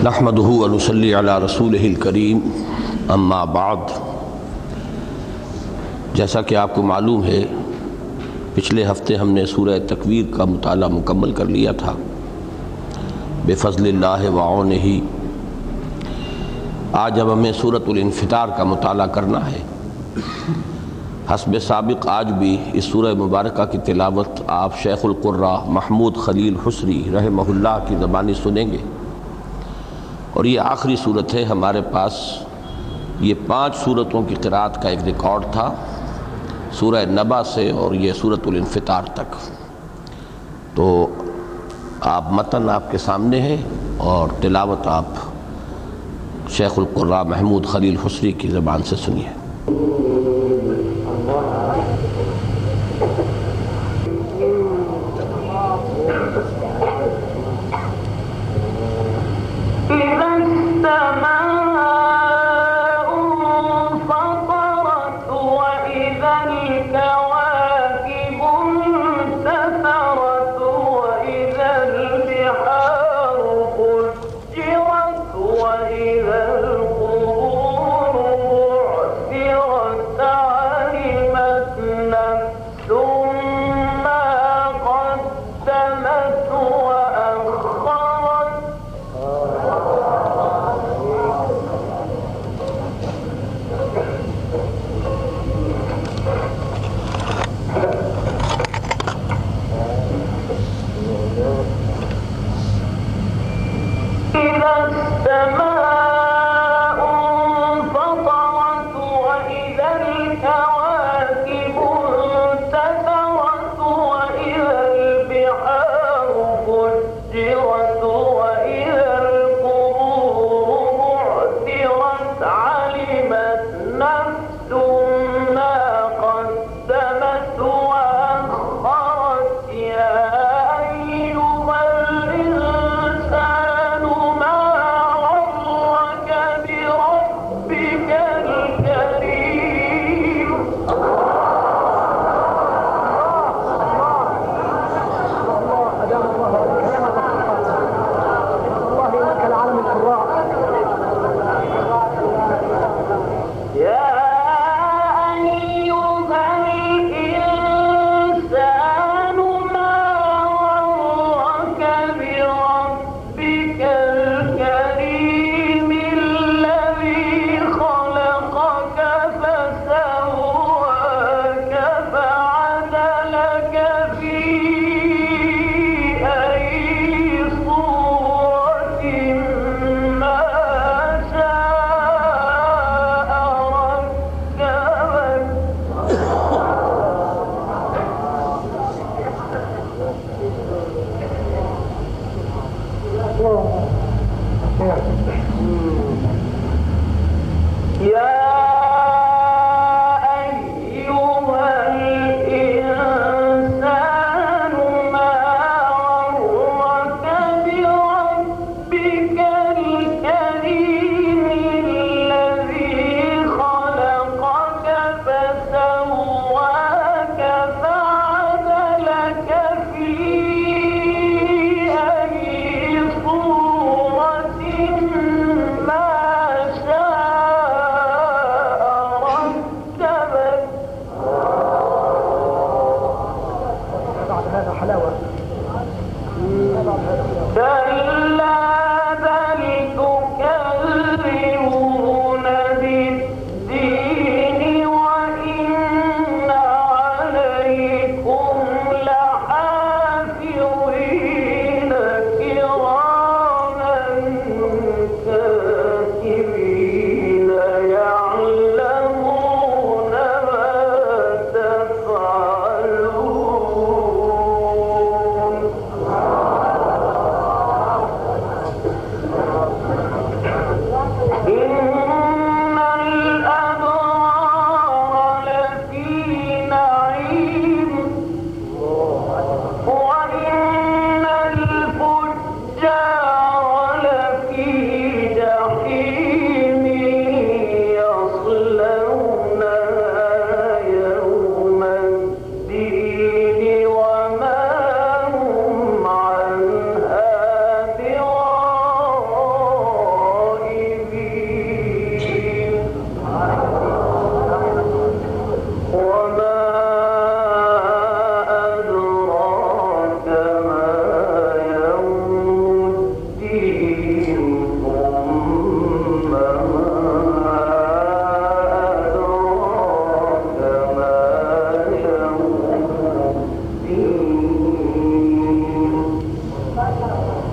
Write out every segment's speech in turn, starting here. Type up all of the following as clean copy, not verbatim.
نحمده ونصلي علی رسولہ الکریم اما بعد۔ جیسا کہ آپ کو معلوم ہے پچھلے ہفتے ہم نے سورہ تکویر کا مطالعہ مکمل کر لیا تھا بفضل اللہ وعونہ۔ آج اب ہمیں سورۃ الانفطار کا مطالعہ کرنا ہے۔ حسب سابق آج بھی اس سورہ مبارکہ کی تلاوت آپ شیخ القراء محمود خلیل حسری رحمہ اللہ کی زبانی سنیں گے، اور یہ آخری صورت ہے ہمارے پاس۔ یہ 5 صورتوں کی قرأت کا ایک ریکارڈ تھا، سورہ نبا سے اور یہ سورۃ الانفطار تک۔ تو آپ متن آپ کے سامنے ہے اور تلاوت آپ شیخ القراء محمود خلیل حسری کی زبان سے سنیے۔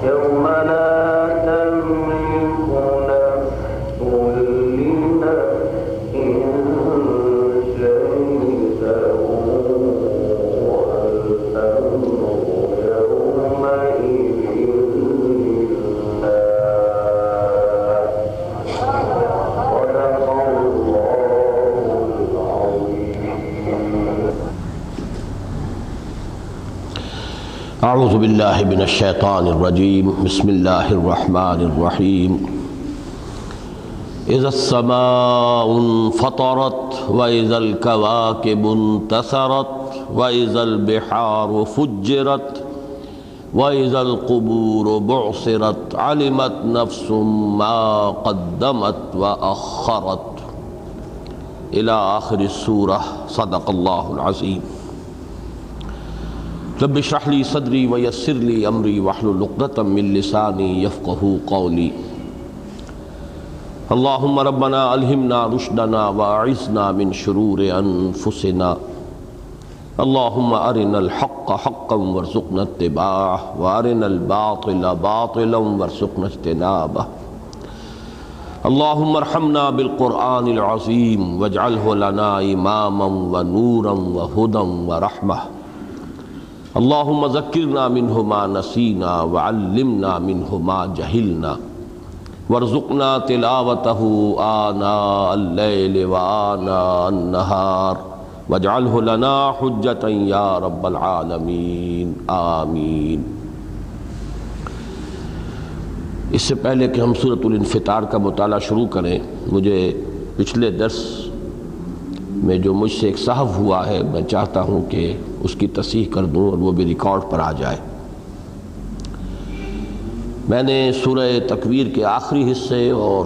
يوم لا تملك نفس لنفس شيئا والأمر يومئذ لله. صدق الله العظيم. اعوذ باللہ من الشیطان الرجیم بسم اللہ الرحمن الرحیم اذا السماء انفطرت واذا الكواكب انتثرت واذا البحار فجرت واذا القبور بعثرت علمت نفس ما قدمت واخرت الى آخر السورہ. صدق اللہ العظیم. رب اشرح لی صدری ویسر لی امری واحلل عقدۃ من لسانی یفقہوا قولی. اللہم ربنا الہمنا رشدنا واعصمنا من شرور انفسنا. اللہم ارنا الحق حقا وارزقنا اتباعہ وارنا الباطل باطلا وارزقنا اجتنابہ. اللہم ارحمنا بالقرآن العظیم واجعلہ لنا اماما ونورا وہدى ورحمہ. اللہم ذکرنا منہ ما نسینا وعلمنا منہ ما جہلنا وارزقنا تلاوتہ آناء اللیل وآناء النہار واجعلہ لنا حجتا یا رب العالمین آمین. اس سے پہلے کہ ہم سورۃ الانفطار کا مطالعہ شروع کریں، مجھے پچھلے درس میں جو مجھ سے ایک سہو ہوا ہے میں چاہتا ہوں کہ اس کی تصحیح کر دوں اور وہ بھی ریکارڈ پر آ جائے. میں نے سورہ تکویر کے آخری حصے اور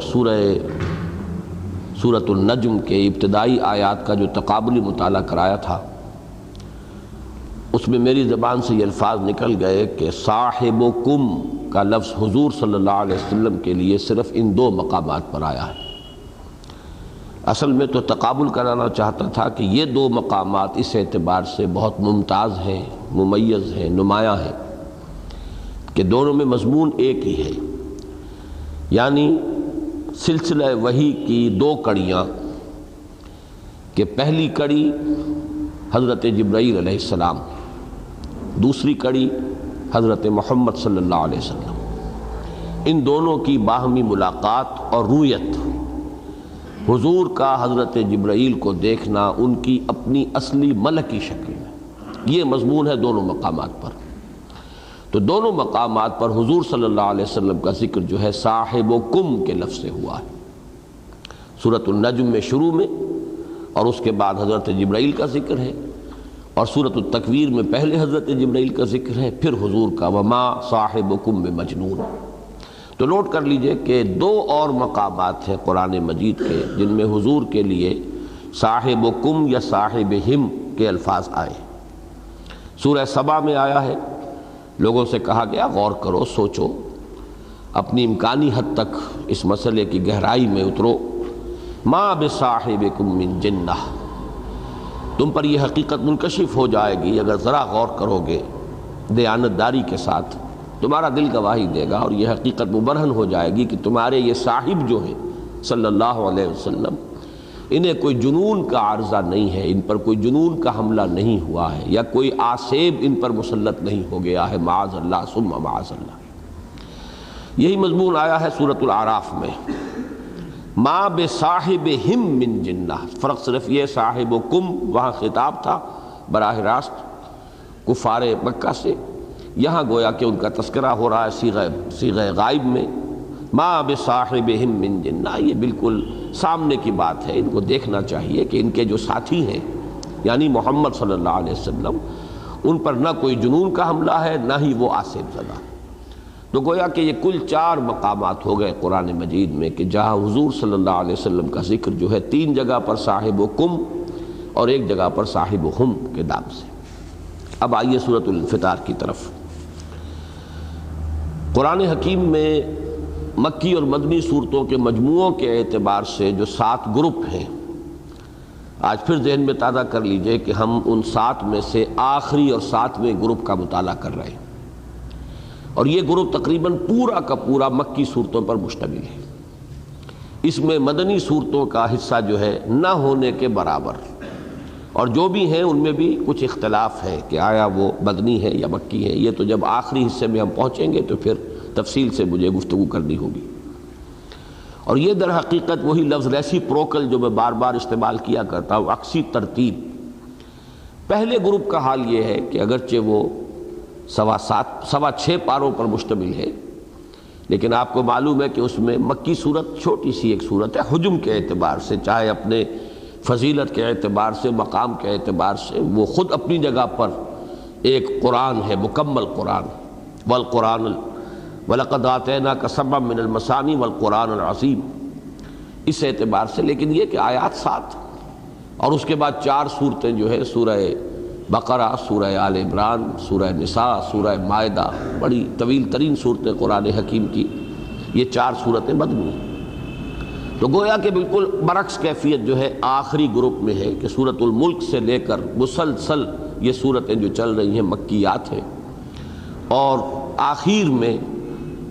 سورۃ النجم کے ابتدائی آیات کا جو تقابلی مطالعہ کرایا تھا، اس میں میری زبان سے یہ الفاظ نکل گئے کہ صاحبکم کا لفظ حضور صلی اللہ علیہ وسلم کے لیے صرف ان دو مقامات پر آیا ہے. اصل میں تو تقابل کرانا چاہتا تھا کہ یہ دو مقامات اس اعتبار سے بہت ممتاز ہیں، ممیز ہیں، نمایاں ہیں کہ دونوں میں مضمون ایک ہی ہے. یعنی سلسلہ وحی کی دو کڑیاں کہ پہلی کڑی حضرت جبرائیل علیہ السلام، دوسری کڑی حضرت محمد صلی اللہ علیہ وسلم. ان دونوں کی باہمی ملاقات اور رویت، حضور کا حضرت جبرائیل کو دیکھنا ان کی اپنی اصلی ملکی شکل میں، یہ مضمون ہے دونوں مقامات پر. تو دونوں مقامات پر حضور صلی اللہ علیہ وسلم کا ذکر جو ہے صاحبکم کے لفظ سے ہوا ہے. سورۃ النجم میں شروع میں اور اس کے بعد حضرت جبرائیل کا ذکر ہے، اور سورۃ التکویر میں پہلے حضرت جبرائیل کا ذکر ہے، پھر حضور کا وما صاحبکم بمجنون. تو نوٹ کر لیجئے کہ دو اور مقامات ہیں قرآن مجید کے جن میں حضور کے لیے صاحبکم یا صاحبہم کے الفاظ آئے. سورہ سبا میں آیا ہے، لوگوں سے کہا گیا غور کرو، سوچو، اپنی امکانی حد تک اس مسئلے کی گہرائی میں اترو. ما بصاحبکم من جنہ، تم پر یہ حقیقت منکشف ہو جائے گی اگر ذرا غور کرو گے دیانتداری کے ساتھ. تمہارا دل گواہی دے گا اور یہ حقیقت مبرہن ہو جائے گی کہ تمہارے یہ صاحب جو ہیں صلی اللہ علیہ وسلم، انہیں کوئی جنون کا عارضہ نہیں ہے، ان پر کوئی جنون کا حملہ نہیں ہوا ہے، یا کوئی آسیب ان پر مسلط نہیں ہو گیا ہے، معاذ اللہ ثم معاذ اللہ. یہی مضمون آیا ہے سورۃ الاعراف میں، ما بصاحبہم من جنہ. فرق صرف یہ صاحبکم وہاں خطاب تھا براہ راست کفار مکہ سے، یہاں گویا کہ ان کا تذکرہ ہو رہا ہے صیغہ غائب میں. ما بصاحبہم من جنہ، یہ بالکل سامنے کی بات ہے، ان کو دیکھنا چاہیے کہ ان کے جو ساتھی ہیں یعنی محمد صلی اللہ علیہ وسلم، ان پر نہ کوئی جنون کا حملہ ہے نہ ہی وہ آسیب زدہ. تو گویا کہ یہ کل 4 مقامات ہو گئے قرآن مجید میں کہ جہاں حضور صلی اللہ علیہ وسلم کا ذکر جو ہے 3 جگہ پر صاحبکم اور 1 جگہ پر صاحبہم کے نام سے. اب آئیے سورۃ الانفطار کی طرف. قرآن حکیم میں مکی اور مدنی صورتوں کے مجموعوں کے اعتبار سے جو 7 گروپ ہیں، آج پھر ذہن میں تازہ کر لیجئے کہ ہم ان 7 میں سے آخری اور 7ویں گروپ کا مطالعہ کر رہے ہیں. اور یہ گروپ تقریباً پورا کا پورا مکی صورتوں پر مشتمل ہے۔ اس میں مدنی صورتوں کا حصہ جو ہے نہ ہونے کے برابر، اور جو بھی ہیں ان میں بھی کچھ اختلاف ہے کہ آیا وہ مدنی ہے یا مکی ہے۔ یہ تو جب آخری حصے میں ہم پہنچیں گے تو پھر تفصیل سے مجھے گفتگو کرنی ہوگی۔ اور یہ در حقیقت وہی لفظ ریسیپروکل جو میں بار بار استعمال کیا کرتا ہوں، عکسی ترتیب۔ پہلے گروپ کا حال یہ ہے کہ اگرچہ وہ 6.25 پاروں پر مشتمل ہے، لیکن آپ کو معلوم ہے کہ اس میں مکی صورت چھوٹی سی ایک صورت ہے، حجم کے اعتبار سے، چاہے اپنے فضیلت کے اعتبار سے، مقام کے اعتبار سے، وہ خود اپنی جگہ پر ایک قرآن ہے، مکمل قرآن۔ والقرآن وَلَقَدْ آتَيْنَاكَ سَبْعًا مِّنَ الْمَثَانِي وَالْقُرْآنَ الْعَظِيمِ، اس اعتبار سے۔ لیکن یہ کہ آیات 7 اور اس کے بعد 4 صورتیں جو ہے، سورہ بقرہ، سورہ آل عمران، سورہ نساء، سورہ مائدہ، بڑی طویل ترین صورتیں قرآن حکیم کی، یہ 4 صورتیں مدنی ہیں۔ تو گویا کہ بالکل برعکس کیفیت جو ہے آخری گروپ میں ہے کہ سورۃ الملک سے لے کر مسلسل یہ صورتیں جو چل رہی ہیں مکیات ہیں، اور آخر میں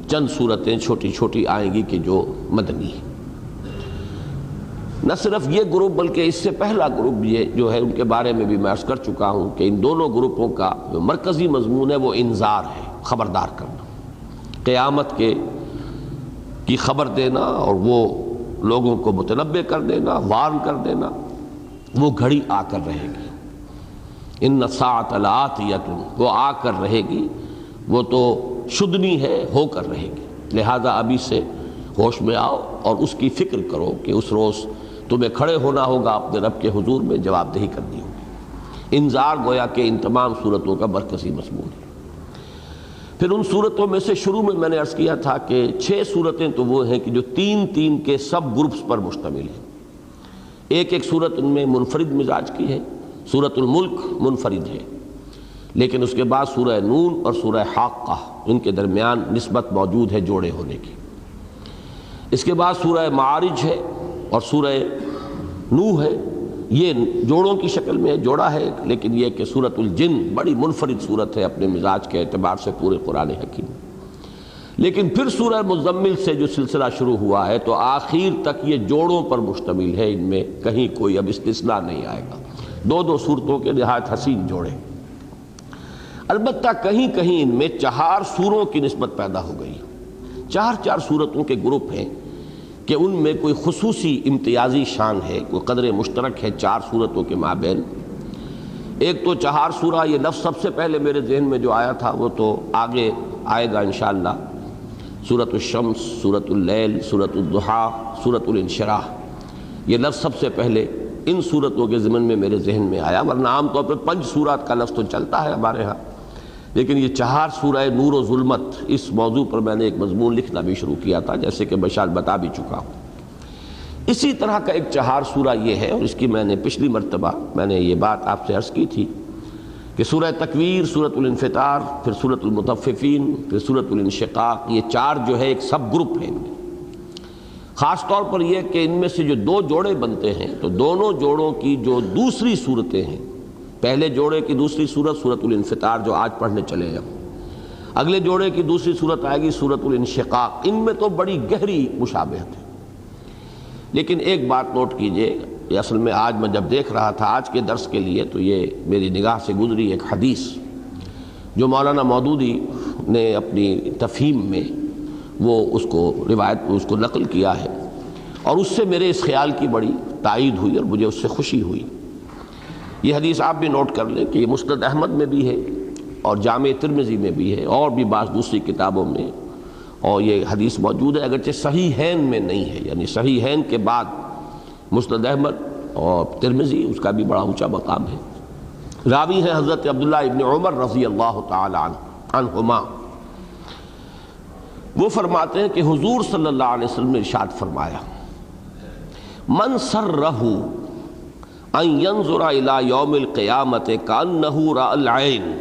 چند صورتیں چھوٹی چھوٹی آئیں گی کہ جو مدنی ہیں۔ نہ صرف یہ گروپ بلکہ اس سے پہلا گروپ یہ جو ہے ان کے بارے میں بھی میں عرض کر چکا ہوں کہ ان دونوں گروپوں کا جو مرکزی مضمون ہے وہ انذار ہے، خبردار کرنا، قیامت کی خبر دینا، اور وہ لوگوں کو متنبع کر دینا، وارن کر دینا۔ وہ گھڑی آ کر رہے گی، ان الساعۃ لآتیۃ، وہ آ کر رہے گی، وہ تو شدنی ہے، ہو کر رہے گی۔ لہذا ابھی سے ہوش میں آؤ اور اس کی فکر کرو کہ اس روز تمہیں کھڑے ہونا ہوگا اپنے رب کے حضور میں، جواب دہی کرنی ہوگی۔ انذار گویا کہ ان تمام صورتوں کا مرکزی مضمون ہے۔ پھر ان صورتوں میں سے شروع میں نے عرض کیا تھا کہ 6 صورتیں تو وہ ہیں کہ جو 3 کے سب گروپس پر مشتمل ہیں۔ ایک صورت ان میں منفرد مزاج کی ہے، سورۃ الملک منفرد ہے، لیکن اس کے بعد سورہ نون اور سورہ حاقہ، ان کے درمیان نسبت موجود ہے جوڑے ہونے کی۔ اس کے بعد سورہ معارج ہے اور سورہ نوح ہے، یہ جوڑوں کی شکل میں جوڑا ہے، لیکن یہ کہ سورۃ الجن بڑی منفرد صورت ہے اپنے مزاج کے اعتبار سے پورے قرآن حکیم۔ لیکن پھر سورہ مزمل سے جو سلسلہ شروع ہوا ہے تو آخر تک یہ جوڑوں پر مشتمل ہے، ان میں کہیں کوئی اب استثناء نہیں آئے گا۔ 2 صورتوں کے نہایت حسین جوڑے۔ البتہ کہیں کہیں ان میں 4 سوروں کی نسبت پیدا ہو گئی، 4 صورتوں کے گروپ ہیں کہ ان میں کوئی خصوصی امتیازی شان ہے، کوئی قدر مشترک ہے 4 صورتوں کے مابین۔ ایک تو 4 سورہ، یہ لفظ سب سے پہلے میرے ذہن میں جو آیا تھا وہ تو آگے آئے گا انشاءاللہ، سورۃ الشمس، سورۃ اللیل، سورۃ الضحیٰ، سورۃ الانشراح، یہ لفظ سب سے پہلے ان صورتوں کے ضمن میں میرے ذہن میں آیا، ورنہ عام طور پر 5 سورات کا لفظ تو چلتا ہے ہمارے ہاں، لیکن یہ 4 سورہ نور و ظلمت، اس موضوع پر میں نے ایک مضمون لکھنا بھی شروع کیا تھا، جیسے کہ بشار بتا بھی چکا ہوں۔ اسی طرح کا ایک 4 سورہ یہ ہے، اور اس کی میں نے پچھلی مرتبہ میں نے یہ بات آپ سے عرض کی تھی کہ سورہ تکویر، سورۃ الانفطار، پھر سورۃ المطففین، پھر سورۃ الانشقاق، یہ 4 جو ہے ایک سب گروپ ہے ان میں۔ خاص طور پر یہ کہ ان میں سے جو 2 جوڑے بنتے ہیں تو دونوں جوڑوں کی جو دوسری صورتیں ہیں، پہلے جوڑے کی دوسری صورت سورۃ الانفطار جو آج پڑھنے چلے ہیں، اگلے جوڑے کی دوسری صورت آئے گی سورۃ الانشقاق، ان میں تو بڑی گہری مشابہت ہے۔ لیکن ایک بات نوٹ کیجئے، یہ اصل میں آج میں جب دیکھ رہا تھا آج کے درس کے لیے تو یہ میری نگاہ سے گزری ایک حدیث جو مولانا مودودی نے اپنی تفہیم میں وہ اس کو روایت اس کو نقل کیا ہے، اور اس سے میرے اس خیال کی بڑی تائید ہوئی اور مجھے اس سے خوشی ہوئی۔ یہ حدیث آپ بھی نوٹ کر لیں کہ یہ مسند احمد میں بھی ہے اور جامع ترمذی میں بھی ہے اور بھی بعض دوسری کتابوں میں، اور یہ حدیث موجود ہے، اگرچہ صحیحین میں نہیں ہے، یعنی صحیحین کے بعد مسند احمد اور ترمذی اس کا بھی بڑا اونچا مقام ہے۔ راوی ہیں حضرت عبداللہ ابن عمر رضی اللہ تعالی عنہما، وہ فرماتے ہیں کہ حضور صلی اللہ علیہ وسلم نے ارشاد فرمایا، من سرہ ان ينظر الى یوم القیامت کانہ رأى العین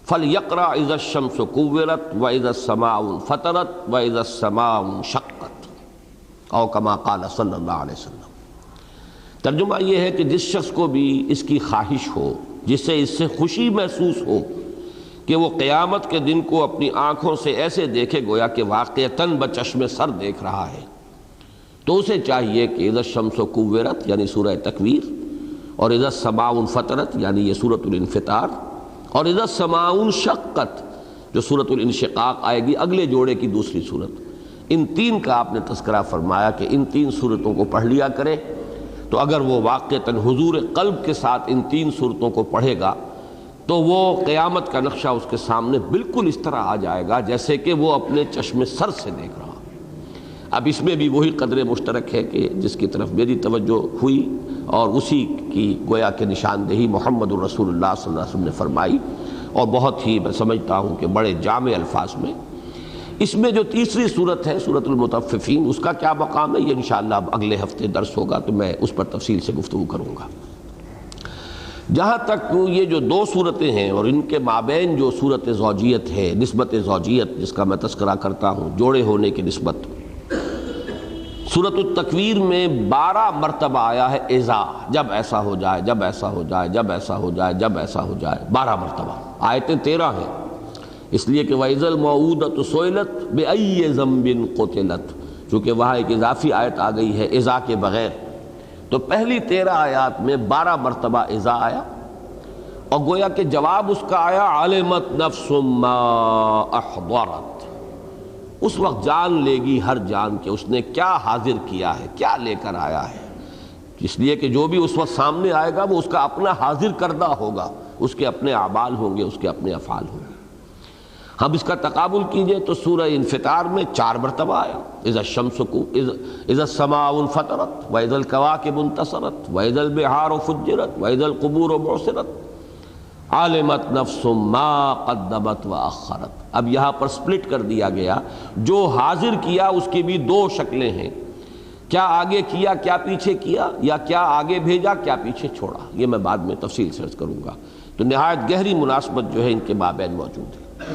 فلیقرأ اذا الشمس کورت واذا السماء انفطرت واذا السماء انشقت، او کما قال صلی اللہ علیہ وسلم۔ ترجمہ یہ ہے کہ جس شخص کو بھی اس کی خواہش ہو، جسے اس سے خوشی محسوس ہو کہ وہ قیامت کے دن کو اپنی آنکھوں سے ایسے دیکھے گویا کہ واقعتاً بچشم سر دیکھ رہا ہے، تو اسے چاہیے کہ اذا الشمس کورت یعنی سورہ تکویر، اور اذا السماء انفطرت یعنی یہ سورۃ الانفطار، اور اذا السماء انشقت جو سورۃ الانشقاق آئے گی اگلے جوڑے کی دوسری صورت، ان تین کا آپ نے تذکرہ فرمایا کہ ان تین صورتوں کو پڑھ لیا کرے۔ تو اگر وہ واقعتاً حضور قلب کے ساتھ ان تین صورتوں کو پڑھے گا تو وہ قیامت کا نقشہ اس کے سامنے بالکل اس طرح آ جائے گا جیسے کہ وہ اپنے چشم سر سے دیکھ رہا۔ اب اس میں بھی وہی قدر مشترک ہے کہ جس کی طرف میری توجہ ہوئی اور اسی کی گویا کہ نشاندہی محمد الرسول اللہ صلی اللہ علیہ وسلم نے فرمائی، اور بہت ہی میں سمجھتا ہوں کہ بڑے جامع الفاظ میں۔ اس میں جو تیسری صورت ہے سورۃ المطففین، اس کا کیا مقام ہے یہ انشاءاللہ اب اگلے ہفتے درس ہوگا تو میں اس پر تفصیل سے گفتگو کروں گا۔ جہاں تک یہ جو دو صورتیں ہیں اور ان کے مابین جو صورت زوجیت ہے، نسبت زوجیت جس کا میں تذکرہ کرتا ہوں، جوڑے ہونے کی نسبت، سورۃ التکویر میں 12 مرتبہ آیا ہے اذا، جب ایسا ہو جائے، جب ایسا ہو جائے، جب ایسا ہو جائے، جب ایسا ہو جائے، 12 مرتبہ۔ آیتیں 13 ہیں، اس لیے کہ وَإِذَا الْمَوْءُودَةُ سُئِلَتْ بِأَيِّ ذَنبٍ قُتِلَتْ، چونکہ وہاں ایک اضافی آیت آ گئی ہے اذا کے بغیر، تو پہلی 13 آیات میں 12 مرتبہ اذا آیا، اور گویا کہ جواب اس کا آیا عَلِمَتْ نَفْسٌ مَّا أَحْضَرَتْ، اس وقت جان لے گی ہر جان کہ اس نے کیا حاضر کیا ہے، کیا لے کر آیا ہے، اس لیے کہ جو بھی اس وقت سامنے آئے گا وہ اس کا اپنا حاضر کردہ ہوگا، اس کے اپنے اعمال ہوں گے، اس کے اپنے افعال ہوں گے۔ ہم اس کا تقابل کیجئے تو سورہ انفطار میں 4 مرتبہ آیا اذا الشمس اذا السماء انفطرت واذا الكواكب انتصرت واذا البحار فجرت واذا القبور بعثرت علمت نفس ما قدمت واخرت۔ اب یہاں پر سپلٹ کر دیا گیا، جو حاضر کیا اس کی بھی 2 شکلیں ہیں، کیا آگے کیا کیا پیچھے کیا، یا کیا آگے بھیجا کیا پیچھے چھوڑا، یہ میں بعد میں تفصیل سے عرض کروں گا۔ تو نہایت گہری مناسبت جو ہے ان کے مابین موجود ہے،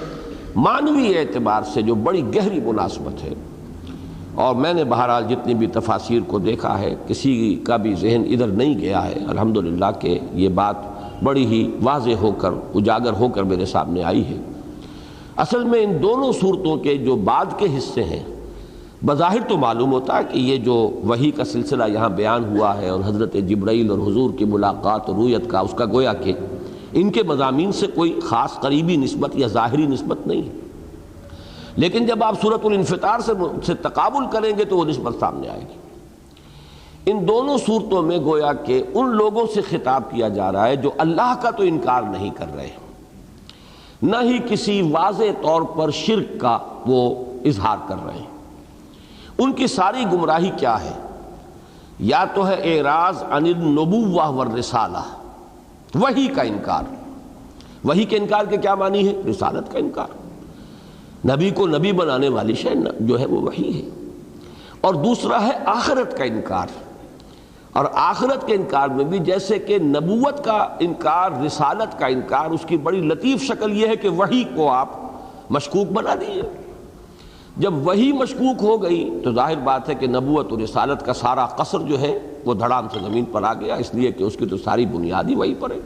معنوی اعتبار سے جو بڑی گہری مناسبت ہے، اور میں نے بہرحال جتنی بھی تفاسیر کو دیکھا ہے کسی کا بھی ذہن ادھر نہیں گیا ہے الحمدللہ کہ یہ بات بڑی ہی واضح ہو کر اجاگر ہو کر میرے سامنے آئی ہے۔ اصل میں ان دونوں صورتوں کے جو بعد کے حصے ہیں بظاہر تو معلوم ہوتا ہے کہ یہ جو وحی کا سلسلہ یہاں بیان ہوا ہے اور حضرت جبرائیل اور حضور کی ملاقات اور رؤیت کا، اس کا گویا کہ ان کے مضامین سے کوئی خاص قریبی نسبت یا ظاہری نسبت نہیں ہے، لیکن جب آپ سورۃ الانفطار سے تقابل کریں گے تو وہ نسبت سامنے آئے گی۔ ان دونوں صورتوں میں گویا کہ ان لوگوں سے خطاب کیا جا رہا ہے جو اللہ کا تو انکار نہیں کر رہے، نہ ہی کسی واضح طور پر شرک کا وہ اظہار کر رہے ہیں۔ ان کی ساری گمراہی کیا ہے؟ یا تو ہے اعراض عن النبوہ والرسالہ، وحی کا انکار۔ وحی کے انکار کے کیا معنی ہے؟ رسالت کا انکار، نبی کو نبی بنانے والی شے جو ہے وہ وحی ہے۔ اور دوسرا ہے آخرت کا انکار، اور آخرت کے انکار میں بھی جیسے کہ نبوت کا انکار، رسالت کا انکار، اس کی بڑی لطیف شکل یہ ہے کہ وحی کو آپ مشکوک بنا دیجئے۔ جب وحی مشکوک ہو گئی تو ظاہر بات ہے کہ نبوت اور رسالت کا سارا قصر جو ہے وہ دھڑام سے زمین پر آ گیا، اس لیے کہ اس کی تو ساری بنیاد ہی وہی پر ہے۔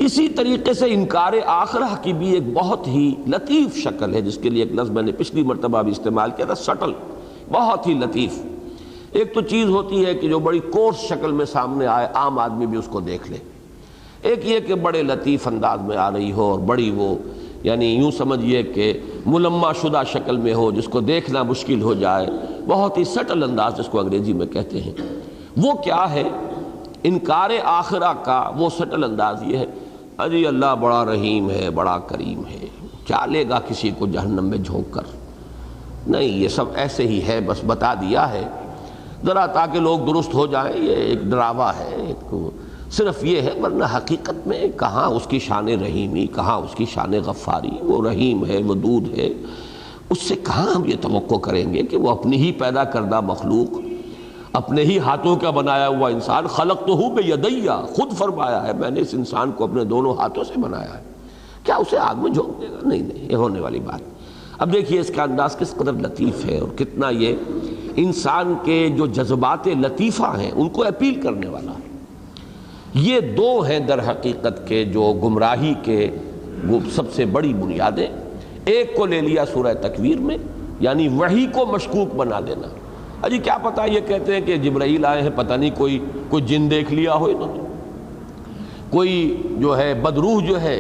اسی طریقے سے انکار آخرہ کی بھی ایک بہت ہی لطیف شکل ہے، جس کے لیے ایک لفظ میں نے پچھلی مرتبہ بھی استعمال کیا تھا، سٹل، بہت ہی لطیف۔ ایک تو چیز ہوتی ہے کہ جو بڑی کورس شکل میں سامنے آئے، عام آدمی بھی اس کو دیکھ لے، ایک یہ کہ بڑے لطیف انداز میں آ رہی ہو اور بڑی وہ یعنی یوں سمجھیے کہ ملمع شدہ شکل میں ہو جس کو دیکھنا مشکل ہو جائے، بہت ہی سٹل انداز جس کو انگریزی میں کہتے ہیں۔ وہ کیا ہے؟ انکار آخرہ کا وہ سٹل انداز یہ ہے، اجی اللہ بڑا رحیم ہے، بڑا کریم ہے، کیا لے گا کسی کو جہنم میں جھونک کر؟ نہیں، یہ سب ایسے ہی ہے، بس بتا دیا ہے ذرا تاکہ لوگ درست ہو جائیں، یہ ایک ڈراوا ہے، ایک صرف یہ ہے، ورنہ حقیقت میں کہاں اس کی شان رحیمی، کہاں اس کی شان غفاری، وہ رحیم ہے، ودود ہے، اس سے کہاں ہم یہ توقع کریں گے کہ وہ اپنی ہی پیدا کردہ مخلوق، اپنے ہی ہاتھوں کا بنایا ہوا انسان، خلقتہ بیدیّ، خود فرمایا ہے میں نے اس انسان کو اپنے دونوں ہاتھوں سے بنایا ہے، کیا اسے آگ میں جھونک دے گا؟ نہیں، یہ ہونے والی بات۔ اب دیکھیے اس کا انداز کس قدر لطیف ہے اور کتنا یہ انسان کے جو جذبات لطیفہ ہیں ان کو اپیل کرنے والا ہے۔ یہ دو ہیں در حقیقت کے جو گمراہی کے وہ سب سے بڑی بنیادیں، ایک کو لے لیا سورہ تکویر میں، یعنی وحی کو مشکوک بنا دینا۔ اجی کیا پتہ، یہ کہتے ہیں کہ جبرائیل آئے ہیں، پتہ نہیں کوئی جن دیکھ لیا ہو انہوں نے، کوئی جو ہے بدروح جو ہے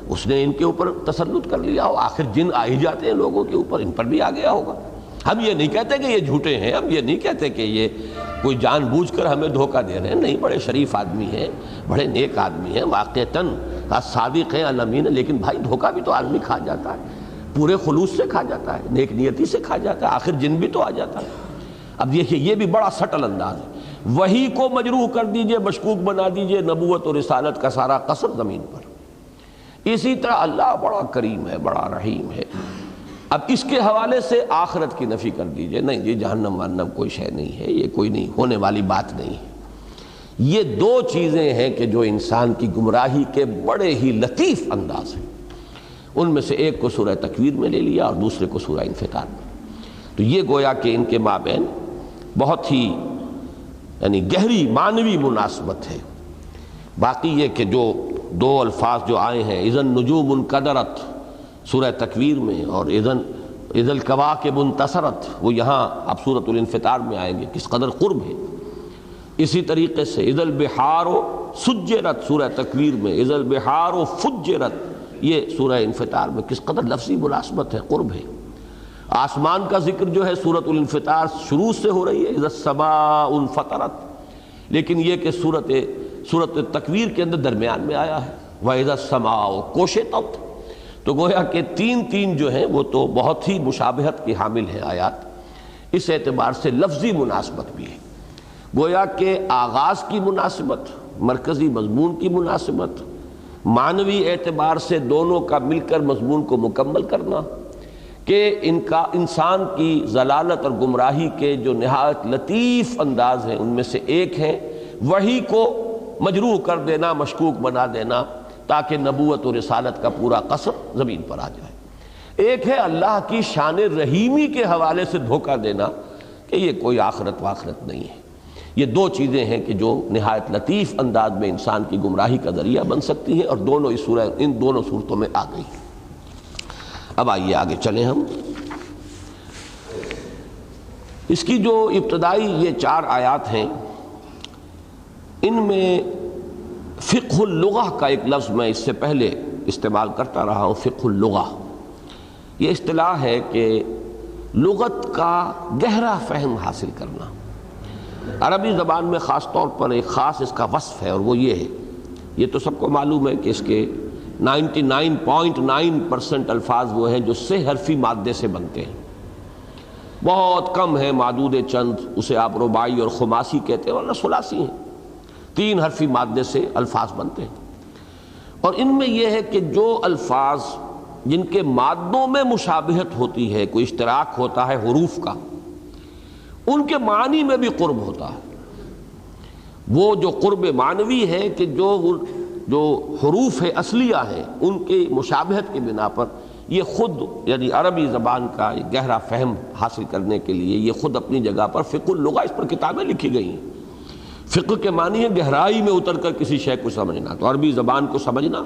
اس نے ان کے اوپر تسلط کر لیا ہو، آخر جن آ ہی جاتے ہیں لوگوں کے اوپر، ان پر بھی آ گیا ہوگا۔ ہم یہ نہیں کہتے کہ یہ جھوٹے ہیں، ہم یہ نہیں کہتے کہ یہ کوئی جان بوجھ کر ہمیں دھوکہ دے رہے ہیں، نہیں، بڑے شریف آدمی ہیں، بڑے نیک آدمی ہیں، واقعتاً صادق ہیں الامین، لیکن بھائی دھوکہ بھی تو آدمی کھا جاتا ہے، پورے خلوص سے کھا جاتا ہے، نیک نیتی سے کھا جاتا ہے، آخر جن بھی تو آ جاتا ہے۔ اب دیکھیے یہ بھی بڑا سٹل انداز ہے، وحی کو مجروح کر دیجئے، مشکوک بنا دیجئے، نبوت اور رسالت کا سارا قصر زمین پر۔ اسی طرح اللہ بڑا کریم ہے، بڑا رحیم ہے، اب اس کے حوالے سے آخرت کی نفی کر دیجئے، نہیں جی جہنم وہنم کوئی شے نہیں ہے، یہ کوئی نہیں ہونے والی بات نہیں ہے۔ یہ دو چیزیں ہیں کہ جو انسان کی گمراہی کے بڑے ہی لطیف انداز ہیں، ان میں سے ایک کو سورہ تکویر میں لے لیا اور دوسرے کو سورہ انفطار میں۔ تو یہ گویا کہ ان کے مابین بہت ہی یعنی گہری معنوی مناسبت ہے۔ باقی یہ کہ جو دو الفاظ جو آئے ہیں، اذا النجوم انکدرت سورہ تکویر میں، اور اذا الکواکب انتصرت وہ یہاں اب سورۃ الانفطار میں آئیں گے، کس قدر قرب ہے۔ اسی طریقے سے اذا البحار سجرت سورہ تکویر میں، اذا البحار فجرت یہ سورہ انفطار میں، کس قدر لفظی مناسبت ہے، قرب ہے۔ آسمان کا ذکر جو ہے سورۃ الانفطار شروع سے ہو رہی ہے، اذا السماء انفطرت، لیکن یہ کہ سورۃ تکویر کے اندر درمیان میں آیا ہے، وَإِذَا السَّمَاءُ كُشِطَتْ، تو گویا کہ تین جو ہیں وہ تو بہت ہی مشابہت کی حامل ہیں آیات، اس اعتبار سے لفظی مناسبت بھی ہے، گویا کہ آغاز کی مناسبت، مرکزی مضمون کی مناسبت، معنوی اعتبار سے دونوں کا مل کر مضمون کو مکمل کرنا، کہ ان کا انسان کی ضلالت اور گمراہی کے جو نہایت لطیف انداز ہیں ان میں سے ایک ہے وحی کو مجروح کر دینا، مشکوک بنا دینا، تاکہ نبوت و رسالت کا پورا قصر زمین پر آ جائے۔ ایک ہے اللہ کی شان رحیمی کے حوالے سے دھوکہ دینا کہ یہ کوئی آخرت واخرت نہیں ہے۔ یہ دو چیزیں ہیں کہ جو نہایت لطیف انداز میں انسان کی گمراہی کا ذریعہ بن سکتی ہیں، اور دونوں ان دونوں صورتوں میں آ گئی۔ اب آئیے آگے چلیں ہم۔ اس کی جو ابتدائی یہ 4 آیات ہیں، ان میں فقہ اللغہ کا ایک لفظ میں اس سے پہلے استعمال کرتا رہا ہوں، فقہ اللغہ۔ یہ اصطلاح ہے کہ لغت کا گہرا فہم حاصل کرنا۔ عربی زبان میں خاص طور پر ایک خاص اس کا وصف ہے، اور وہ یہ ہے، یہ تو سب کو معلوم ہے کہ اس کے 99.9% الفاظ وہ ہیں جو 6 حرفی مادے سے بنتے ہیں، بہت کم ہیں، معدود چند، اسے آپ رباعی اور خماسی کہتے ہیں، ورنہ ثلاثی ہیں، 3 حرفی مادے سے الفاظ بنتے ہیں۔ اور ان میں یہ ہے کہ جو الفاظ جن کے مادوں میں مشابہت ہوتی ہے، کوئی اشتراک ہوتا ہے حروف کا، ان کے معنی میں بھی قرب ہوتا ہے۔ وہ جو قرب معنوی ہے کہ جو حروف اصلیہ ہیں ان کی مشابہت کی بنا پر یہ خود یعنی عربی زبان کا ایک گہرا فہم حاصل کرنے کے لیے یہ خود اپنی جگہ پر فقہ اللغہ، اس پر کتابیں لکھی گئی ہیں۔ فقہ کے معنی ہے گہرائی میں اتر کر کسی شے کو سمجھنا، تو عربی زبان کو سمجھنا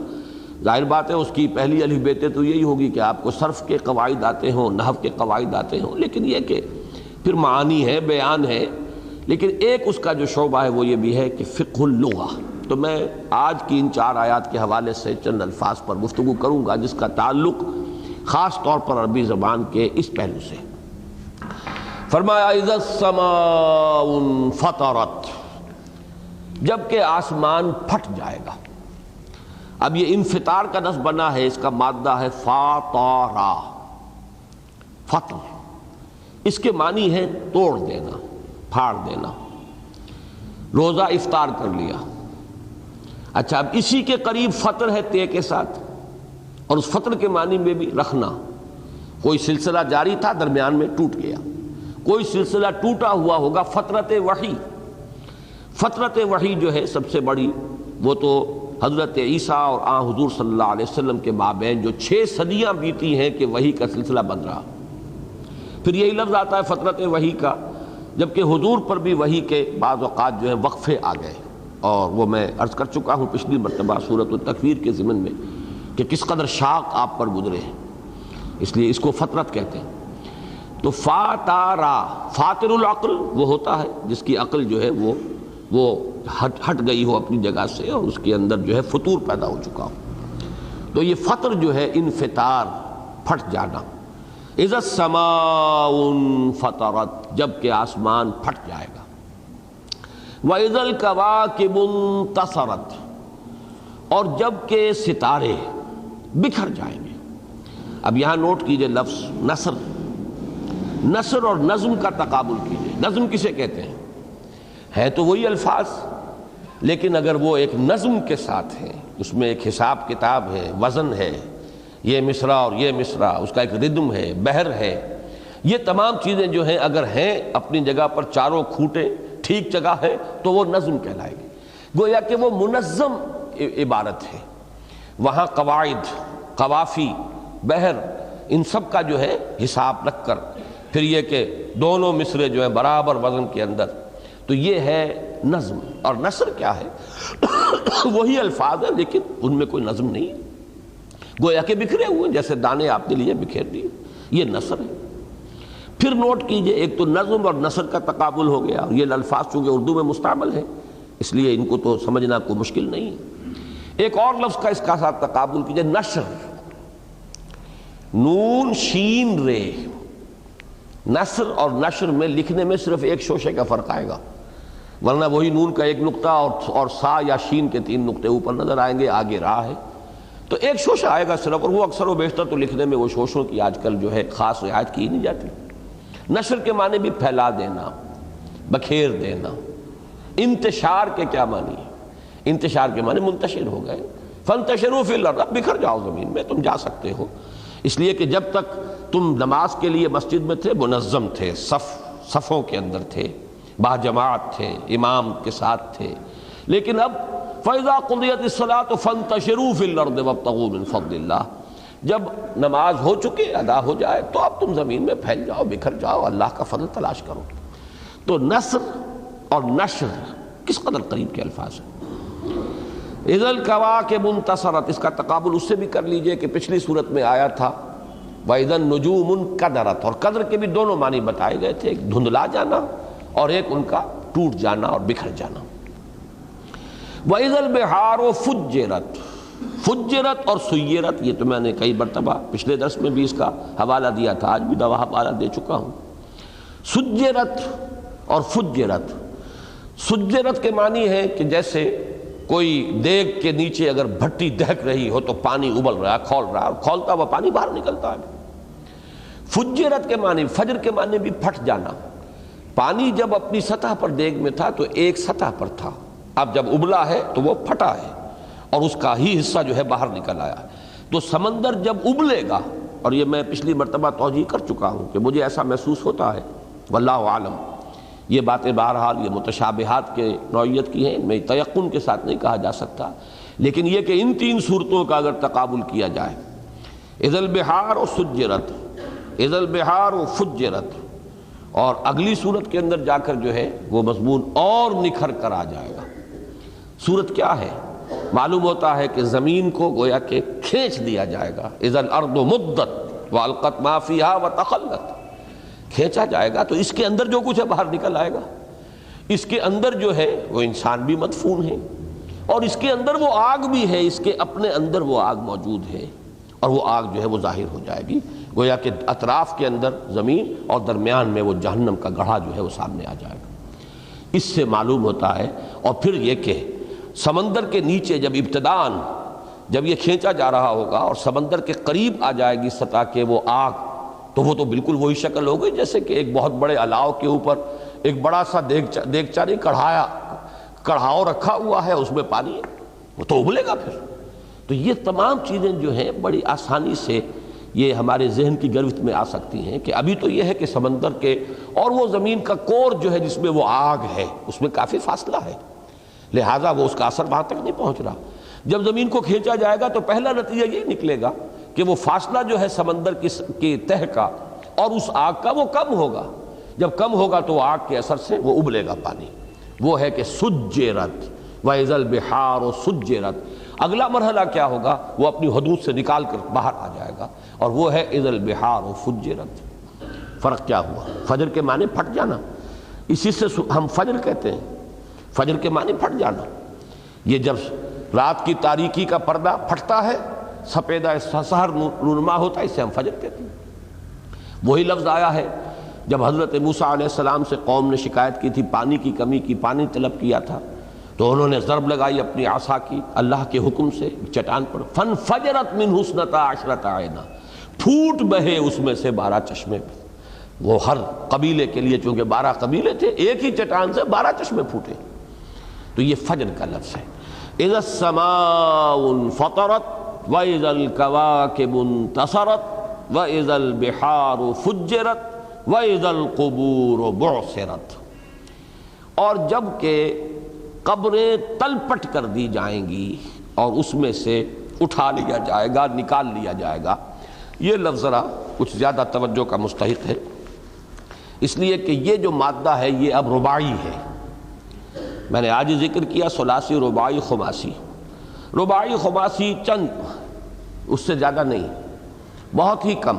ظاہر بات ہے اس کی پہلی الف بیتیں تو یہی ہوگی کہ آپ کو صرف کے قواعد آتے ہوں، نحو کے قواعد آتے ہوں، لیکن یہ کہ پھر معانی ہے، بیان ہے، لیکن ایک اس کا جو شعبہ ہے وہ یہ بھی ہے کہ فقہ اللغہ۔ تو میں آج کی ان 4 آیات کے حوالے سے چند الفاظ پر گفتگو کروں گا جس کا تعلق خاص طور پر عربی زبان کے اس پہلو سے۔ فرمایا اذا السماء انفطرت، جب کہ آسمان پھٹ جائے گا۔ اب یہ انفطار کا لفظ بنا ہے، اس کا مادہ ہے فاطرا، فطر، اس کے معنی ہے توڑ دینا، پھاڑ دینا، روزہ افطار کر لیا۔ اچھا، اب اسی کے قریب فطر ہے تے کے ساتھ، اور اس فطر کے معنی میں بھی رکھنا، کوئی سلسلہ جاری تھا درمیان میں ٹوٹ گیا، کوئی سلسلہ ٹوٹا ہوا ہوگا، فترت وحی۔ فترت وحی جو ہے سب سے بڑی، وہ تو حضرت عیسیٰ اور حضور صلی اللہ علیہ وسلم کے مابین جو 6 صدیاں بیتی ہیں کہ وحی کا سلسلہ بن رہا، پھر یہی لفظ آتا ہے فترت وحی کا، جبکہ حضور پر بھی وحی کے بعض اوقات جو ہیں وقفے آ گئے، اور وہ میں عرض کر چکا ہوں پچھلی مرتبہ سورۃ التکویر کے ضمن میں، کہ کس قدر شاق آپ پر گزرے ہیں، اس لیے اس کو فطرت کہتے ہیں۔ تو فاتارا، فاتر العقل وہ ہوتا ہے جس کی عقل جو ہے وہ ہٹ گئی ہو اپنی جگہ سے اور اس کے اندر جو ہے فطور پیدا ہو چکا ہو۔ تو یہ فطر جو ہے انفطار، پھٹ جانا۔ اذا السماء انفطرت، جب کہ آسمان پھٹ جائے گا۔ وَإِذَا الْكَوَاكِبُ انتَثَرَتْ، اور جب کہ ستارے بکھر جائیں گے۔ اب یہاں نوٹ کیجئے لفظ نثر اور نظم کا تقابل کیجئے۔ نظم کسے کہتے ہیں تو وہی الفاظ، لیکن اگر وہ ایک نظم کے ساتھ ہیں، اس میں ایک حساب کتاب ہے، وزن ہے، یہ مصرع اور یہ مصرع، اس کا ایک ردم ہے، بحر ہے، یہ تمام چیزیں جو ہیں اگر ہیں اپنی جگہ پر، چاروں کھوٹے ٹھیک جگہ ہے تو وہ نظم کہلائے گی۔ گویا کہ وہ منظم عبارت ہے۔ وہاں قواعد، قوافی، بحر، ان سب کا جو ہے حساب رکھ کر پھر یہ کہ دونوں مصرے جو ہیں برابر وزن کے اندر، تو یہ ہے نظم۔ اور نثر کیا ہے؟ وہی الفاظ ہیں لیکن ان میں کوئی نظم نہیں ہے، گویا کہ بکھرے ہوئے جیسے دانے آپ نے لیے بکھیر دیے، یہ نثر ہے۔ پھر نوٹ کیجئے، ایک تو نظم اور نثر کا تقابل ہو گیا، یہ الفاظ چونکہ اردو میں مستعمل ہے اس لیے ان کو تو سمجھنا کوئی مشکل نہیں ہے۔ ایک اور لفظ کا اس کا ساتھ تقابل کیجئے، نشر، نون شین رے۔ نثر اور نشر میں لکھنے میں صرف ایک شوشے کا فرق آئے گا، ورنہ وہی نون کا ایک نقطہ اور سا یا شین کے 3 نقطے اوپر نظر آئیں گے، آگے راہ ہے تو ایک شوشہ آئے گا صرف، اور وہ اکثر و بیشتر تو لکھنے میں وہ شوشوں کی آج کل جو ہے خاص رعایت کی نہیں جاتی۔ نشر کے معنی بھی پھیلا دینا، بکھیر دینا۔ انتشار کے کیا معنی ہے؟ انتشار کے معنی منتشر ہو گئے، فانتشروا فی الارض، اب بکھر جاؤ زمین میں، تم جا سکتے ہو۔ اس لیے کہ جب تک تم نماز کے لیے مسجد میں تھے منظم تھے، صفوں کے اندر تھے، باجماعت تھے، امام کے ساتھ تھے، لیکن اب فَإِذَا قُضِيَتِ الصَّلَاةُ فَانتَشِرُوا فِي الْأَرْضِ وَابْتَغُوا مِنْ فَضْلِ اللَّهِ، جب نماز ہو چکے، ادا ہو جائے تو اب تم زمین میں پھیل جاؤ، بکھر جاؤ، اللہ کا فضل تلاش کرو۔ تو نثر اور نشر کس قدر قریب کے الفاظ ہیں۔ اذا الکواکب انتصرت، اس کا تقابل اس سے بھی کر لیجئے کہ پچھلی صورت میں آیا تھا وَإِذَا النُّجُومُ انْكَدَرَتْ، اور قدر کے بھی دونوں معنی بتائے گئے تھے، ایک دھندلا جانا اور ایک ان کا ٹوٹ جانا اور بکھر جانا۔ وَإِذَا الْبِحَارُ فُجِّرَتْ، فجرت اور سیرت، یہ تو میں نے کئی مرتبہ پچھلے درس میں بھی اس کا حوالہ دیا تھا، آج بھی حوالہ دے چکا ہوں۔ سجرت اور فجرت، سجرت کے معنی ہے کہ جیسے کوئی دیگ کے نیچے اگر بھٹی دہک رہی ہو تو پانی ابل رہا ہے، کھول رہا ہے، اور کھولتا ہوا پانی باہر نکلتا ہے۔ فجرت کے معنی، فجر کے معنی بھی پھٹ جانا۔ پانی جب اپنی سطح پر دیگ میں تھا تو ایک سطح پر تھا، اب جب ابلا ہے تو وہ پھٹا ہے اور اس کا ہی حصہ جو ہے باہر نکل آیا۔ تو سمندر جب ابلے گا، اور یہ میں پچھلی مرتبہ توجیہ کر چکا ہوں کہ مجھے ایسا محسوس ہوتا ہے، واللہ عالم، یہ باتیں بہرحال یہ متشابہات کے نوعیت کی ہیں، میں تیقن کے ساتھ نہیں کہا جا سکتا، لیکن یہ کہ ان 3 صورتوں کا اگر تقابل کیا جائے، اذا البحار و سجرت، اذا البحار و فجرت، اور اگلی صورت کے اندر جا کر جو ہے وہ مضمون اور نکھر کر آ جائے گا۔ صورت کیا ہے؟ معلوم ہوتا ہے کہ زمین کو گویا کہ کھینچ دیا جائے گا، اذا الارض مدت والقت ما فیہا وتخلت، کھینچا جائے گا تو اس کے اندر جو کچھ ہے باہر نکل آئے گا۔ اس کے اندر جو ہے وہ انسان بھی مدفون ہے، اور اس کے اندر وہ آگ بھی ہے، اس کے اپنے اندر وہ آگ موجود ہے، اور وہ آگ جو ہے وہ ظاہر ہو جائے گی، گویا کہ اطراف کے اندر زمین اور درمیان میں وہ جہنم کا گڑھا جو ہے وہ سامنے آ جائے گا۔ اس سے معلوم ہوتا ہے، اور پھر یہ کہ سمندر کے نیچے جب ابتداءً جب یہ کھینچا جا رہا ہوگا اور سمندر کے قریب آ جائے گی سطح کے وہ آگ، تو وہ تو بالکل وہی شکل ہوگی جیسے کہ ایک بہت بڑے الاؤ کے اوپر ایک بڑا سا دیگچہ نہیں، کڑھاؤ رکھا ہوا ہے، اس میں پانی ہے، وہ تو ابلے گا پھر۔ تو یہ تمام چیزیں جو ہیں بڑی آسانی سے یہ ہمارے ذہن کی گرفت میں آ سکتی ہیں کہ ابھی تو یہ ہے کہ سمندر کے اور وہ زمین کا کور جو ہے جس میں وہ آگ ہے اس میں کافی فاصلہ ہے، لہٰذا وہ اس کا اثر وہاں تک نہیں پہنچ رہا۔ جب زمین کو کھینچا جائے گا تو پہلا نتیجہ یہ نکلے گا کہ وہ فاصلہ جو ہے سمندر کی تہ کا اور اس آگ کا وہ کم ہوگا، جب کم ہوگا تو آگ کے اثر سے وہ ابلے گا پانی۔ وہ ہے کہ سجرت وَإِذَا الْبِحَارُ سُجِّرَتْ، اگلا مرحلہ کیا ہوگا؟ وہ اپنی حدود سے نکال کر باہر آ جائے گا، اور وہ ہے اذا البحار فجرت۔ فرق کیا ہوا؟ فجر کے معنی پھٹ جانا، اسی سے ہم فجر کہتے ہیں، فجر کے معنی پھٹ جانا۔ یہ جب رات کی تاریکی کا پردہ پھٹتا ہے، سپیدہ سحر نورما ہوتا ہے، اسے ہم فجر کہتے ہیں۔ وہی لفظ آیا ہے جب حضرت موسیٰ علیہ السلام سے قوم نے شکایت کی تھی پانی کی کمی کی، پانی طلب کیا تھا، تو انہوں نے ضرب لگائی اپنی عصا کی اللہ کے حکم سے چٹان پر، فنفجرت منہ اثنتا عشرۃ عینا، پھوٹ بہے اس میں سے 12 چشمے۔ وہ ہر قبیلے کے لیے، چونکہ 12 قبیلے تھے، ایک ہی چٹان سے 12 چشمے پھوٹے۔ تو یہ فجر کا لفظ ہے۔ اذا السماء انفطرت واذا الكواكب انتصرت واذا البحار فجرت واذا القبور بعثرت۔ اور جب کہ قبریں تلپٹ کر دی جائیں گی اور اس میں سے اٹھا لیا جائے گا، نکال لیا جائے گا۔ یہ لفظ ذرا کچھ زیادہ توجہ کا مستحق ہے، اس لیے کہ یہ جو مادہ ہے یہ اب رباعی ہے۔ میں نے آج ذکر کیا ثلاثی، رباعی، خماسی۔ رباعی خماسی چند، اس سے زیادہ نہیں، بہت ہی کم۔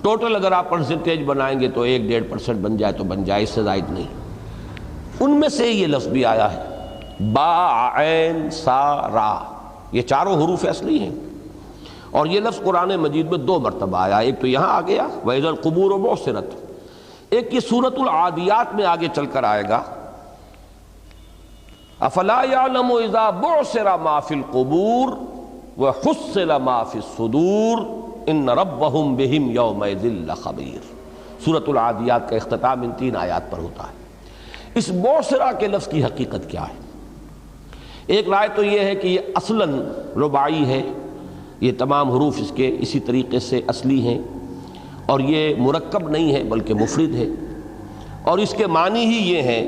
ٹوٹل اگر آپ پرسنٹیج بنائیں گے تو 1-1.5% بن جائے تو بن جائے، اس سے زائد نہیں۔ ان میں سے یہ لفظ بھی آیا ہے با، عین، سا، را، یہ چاروں حروف اصلی ہیں، اور یہ لفظ قرآن مجید میں 2 مرتبہ آیا۔ ایک تو یہاں آ گیا وَإِذَا الْقُبُورُ بُعْثِرَتْ، ایک یہ سورۃ العادیات میں آگے چل کر آئے گا افلا یعلم اذا بعثر ما فی القبور وحصل ما فی الصدور ان ربهم بهم یومئذ لخبیر۔ سورۃ العادیات کا اختتام ان 3 آیات پر ہوتا ہے۔ اس بعثرہ کے لفظ کی حقیقت کیا ہے؟ ایک رائے تو یہ ہے کہ یہ اصلاً رباعی ہے، یہ تمام حروف اس کے اسی طریقے سے اصلی ہیں، اور یہ مرکب نہیں ہے بلکہ مفرد ہے، اور اس کے معنی ہی یہ ہے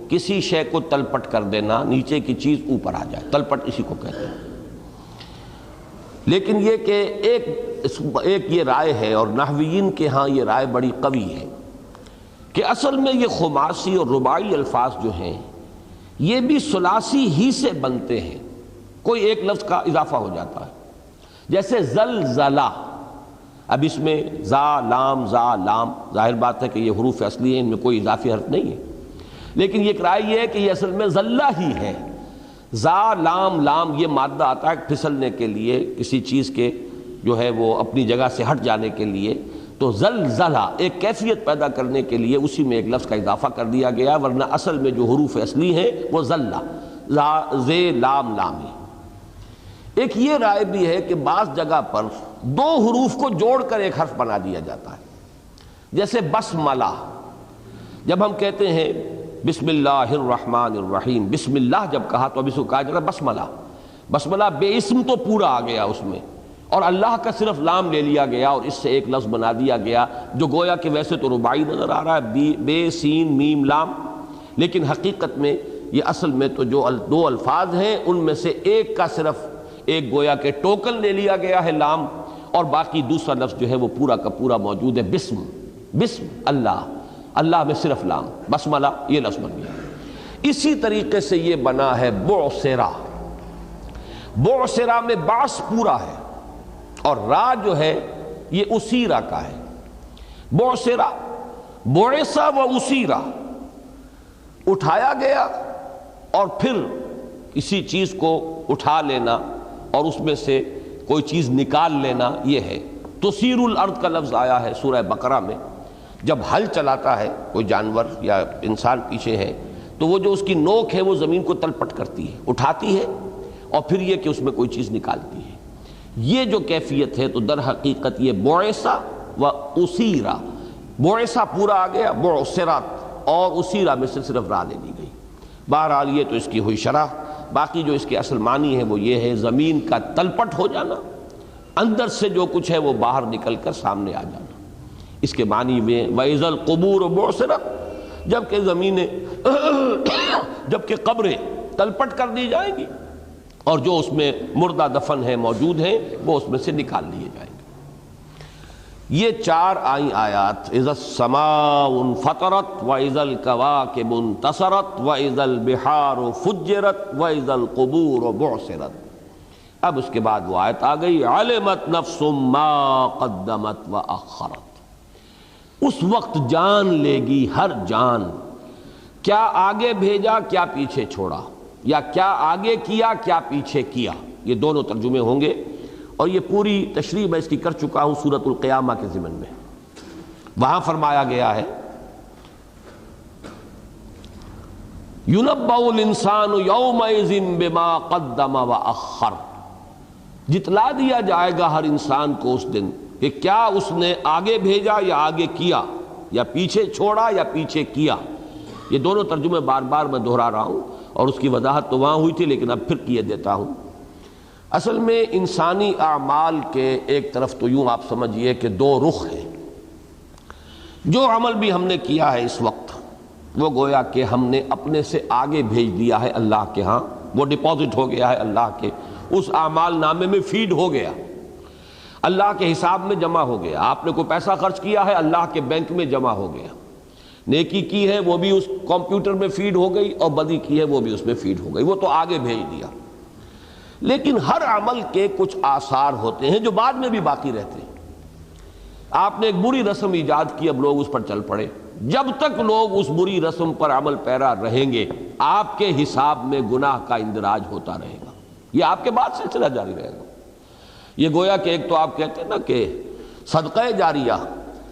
کسی شے کو تلپٹ کر دینا، نیچے کی چیز اوپر آ جائے، تلپٹ اسی کو کہتے ہیں۔ لیکن یہ کہ ایک یہ رائے ہے، اور نحویین کے ہاں یہ رائے بڑی قوی ہے، کہ اصل میں یہ خماسی اور رباعی الفاظ جو ہیں یہ بھی ثلاثی ہی سے بنتے ہیں، کوئی ایک لفظ کا اضافہ ہو جاتا ہے۔ جیسے زلزلہ، اب اس میں زا لام ظاہر بات ہے کہ یہ حروف اصلی ہیں، ان میں کوئی اضافی حرف نہیں ہے، لیکن یہ ایک رائے یہ ہے کہ یہ اصل میں زلہ ہی ہے۔ زا لام یہ مادہ آتا ہے پھسلنے کے لیے، کسی چیز کے جو ہے وہ اپنی جگہ سے ہٹ جانے کے لیے، تو زلزلہ ایک کیفیت پیدا کرنے کے لیے اسی میں ایک لفظ کا اضافہ کر دیا گیا، ورنہ اصل میں جو حروف اصلی ہیں وہ زلہ، زے لام ہی۔ ایک یہ رائے بھی ہے کہ بعض جگہ پر 2 حروف کو جوڑ کر ایک حرف بنا دیا جاتا ہے، جیسے بسملہ، جب ہم کہتے ہیں بسم اللہ الرحمن الرحیم، بسم اللہ جب کہا تو اب اس کو کہا جاتا ہے بسملہ۔ بسملہ بے اسم تو پورا آ گیا اس میں، اور اللہ کا صرف لام لے لیا گیا اور اس سے ایک لفظ بنا دیا گیا، جو گویا کہ ویسے تو رباعی نظر آ رہا ہے، بے سین میم لام، لیکن حقیقت میں یہ اصل میں تو جو 2 الفاظ ہیں ان میں سے ایک کا صرف ایک گویا کہ ٹوکن لے لیا گیا ہے لام، اور باقی دوسرا لفظ جو ہے وہ پورا کا پورا موجود ہے، بسم اللہ، اللہ میں صرف لام، بسملہ یہ لفظ بن گیا۔ اسی طریقے سے یہ بنا ہے بعثرہ۔ بعثرہ میں باس پورا ہے، اور را جو ہے یہ اسیرہ کا ہے۔ بعثرہ، بعثہ و اسیرہ، اٹھایا گیا اور پھر کسی چیز کو اٹھا لینا اور اس میں سے کوئی چیز نکال لینا، یہ ہے۔ تسیر الارض کا لفظ آیا ہے سورہ بقرہ میں، جب ہل چلاتا ہے کوئی جانور یا انسان پیچھے ہے تو وہ جو اس کی نوک ہے وہ زمین کو تلپٹ کرتی ہے، اٹھاتی ہے، اور پھر یہ کہ اس میں کوئی چیز نکالتی ہے۔ یہ جو کیفیت ہے تو در حقیقت یہ بعثہ و اسیرہ، بعثہ پورا آ گیا، بعثرت، اور اسیرہ میں سے صرف را لے لی گئی۔ بہرحال یہ تو اس کی ہوئی شرح، باقی جو اس کے اصل معنی ہے وہ یہ ہے زمین کا تلپٹ ہو جانا، اندر سے جو کچھ ہے وہ باہر نکل کر سامنے آ جانا۔ اس کے معنی میں وَإِذَا الْقُبُورُ بُعْثِرَتْ، جبکہ زمینیں جبکہ قبریں تلپٹ کر دی جائیں گی اور جو اس میں مردہ دفن ہیں موجود ہیں وہ اس میں سے نکال لیے جائیں گے۔ یہ 4 آئیں آیات، اذا السماء انفطرت واذا الكواكب انتصرت واذا البحار فجرت واذا القبور بعثرت، اب اس کے بعد وہ آیت آ گئی، علمت نفس ما قدمت واخرت، اس وقت جان لے گی ہر جان کیا آگے بھیجا کیا پیچھے چھوڑا، یا کیا آگے کیا کیا پیچھے کیا. یہ دونوں ترجمے ہوں گے، اور یہ پوری تشریح میں اس کی کر چکا ہوں سورۃ القیامہ کے ضمن میں. وہاں فرمایا گیا ہے يُنَبَّأُ الْإِنسَانُ يَوْمَئِذٍ بِمَا قَدَّمَ وَأَخَّرَ، جتلا دیا جائے گا ہر انسان کو اس دن کہ کیا اس نے آگے بھیجا یا آگے کیا، یا پیچھے چھوڑا یا پیچھے کیا. یہ دونوں ترجمے بار بار میں دہرا رہا ہوں، اور اس کی وضاحت تو وہاں ہوئی تھی لیکن اب پھر کیے دیتا ہوں. اصل میں انسانی اعمال کے ایک طرف تو یوں آپ سمجھیے کہ دو رخ ہیں. جو عمل بھی ہم نے کیا ہے اس وقت وہ گویا کہ ہم نے اپنے سے آگے بھیج دیا ہے اللہ کے ہاں، وہ ڈپازٹ ہو گیا ہے اللہ کے اس اعمال نامے میں، فیڈ ہو گیا، اللہ کے حساب میں جمع ہو گیا. آپ نے کوئی پیسہ خرچ کیا ہے اللہ کے بینک میں جمع ہو گیا، نیکی کی ہے وہ بھی اس کمپیوٹر میں فیڈ ہو گئی، اور بدی کی ہے وہ بھی اس میں فیڈ ہو گئی، وہ تو آگے بھیج دیا. لیکن ہر عمل کے کچھ آثار ہوتے ہیں جو بعد میں بھی باقی رہتے ہیں. آپ نے ایک بری رسم ایجاد کی، اب لوگ اس پر چل پڑے. جب تک لوگ اس بری رسم پر عمل پیرا رہیں گے آپ کے حساب میں گناہ کا اندراج ہوتا رہے گا، یہ آپ کے بعد سلسلہ جاری رہے گا. یہ گویا کہ ایک تو آپ کہتے ہیں نا کہ صدقہ جاریہ،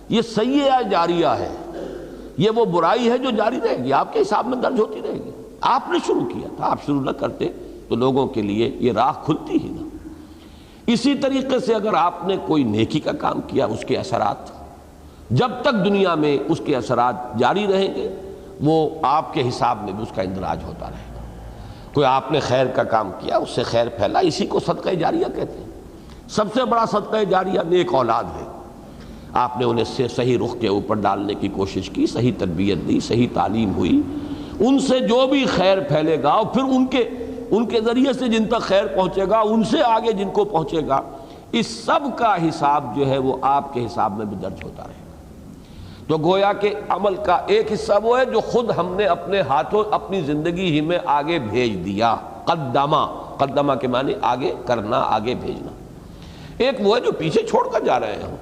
یہ سیئہ جاریہ ہے، یہ وہ برائی ہے جو جاری رہے گی، آپ کے حساب میں درج ہوتی رہے گی. آپ نے شروع کیا تھا، آپ شروع نہ کرتے تو لوگوں کے لیے یہ راہ کھلتی ہی نہ. اسی طریقے سے اگر آپ نے کوئی نیکی کا کام کیا، اس کے اثرات جب تک دنیا میں اس کے اثرات جاری رہیں گے وہ آپ کے حساب میں بھی اس کا اندراج ہوتا رہے گا. کوئی آپ نے خیر کا کام کیا، اس سے خیر پھیلا، اسی کو صدقہ جاریہ کہتے ہیں. سب سے بڑا صدقہ جاریہ نیک اولاد ہے. آپ نے انہیں صحیح رخ کے اوپر ڈالنے کی کوشش کی، صحیح تربیت دی، صحیح تعلیم ہوئی، ان سے جو بھی خیر پھیلے گا اور پھر ان کے ذریعے سے جن تک خیر پہنچے گا، ان سے آگے جن کو پہنچے گا، اس سب کا حساب جو ہے وہ آپ کے حساب میں بھی درج ہوتا رہے گا. تو گویا کہ عمل کا ایک حصہ وہ ہے جو خود ہم نے اپنے ہاتھوں اپنی زندگی ہی میں آگے بھیج دیا، قدمہ کے معنی آگے کرنا، آگے بھیجنا. ایک وہ ہے جو پیچھے چھوڑ کر جا رہے ہیں،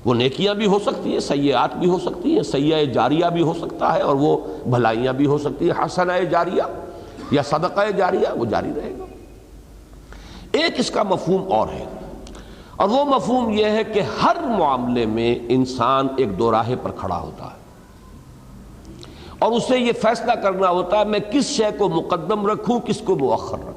وہ نیکیاں بھی ہو سکتی ہیں، سیئات بھی ہو سکتی ہیں، سیئہ جاریہ بھی ہو سکتا ہے، اور وہ بھلائیاں بھی ہو سکتی ہیں، حسنہ جاریہ یا صدقہ جاریہ، وہ جاری رہے گا. ایک اس کا مفہوم اور ہے، اور وہ مفہوم یہ ہے کہ ہر معاملے میں انسان ایک دو راہے پر کھڑا ہوتا ہے، اور اسے یہ فیصلہ کرنا ہوتا ہے میں کس شے کو مقدم رکھوں، کس کو مؤخر رکھوں.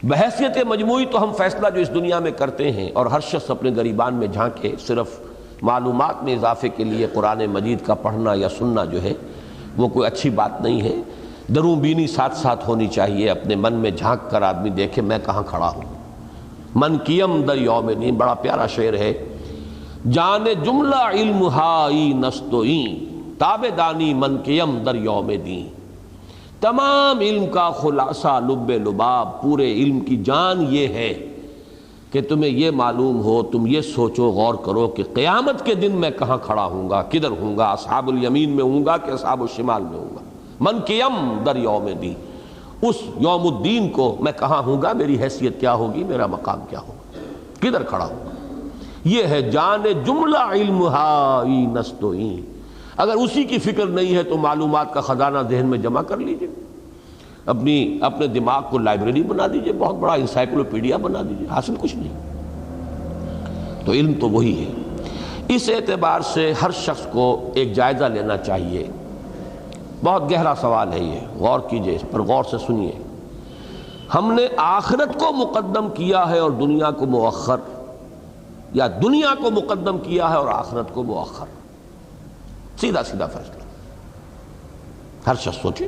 بحیثیت مجموعی تو ہم فیصلہ جو اس دنیا میں کرتے ہیں، اور ہر شخص اپنے گریبان میں جھانکے صرف معلومات میں اضافے کے لیے قرآن مجید کا پڑھنا یا سننا جو ہے وہ کوئی اچھی بات نہیں ہے. دروں بینی ساتھ ساتھ ہونی چاہیے، اپنے من میں جھانک کر آدمی دیکھے میں کہاں کھڑا ہوں. من کیم در یوم دین، بڑا پیارا شعر ہے. جان جملہ علم ہائی نستوئیں، تاب دانی من کیم در یوم دین. تمام علم کا خلاصہ لب لباب، پورے علم کی جان یہ ہے کہ تمہیں یہ معلوم ہو، تم یہ سوچو، غور کرو کہ قیامت کے دن میں کہاں کھڑا ہوں گا، کدھر ہوں گا، اصحاب الیمین میں ہوں گا کہ اصحاب الشمال میں ہوں گا. من کیم در یوم دین، اس یوم الدین کو میں کہاں ہوں گا، میری حیثیت کیا ہوگی، میرا مقام کیا ہوگا، کدھر کھڑا ہوں گا. یہ ہے جان جملہ علم ہائی نستوئیں. اگر اسی کی فکر نہیں ہے تو معلومات کا خزانہ ذہن میں جمع کر لیجئے، اپنے دماغ کو لائبریری بنا دیجئے، بہت بڑا انسائکلوپیڈیا بنا دیجئے، حاصل کچھ نہیں. تو علم تو وہی ہے. اس اعتبار سے ہر شخص کو ایک جائزہ لینا چاہیے. بہت گہرا سوال ہے یہ، غور کیجئے اس پر، غور سے سنیے. ہم نے آخرت کو مقدم کیا ہے اور دنیا کو مؤخر، یا دنیا کو مقدم کیا ہے اور آخرت کو مؤخر؟ سیدھا سیدھا فیصلہ ہر شخص سوچے،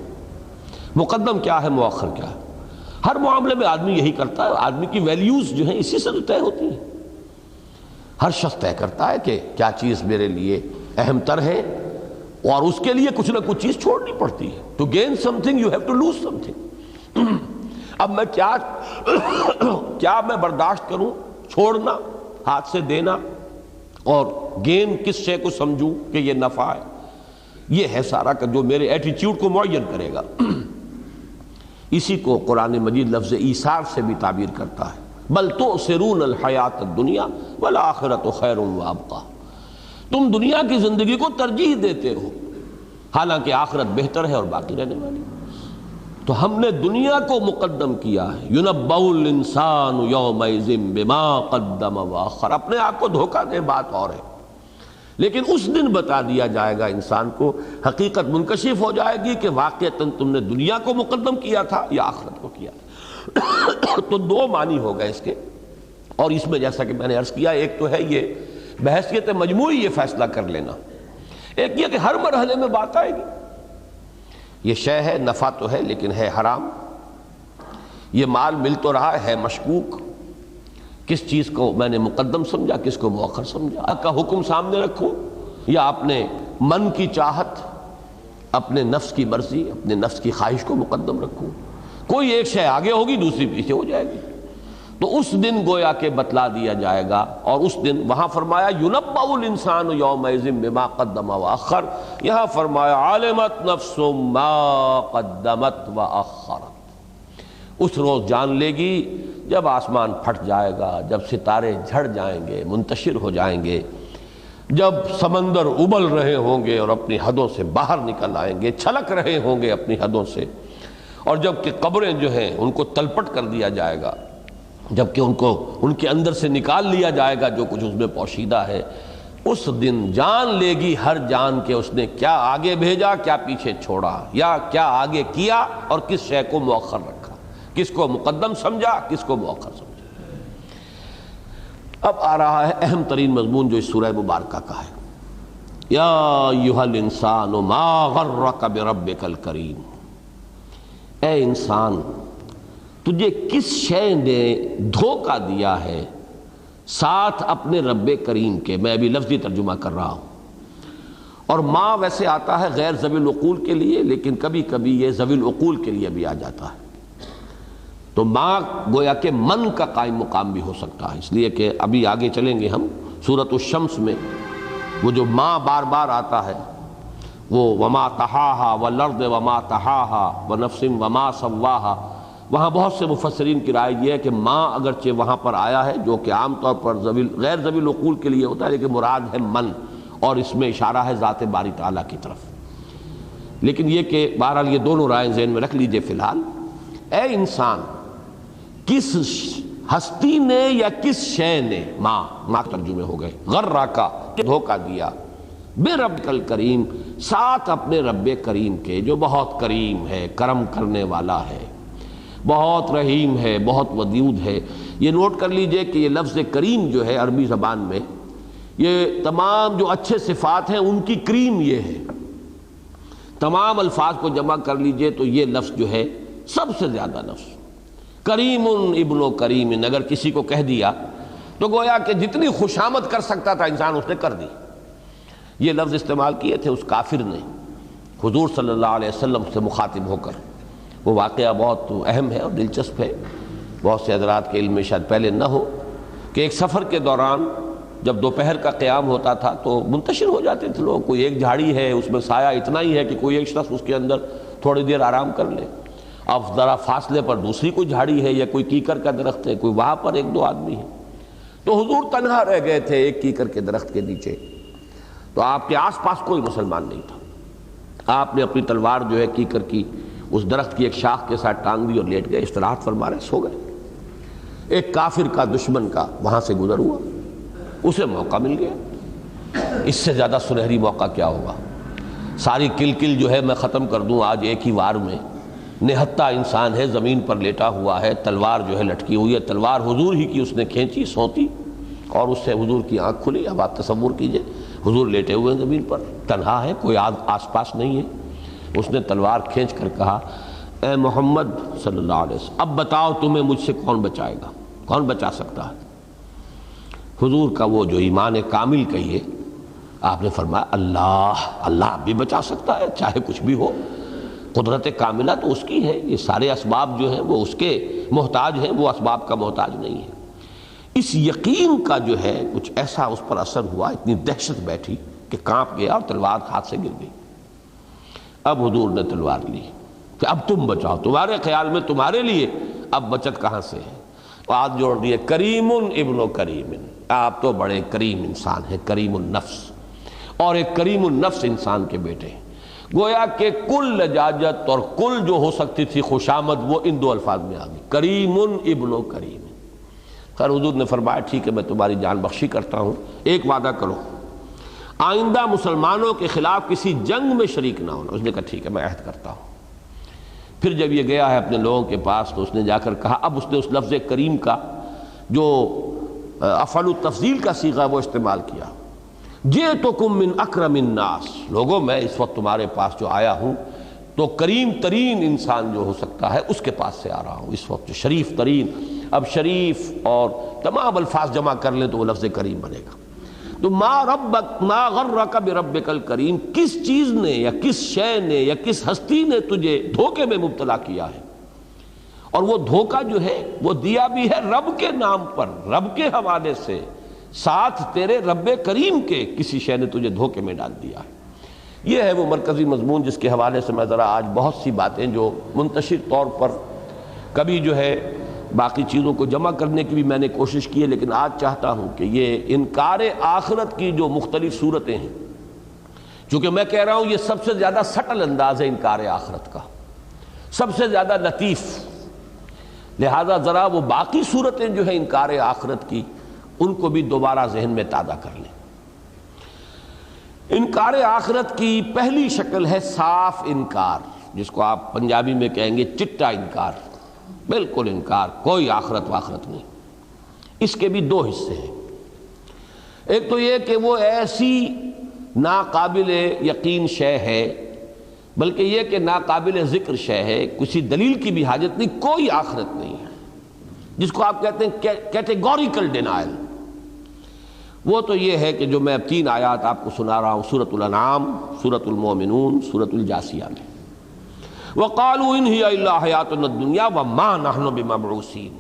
مقدم کیا ہے، مؤخر کیا ہے. ہر معاملے میں آدمی یہی کرتا ہے. آدمی کی ویلیوز جو ہیں اسی سے تو طے ہوتی ہیں. ہر شخص طے کرتا ہے کہ کیا چیز میرے لیے اہم تر ہے، اور اس کے لیے کچھ نہ کچھ چیز چھوڑنی پڑتی ہے. To gain something you have to lose something. اب میں کیا میں برداشت کروں، چھوڑنا، ہاتھ سے دینا، اور گین کس شے کو سمجھوں کہ یہ نفع ہے. یہ ہے سارا کا جو میرے ایٹیچیوڈ کو معین کرے گا. اسی کو قرآن مجید لفظ ایثار سے بھی تعبیر کرتا ہے، بل تؤثرون الحیات الدنیا والآخرۃ خیر وابقیٰ، تم دنیا کی زندگی کو ترجیح دیتے ہو حالانکہ آخرت بہتر ہے اور باقی رہنے والی۔ تو ہم نے دنیا کو مقدم کیا ہے، يُنَبَّأُ الْإِنسَانُ يَوْمَئِذٍ بِمَا قَدَّمَ وَأَخَّرَ، اپنے آپ کو دھوکہ دے بات اور ہے، لیکن اس دن بتا دیا جائے گا انسان کو، حقیقت منکشف ہو جائے گی کہ واقعتاً تم نے دنیا کو مقدم کیا تھا یا آخرت کو کیا تھا۔ تو دو معنی ہو گئے اس کے، اور اس میں جیسا کہ میں نے عرض کیا، ایک تو ہے یہ بحیثیت مجموعی یہ فیصلہ کر لینا، ایک یہ کہ ہر مرحلے میں بات آئے گی، یہ شے ہے، نفع تو ہے لیکن ہے حرام، یہ مال مل تو رہا ہے مشکوک، کس چیز کو میں نے مقدم سمجھا، کس کو مؤخر سمجھا، اللہ کا حکم سامنے رکھوں یا اپنے من کی چاہت، اپنے نفس کی مرضی، اپنے نفس کی خواہش کو مقدم رکھوں، کوئی ایک شے آگے ہوگی دوسری پیچھے ہو جائے گی۔ تو اس دن گویا کہ بتلا دیا جائے گا، اور اس دن وہاں فرمایا يُنَبَّأُ الْإِنسَانُ يَوْمَئِذٍ بِمَا قَدَّمَ وَأَخَّرَ، یہاں فرمایا عَلِمَتْ نَفْسٌ مَا قَدَّمَتْ وَأَخَّرَتْ، اس روز جان لے گی جب آسمان پھٹ جائے گا، جب ستارے جھڑ جائیں گے، منتشر ہو جائیں گے، جب سمندر ابل رہے ہوں گے اور اپنی حدوں سے باہر نکل آئیں گے، چھلک رہے ہوں گے اپنی حدوں سے، اور جب کہ قبریں جو ہیں ان کو تلپٹ کر دیا جائے گا، جبکہ ان کے اندر سے نکال لیا جائے گا جو کچھ اس میں پوشیدہ ہے، اس دن جان لے گی ہر جان کے اس نے کیا آگے بھیجا، کیا پیچھے چھوڑا، یا کیا آگے کیا اور کس شے کو مؤخر رکھا، کس کو مقدم سمجھا، کس کو مؤخر سمجھا۔ اب آ رہا ہے اہم ترین مضمون جو اس سورہ مبارکہ کا ہے، یا ایھا الانسان ما غرک بربک الکریم، اے انسان تجھے کس شے نے دھوکہ دیا ہے ساتھ اپنے رب کریم کے، میں ابھی لفظی ترجمہ کر رہا ہوں، اور ما ویسے آتا ہے غیر ذوی العقول کے لیے، لیکن کبھی کبھی یہ ذوی العقول کے لیے بھی آ جاتا ہے، تو ما گویا کہ من کا قائم مقام بھی ہو سکتا ہے، اس لیے کہ ابھی آگے چلیں گے ہم سورۃ الشمس میں وہ جو ما بار بار آتا ہے، وہ وما طحاہا والارض وما طحاہا ونفس وما سواہا، وہاں بہت سے مفسرین کی رائے یہ ہے کہ ماں اگرچہ وہاں پر آیا ہے جو کہ عام طور پر غیر ذوی العقول کے لیے ہوتا ہے، لیکن مراد ہے من، اور اس میں اشارہ ہے ذات باری تعالیٰ کی طرف، لیکن یہ کہ بہرحال یہ دونوں رائیں ذہن میں رکھ لیجئے فی الحال۔ اے انسان کس ہستی نے یا کس شے نے، ماں ترجمے ہو گئے، غرہ کا دھوکہ دیا، بے رب الکریم ساتھ اپنے رب کریم کے جو بہت کریم ہے، کرم کرنے والا ہے، بہت رحیم ہے، بہت ودود ہے۔ یہ نوٹ کر لیجئے کہ یہ لفظ کریم جو ہے عربی زبان میں، یہ تمام جو اچھے صفات ہیں ان کی کریم یہ ہے، تمام الفاظ کو جمع کر لیجئے تو یہ لفظ جو ہے سب سے زیادہ لفظ کریم ابن و کریم، اگر کسی کو کہہ دیا تو گویا کہ جتنی خوشامد کر سکتا تھا انسان اس نے کر دی۔ یہ لفظ استعمال کیے تھے اس کافر نے حضور صلی اللہ علیہ وسلم سے مخاطب ہو کر، وہ واقعہ بہت اہم ہے اور دلچسپ ہے، بہت سے حضرات کے علم میں شاید پہلے نہ ہو کہ ایک سفر کے دوران جب دوپہر کا قیام ہوتا تھا تو منتشر ہو جاتے تھے لوگ، کوئی ایک جھاڑی ہے اس میں سایہ اتنا ہی ہے کہ کوئی ایک شخص اس کے اندر تھوڑی دیر آرام کر لے، اب ذرا فاصلے پر دوسری کوئی جھاڑی ہے یا کوئی کیکر کا درخت ہے، کوئی وہاں پر ایک دو آدمی ہیں، تو حضور تنہا رہ گئے تھے ایک کیکر کے درخت کے نیچے، تو آپ کے آس پاس کوئی مسلمان نہیں تھا، آپ نے اپنی تلوار جو ہے کیکر کی اس درخت کی ایک شاخ کے ساتھ ٹانگ دی اور لیٹ گئے، استراحت فرما رہے، سو گئے۔ ایک کافر کا دشمن کا وہاں سے گزر ہوا، اسے موقع مل گیا، اس سے زیادہ سنہری موقع کیا ہوگا، ساری کل جو ہے میں ختم کر دوں آج ایک ہی وار میں، نہتہ انسان ہے، زمین پر لیٹا ہوا ہے، تلوار جو ہے لٹکی ہوئی ہے، تلوار حضور ہی کی اس نے کھینچی سونتی اور اس سے حضور کی آنکھ کھلی۔ اب آپ تصور کیجئے حضور لیٹے ہوئے ہیں زمین پر، تنہا ہے، کوئی آس پاس نہیں ہے، اس نے تلوار کھینچ کر کہا اے محمد صلی اللہ علیہ وسلم اب بتاؤ تمہیں مجھ سے کون بچائے گا، کون بچا سکتا ہے؟ حضور کا وہ جو ایمان کامل کہیے، آپ نے فرمایا اللہ بھی بچا سکتا ہے چاہے کچھ بھی ہو، قدرت کاملہ تو اس کی ہے، یہ سارے اسباب جو ہیں وہ اس کے محتاج ہیں، وہ اسباب کا محتاج نہیں ہے۔ اس یقین کا جو ہے کچھ ایسا اس پر اثر ہوا، اتنی دہشت بیٹھی کہ کانپ گیا اور تلوار ہاتھ سے گر گئی۔ اب حضور نے تلوار لی، کہ اب تم بچاؤ، تمہارے خیال میں تمہارے لیے اب بچت کہاں سے ہے؟ بات جوڑ دیے کریم ابن کریم، آپ تو بڑے کریم انسان ہیں، کریم النفس، اور ایک کریم النفس انسان کے بیٹے ہیں۔ گویا کہ کل لجاجت اور کل جو ہو سکتی تھی خوشامد وہ ان دو الفاظ میں آ گئی، کریم ابن کریم۔ خیر حضور نے فرمایا ٹھیک ہے میں تمہاری جان بخشی کرتا ہوں، ایک وعدہ کرو آئندہ مسلمانوں کے خلاف کسی جنگ میں شریک نہ ہونا۔ اس نے کہا ٹھیک ہے میں عہد کرتا ہوں۔ پھر جب یہ گیا ہے اپنے لوگوں کے پاس تو اس نے جا کر کہا، اب اس نے اس لفظ کریم کا جو افعل التفضیل کا صیغہ وہ استعمال کیا، جئتکم من اکرم الناس، لوگوں میں اس وقت تمہارے پاس جو آیا ہوں تو کریم ترین انسان جو ہو سکتا ہے اس کے پاس سے آ رہا ہوں اس وقت، جو شریف ترین۔ اب شریف اور تمام الفاظ جمع کر لیں تو وہ لفظ کریم بنے گا۔ تو ما غرک بربک الکریم، کس چیز نے یا کس شے نے یا کس ہستی نے تجھے دھوکے میں مبتلا کیا ہے، اور وہ دھوکہ جو ہے وہ دیا بھی ہے رب کے نام پر، رب کے حوالے سے، ساتھ تیرے رب کریم کے کسی شے نے تجھے دھوکے میں ڈال دیا ہے۔ یہ ہے وہ مرکزی مضمون جس کے حوالے سے میں ذرا آج بہت سی باتیں جو منتشر طور پر کبھی جو ہے باقی چیزوں کو جمع کرنے کی بھی میں نے کوشش کی ہے، لیکن آج چاہتا ہوں کہ یہ انکار آخرت کی جو مختلف صورتیں ہیں، چونکہ میں کہہ رہا ہوں یہ سب سے زیادہ سٹل انداز ہے انکار آخرت کا، سب سے زیادہ لطیف، لہذا ذرا وہ باقی صورتیں جو ہیں انکار آخرت کی ان کو بھی دوبارہ ذہن میں تازہ کر لیں۔ انکار آخرت کی پہلی شکل ہے صاف انکار، جس کو آپ پنجابی میں کہیں گے چٹا انکار، بالکل انکار، کوئی آخرت واخرت نہیں۔ اس کے بھی دو حصے ہیں، ایک تو یہ کہ وہ ایسی ناقابل یقین شے ہے، بلکہ یہ کہ ناقابل ذکر شے ہے، کسی دلیل کی بھی حاجت نہیں، کوئی آخرت نہیں ہے، جس کو آپ کہتے ہیں کیٹیگوریکل ڈینائل۔ وہ تو یہ ہے کہ جو میں اب 3 آیات آپ کو سنا رہا ہوں، سورۃ الانعام، سورۃ المومنون، سورۃ الجاثیہ میں، وَقَالُوا إِنْ هِيَ إِلَّا حَيَاتُنَا الدُّنْيَا وَمَا نَحْنُ بِمَبْعُوثِينَ،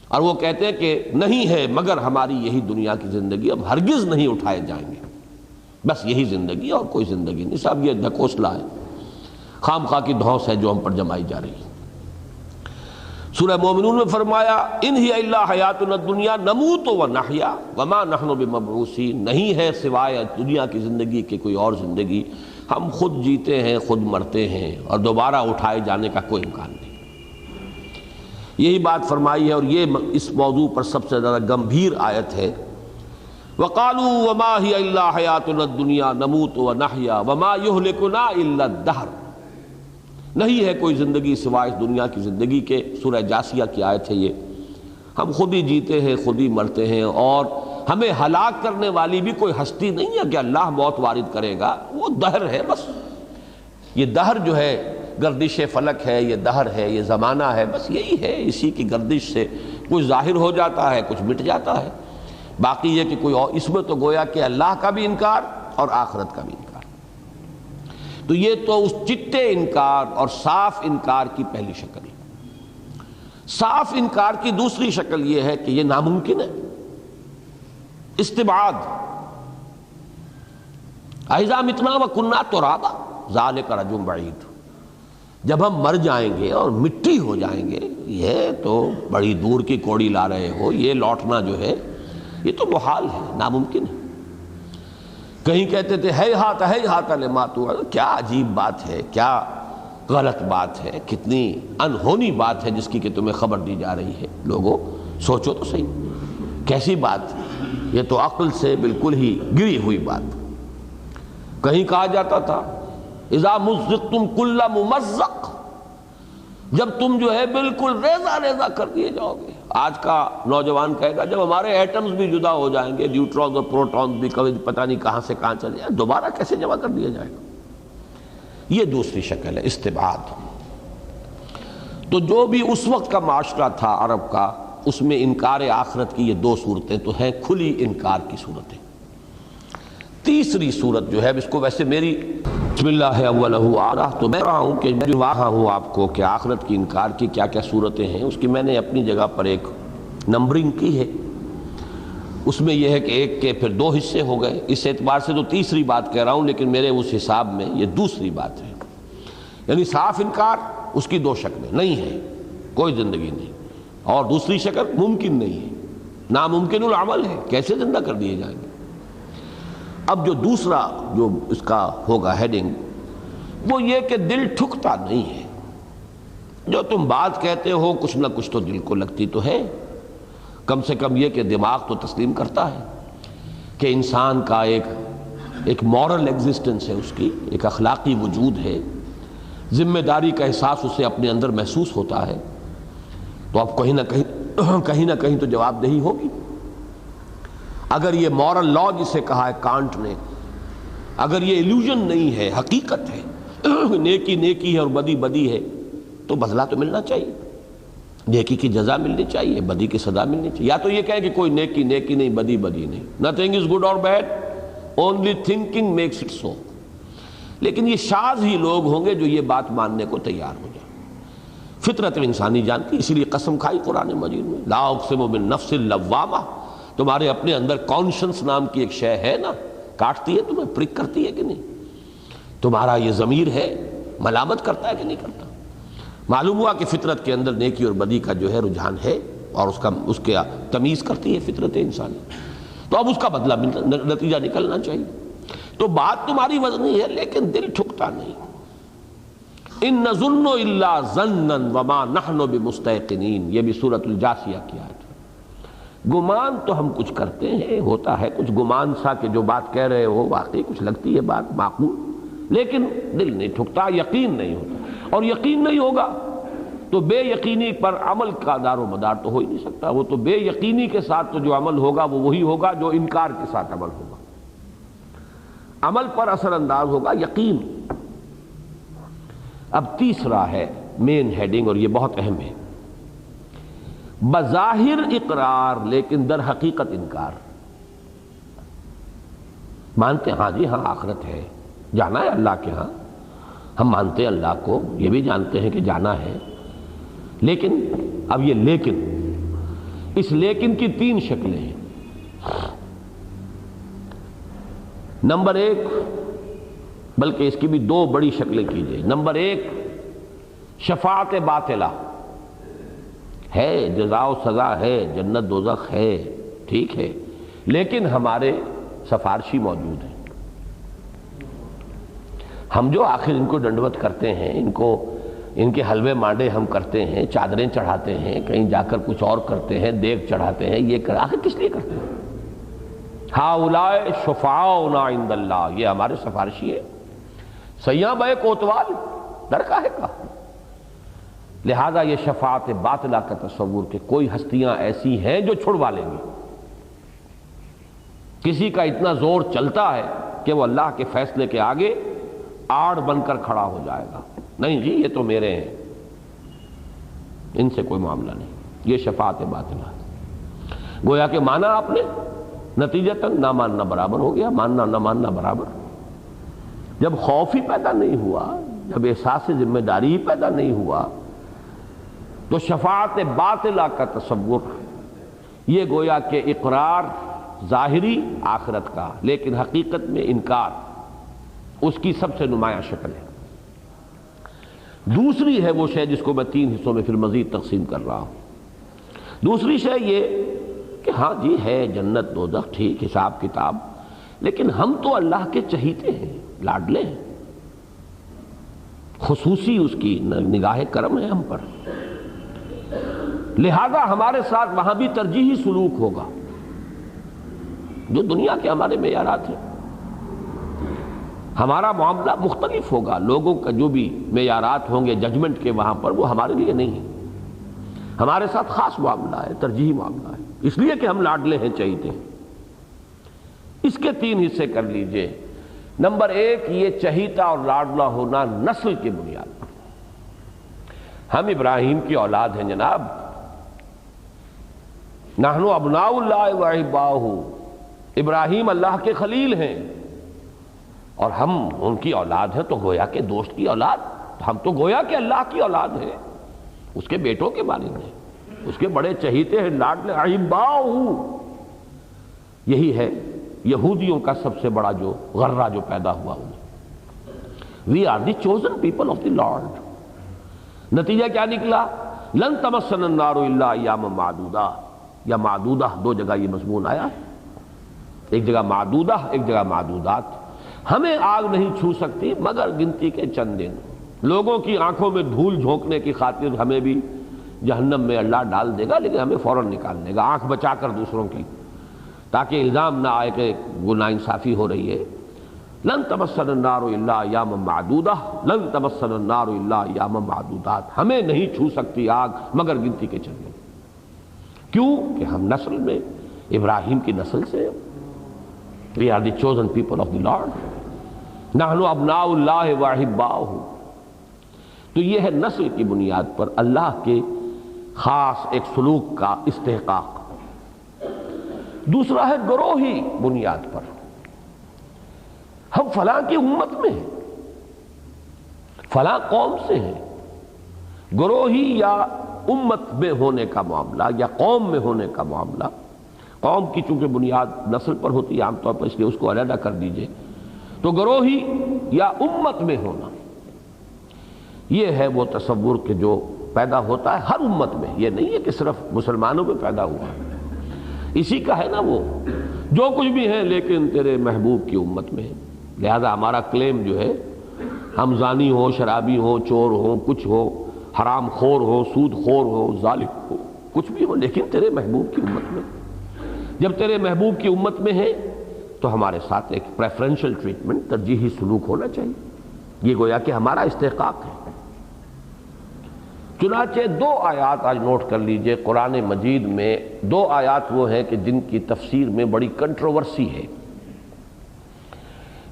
اور وہ کہتے ہیں کہ نہیں ہے مگر ہماری یہی دنیا کی زندگی، اب ہرگز نہیں اٹھائے جائیں گے، بس یہی زندگی اور کوئی زندگی نہیں۔ صاحب یہ ڈھکوسلا ہے، خام خواہ کی دھونس ہے جو ہم پر جمائی جا رہی ہے۔ سورہ مومنون میں فرمایا ان ہی الا حیاتنا الدنیا نموت ونحیا وما نحن بمبعوثین، نہیں ہے سوائے دنیا کی زندگی کے کوئی اور زندگی، ہم خود جیتے ہیں خود مرتے ہیں اور دوبارہ اٹھائے جانے کا کوئی امکان نہیں۔ یہی بات فرمائی ہے، اور یہ اس موضوع پر سب سے زیادہ گمبھیر آیت ہے۔ وقالوا وما هي الا حیاتنا الدنیا نموت ونحیا وما یہلکنا الا الدہر، نہیں ہے کوئی زندگی سوائے اس دنیا کی زندگی کے۔ سورہ جاثیہ کی آیت ہے یہ، ہم خود ہی جیتے ہیں خود ہی مرتے ہیں، اور ہمیں ہلاک کرنے والی بھی کوئی ہستی نہیں ہے کہ اللہ موت وارد کرے گا، وہ دہر ہے بس۔ یہ دہر جو ہے گردش فلک ہے، یہ دہر ہے، یہ زمانہ ہے، بس یہی ہے، اسی کی گردش سے کچھ ظاہر ہو جاتا ہے کچھ مٹ جاتا ہے، باقی یہ کہ کوئی اور، اس میں تو گویا کہ اللہ کا بھی انکار اور آخرت کا بھی انکار۔ تو یہ تو اس چٹے انکار اور صاف انکار کی پہلی شکل ہے۔ صاف انکار کی دوسری شکل یہ ہے کہ یہ ناممکن ہے، استبعاد، اذا متنا وکنا ترابا ذالک رجل بعید، جب ہم مر جائیں گے اور مٹی ہو جائیں گے، یہ تو بڑی دور کی کوڑی لا رہے ہو، یہ لوٹنا جو ہے یہ تو محال ہے، ناممکن ہے۔ کہیں کہتے تھے ہیہات لما توعدون، کیا عجیب بات ہے، کیا غلط بات ہے، کتنی انہونی بات ہے جس کی کہ تمہیں خبر دی جا رہی ہے۔ لوگوں سوچو تو صحیح، کیسی بات، یہ تو عقل سے بالکل ہی گری ہوئی بات۔ کہیں کہا جاتا تھا اذا مزقتم کل ممزق، جب تم جو ہے بالکل ریزہ ریزہ کر دیے جاؤ گے۔ آج کا نوجوان کہے گا جب ہمارے ایٹمز بھی جدا ہو جائیں گے، نیوٹرونز اور پروٹونز بھی کبھی پتہ نہیں کہاں سے کہاں چلے جائیں، دوبارہ کیسے جمع کر دیا جائے گا۔ یہ دوسری شکل ہے، استبعاد۔ تو جو بھی اس وقت کا معاشرہ تھا عرب کا، اس میں انکار آخرت کی یہ 2 صورتیں تو ہیں کھلی انکار کی صورتیں۔ تیسری صورت جو ہے، اس کو ویسے میری بسم اللہ اولہ آ رہا تو میں رہا ہوں کہ میں جو وہاں ہوں آپ کو کہ آخرت کی انکار کی کیا کیا صورتیں ہیں، اس کی میں نے اپنی جگہ پر ایک نمبرنگ کی ہے۔ اس میں یہ ہے کہ ایک کے پھر 2 حصے ہو گئے، اس اعتبار سے تو تیسری بات کہہ رہا ہوں، لیکن میرے اس حساب میں یہ دوسری بات ہے یعنی صاف انکار، اس کی دو شکلیں نہیں ہے، کوئی زندگی نہیں، اور دوسری شکل ممکن نہیں ہے، ناممکن العمل ہے، کیسے زندہ کر دیے جائیں گے۔ اب جو دوسرا جو اس کا ہوگا ہیڈنگ، وہ یہ کہ دل ٹھکتا نہیں ہے۔ جو تم بات کہتے ہو کچھ نہ کچھ تو دل کو لگتی تو ہے، کم سے کم یہ کہ دماغ تو تسلیم کرتا ہے کہ انسان کا ایک مورل ایگزسٹنس ہے، اس کی ایک اخلاقی وجود ہے، ذمہ داری کا احساس اسے اپنے اندر محسوس ہوتا ہے، تو اب کہیں نہ کہیں تو جواب دہی ہوگی۔ اگر یہ مورل لا جسے کہا ہے کانٹ نے، اگر یہ ایلیوژن نہیں ہے، حقیقت ہے، نیکی نیکی ہے اور بدی بدی ہے، تو بدلہ تو ملنا چاہیے، نیکی کی جزا ملنی چاہیے، بدی کی سزا ملنی چاہیے۔ یا تو یہ کہیں کہ کوئی نیکی نیکی نہیں، بدی بدی نہیں، nothing is good or bad, only thinking makes it so۔ لیکن یہ شاذ ہی لوگ ہوں گے جو یہ بات ماننے کو تیار ہو جائیں۔ فطرت انسانی جانتی، اسی لیے قسم کھائی قرآن مجید میں، لا اقسم بالنفس اللوامہ، تمہارے اپنے اندر کانشنس نام کی ایک شے ہے نا، کاٹتی ہے تمہیں، پرک کرتی ہے کہ نہیں؟ تمہارا یہ ضمیر ہے، ملامت کرتا ہے کہ نہیں کرتا؟ معلوم ہوا کہ فطرت کے اندر نیکی اور بدی کا جو ہے رجحان ہے، اور اس کے تمیز کرتی ہے فطرت انسانی، تو اب اس کا بدلہ نتیجہ نکلنا چاہیے۔ تو بات تمہاری وزنی ہے لیکن دل ٹھکتا نہیں۔ ان نظن الا ظنا وما نحن بمستيقنين، یہ بھی سورۃ الجاثیہ کی آیت ہے۔ گمان تو ہم کچھ کرتے ہیں، ہوتا ہے کچھ گمان سا کہ جو بات کہہ رہے ہو واقعی کچھ لگتی ہے بات معقول، لیکن دل نہیں ٹھکتا، یقین نہیں ہوتا، اور یقین نہیں ہوگا تو بے یقینی پر عمل کا دار و مدار تو ہو ہی نہیں سکتا۔ وہ تو بے یقینی کے ساتھ تو جو عمل ہوگا وہ وہی ہوگا جو انکار کے ساتھ عمل ہوگا۔ عمل پر اثر انداز ہوگا یقین۔ اب تیسرا ہے مین ہیڈنگ، اور یہ بہت اہم ہے، بظاہر اقرار لیکن در حقیقت انکار۔ مانتے ہیں ہاں جی ہاں آخرت ہے، جانا ہے اللہ کے ہاں، ہم مانتے ہیں اللہ کو، یہ بھی جانتے ہیں کہ جانا ہے، لیکن اب یہ لیکن، اس لیکن کی تین شکلیں ہیں۔ نمبر ایک، بلکہ اس کی بھی دو بڑی شکلیں کیجئے۔ نمبر ایک، شفاعت باطلہ ہے، جزا و سزا ہے، جنت دوزخ ہے، ٹھیک ہے، لیکن ہمارے سفارشی موجود ہیں۔ ہم جو آخر ان کو ڈنڈوت کرتے ہیں، ان کے حلوے مانڈے ہم کرتے ہیں، چادریں چڑھاتے ہیں، کہیں جا کر کچھ اور کرتے ہیں، دیگ چڑھاتے ہیں، یہ آخر کس لیے کرتے ہیں؟ ہؤلاء شفعاؤنا عند اللہ، یہ ہمارے سفارشی ہیں، سیاں بے کوتوال در کا ہے کا۔ لہذا یہ شفاعت باطلہ کا تصور کہ کوئی ہستیاں ایسی ہیں جو چھڑوا لیں گی، کسی کا اتنا زور چلتا ہے کہ وہ اللہ کے فیصلے کے آگے آڑ بن کر کھڑا ہو جائے گا، نہیں جی یہ تو میرے ہیں، ان سے کوئی معاملہ نہیں، یہ شفاعت باطلہ ہے۔ گویا کہ مانا آپ نے، نتیجتاً نہ ماننا برابر ہو گیا، ماننا نہ ماننا برابر۔ جب خوف ہی پیدا نہیں ہوا، جب احساس ذمہ داری ہی پیدا نہیں ہوا، تو شفاعت باطلہ کا تصور یہ گویا کہ اقرار ظاہری آخرت کا لیکن حقیقت میں انکار، اس کی سب سے نمایاں شکل ہے۔ دوسری ہے وہ شے جس کو میں تین حصوں میں پھر مزید تقسیم کر رہا ہوں۔ دوسری شے یہ کہ ہاں جی ہے جنت دوزخ، ٹھیک، حساب کتاب، لیکن ہم تو اللہ کے چہیتے ہیں، لاڈلے ہیں، خصوصی اس کی نگاہ کرم ہے ہم پر، لہذا ہمارے ساتھ وہاں بھی ترجیحی سلوک ہوگا جو دنیا کے ہمارے معیارات ہیں، ہمارا معاملہ مختلف ہوگا، لوگوں کا جو بھی معیارات ہوں گے ججمنٹ کے وہاں پر وہ ہمارے لیے نہیں ہے، ہمارے ساتھ خاص معاملہ ہے، ترجیحی معاملہ ہے، اس لیے کہ ہم لاڈلے ہیں، چہیتے ہیں۔ اس کے تین حصے کر لیجئے۔ نمبر ایک، یہ چہیتا اور لاڈلا ہونا نسل کی بنیاد پر۔ ہم ابراہیم کی اولاد ہیں جناب، نحن ابناء اللہ و احباؤہ، ابراہیم اللہ کے خلیل ہیں اور ہم ان کی اولاد ہیں، تو گویا کہ دوست کی اولاد، ہم تو گویا کہ اللہ کی اولاد ہیں، اس کے بیٹوں کے مانند ہیں، اس کے بڑے چہیتے ہیں، لاڈلے، احباؤہ۔ یہی ہے یہودیوں کا سب سے بڑا جو غرہ جو پیدا ہوا انہیں۔ We are the chosen people of the Lord. نتیجہ کیا نکلا؟ لن تمسن النار الا ایاما معدودہ، یا معدودہ، دو جگہ یہ مضمون آیا، ایک جگہ معدودہ، ایک جگہ معدودات۔ ہمیں آگ نہیں چھو سکتی مگر گنتی کے چند دن۔ لوگوں کی آنکھوں میں دھول جھونکنے کی خاطر ہمیں بھی جہنم میں اللہ ڈال دے گا، لیکن ہمیں فوراً نکال دے گا، آنکھ بچا کر دوسروں کی، تاکہ الزام نہ آئے کہ گناہ انصافی ہو رہی ہے۔ لن تمسن النار الا ایاما معدودہ، لن تمسن النار الا ایاما معدودات، ہمیں نہیں چھو سکتی آگ مگر گنتی کے چند دن۔ کیوں؟ کہ ہم نسل میں ابراہیم کی نسل سے، we are the chosen people of the Lord، نحن ابناء اللہ واحباؤہ۔ تو یہ ہے نسل کی بنیاد پر اللہ کے خاص ایک سلوک کا استحقاق۔ دوسرا ہے گروہی بنیاد پر، ہم فلاں کی امت میں ہیں، فلاں قوم سے ہیں۔ گروہی یا امت میں ہونے کا معاملہ یا قوم میں ہونے کا معاملہ، قوم کی چونکہ بنیاد نسل پر ہوتی ہے عام طور پر، اس لیے اس کو علیحدہ کر دیجئے، تو گروہی یا امت میں ہونا، یہ ہے وہ تصور کہ جو پیدا ہوتا ہے ہر امت میں، یہ نہیں ہے کہ صرف مسلمانوں میں پیدا ہوا، اسی کا ہے نا وہ جو کچھ بھی ہے لیکن تیرے محبوب کی امت میں ہے۔ لہذا ہمارا کلیم جو ہے، ہم زانی ہو، شرابی ہو، چور ہو، کچھ ہو، حرام خور ہو، سود خور ہو، ظالم ہو، کچھ بھی ہو، لیکن تیرے محبوب کی امت میں۔ جب تیرے محبوب کی امت میں ہے تو ہمارے ساتھ ایک پریفرنشل ٹریٹمنٹ، ترجیحی سلوک ہونا چاہیے، یہ گویا کہ ہمارا استحقاق ہے۔ چنانچہ دو آیات آج نوٹ کر لیجئے قرآن مجید میں، دو آیات وہ ہیں کہ جن کی تفسیر میں بڑی کنٹروورسی ہے،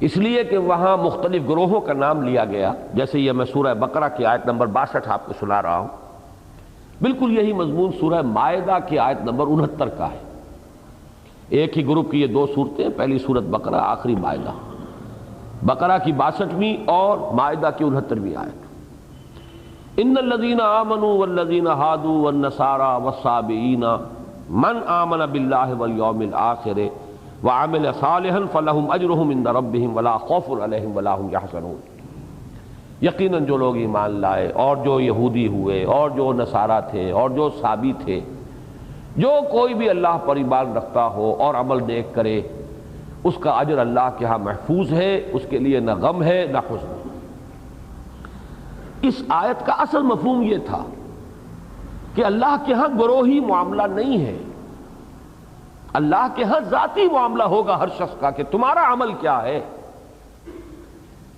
اس لیے کہ وہاں مختلف گروہوں کا نام لیا گیا۔ جیسے یہ میں سورہ بقرہ کی آیت نمبر 62 آپ کو سنا رہا ہوں، بالکل یہی مضمون سورہ مائدہ کی آیت نمبر 69 کا ہے۔ ایک ہی گروپ کی یہ دو صورتیں، پہلی سورت بقرہ، آخری مائدہ۔ بقرہ کی 62ویں اور مائدہ کی 69ویں آیت۔ ان الذین آمنوا والذین ہادوا والنصارى والصابئین من آمن باللہ والیوم الآخر وعمل صالحا فلہم اجرہم عند ربہم ولا خوف علیہم ولا ہم یحزنون۔ یقیناً جو لوگ ایمان لائے اور جو یہودی ہوئے اور جو نصارہ تھے اور جو صابی تھے، جو کوئی بھی اللہ پر ایمان رکھتا ہو اور عمل نیک کرے، اس کا اجر اللہ کے ہاں محفوظ ہے، اس کے لیے نہ غم ہے نہ حزن۔ اس آیت کا اصل مفہوم یہ تھا کہ اللہ کے ہاں گروہی معاملہ نہیں ہے، اللہ کے ہاں ذاتی معاملہ ہوگا ہر شخص کا کہ تمہارا عمل کیا ہے۔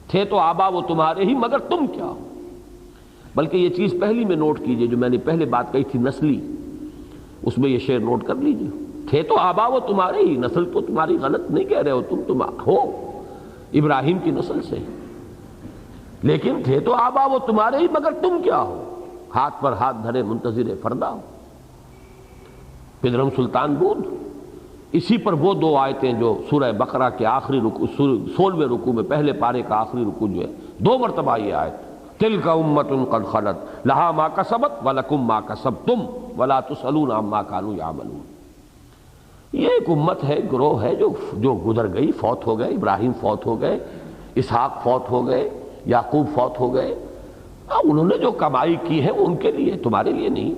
تھے تو آبا وہ تمہارے ہی مگر تم کیا ہو۔ بلکہ یہ چیز پہلی میں نوٹ کیجئے، جو میں نے پہلے بات کہی تھی نسلی، اس میں یہ شعر نوٹ کر لیجئے۔ تھے تو آبا وہ تمہارے ہی، نسل تو تمہاری غلط نہیں کہہ رہے ہو، تم ہو ابراہیم کی نسل سے، لیکن تھے تو آبا وہ تمہارے ہی مگر تم کیا ہو، ہاتھ پر ہاتھ دھرے منتظر فردا ہو۔ پدرم سلطان بود۔ اسی پر وہ دو آیتیں جو سورہ بقرہ کے آخری رکوع 16ویں رکوع میں پہلے پارے کا آخری رکوع جو ہے، دو مرتبہ یہ آیت، تلک امۃ قد خلت لہا ما کسبت ولکم ما کسبتم ولا تسألون عما کانوا یعملون۔ یہ ایک امت ہے، گروہ ہے جو گزر گئی، فوت ہو گئے، ابراہیم فوت ہو گئے، اسحاق فوت ہو گئے، یعقوب فوت ہو گئے، انہوں نے جو کمائی کی ہے وہ ان کے لیے، تمہارے لیے نہیں۔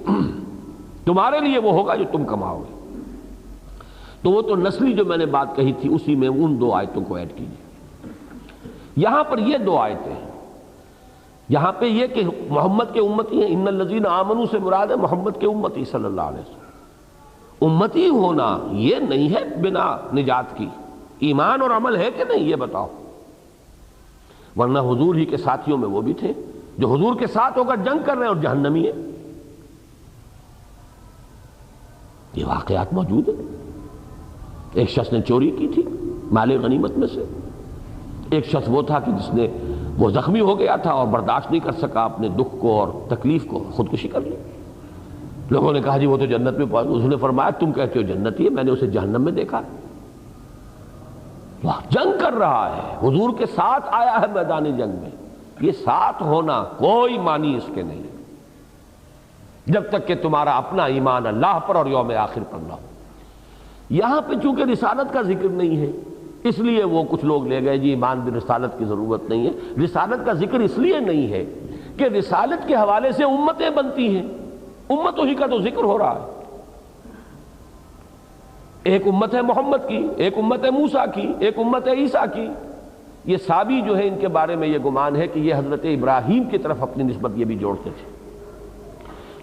تمہارے لیے وہ ہوگا جو تم کماؤ گے۔ تو وہ تو نسلی جو میں نے بات کہی تھی، اسی میں ان دو آیتوں کو ایڈ کیجیے۔ یہاں پر یہ دو آیتیں ہیں، یہاں پہ یہ کہ محمد کے امتی ہیں، ان الذین آمنوا سے مراد ہے محمد کے امتی صلی اللہ علیہ وسلم۔ امتی ہونا یہ نہیں ہے بنا نجات کی، ایمان اور عمل ہے کہ نہیں یہ بتاؤ، ورنہ حضور ہی کے ساتھیوں میں وہ بھی تھے جو حضور کے ساتھ ہو کر جنگ کر رہے ہیں اور جہنمی ہیں۔ یہ واقعات موجود ہیں۔ ایک شخص نے چوری کی تھی مال غنیمت میں سے، ایک شخص وہ تھا کہ جس نے وہ زخمی ہو گیا تھا اور برداشت نہیں کر سکا اپنے دکھ کو اور تکلیف کو، خودکشی کر لی۔ لوگوں نے کہا جی وہ تو جنت میں پہنچ، اس نے فرمایا تم کہتے ہو جنتی ہے، میں نے اسے جہنم میں دیکھا۔ وہ جنگ کر رہا ہے، حضور کے ساتھ آیا ہے میدان جنگ میں۔ یہ ساتھ ہونا کوئی معنی اس کے نہیں جب تک کہ تمہارا اپنا ایمان اللہ پر اور یوم آخر پر نہ ہو۔ یہاں پہ چونکہ رسالت کا ذکر نہیں ہے، اس لیے وہ کچھ لوگ لے گئے جی ایمان بھی رسالت کی ضرورت نہیں ہے۔ رسالت کا ذکر اس لیے نہیں ہے کہ رسالت کے حوالے سے امتیں بنتی ہیں، امتوں ہی کا تو ذکر ہو رہا ہے۔ ایک امت ہے محمد کی، ایک امت ہے موسیٰ کی، ایک امت ہے عیسیٰ کی۔ یہ صحابی جو ہے ان کے بارے میں یہ گمان ہے کہ یہ حضرت ابراہیم کی طرف اپنی نسبت یہ بھی جوڑتے تھے۔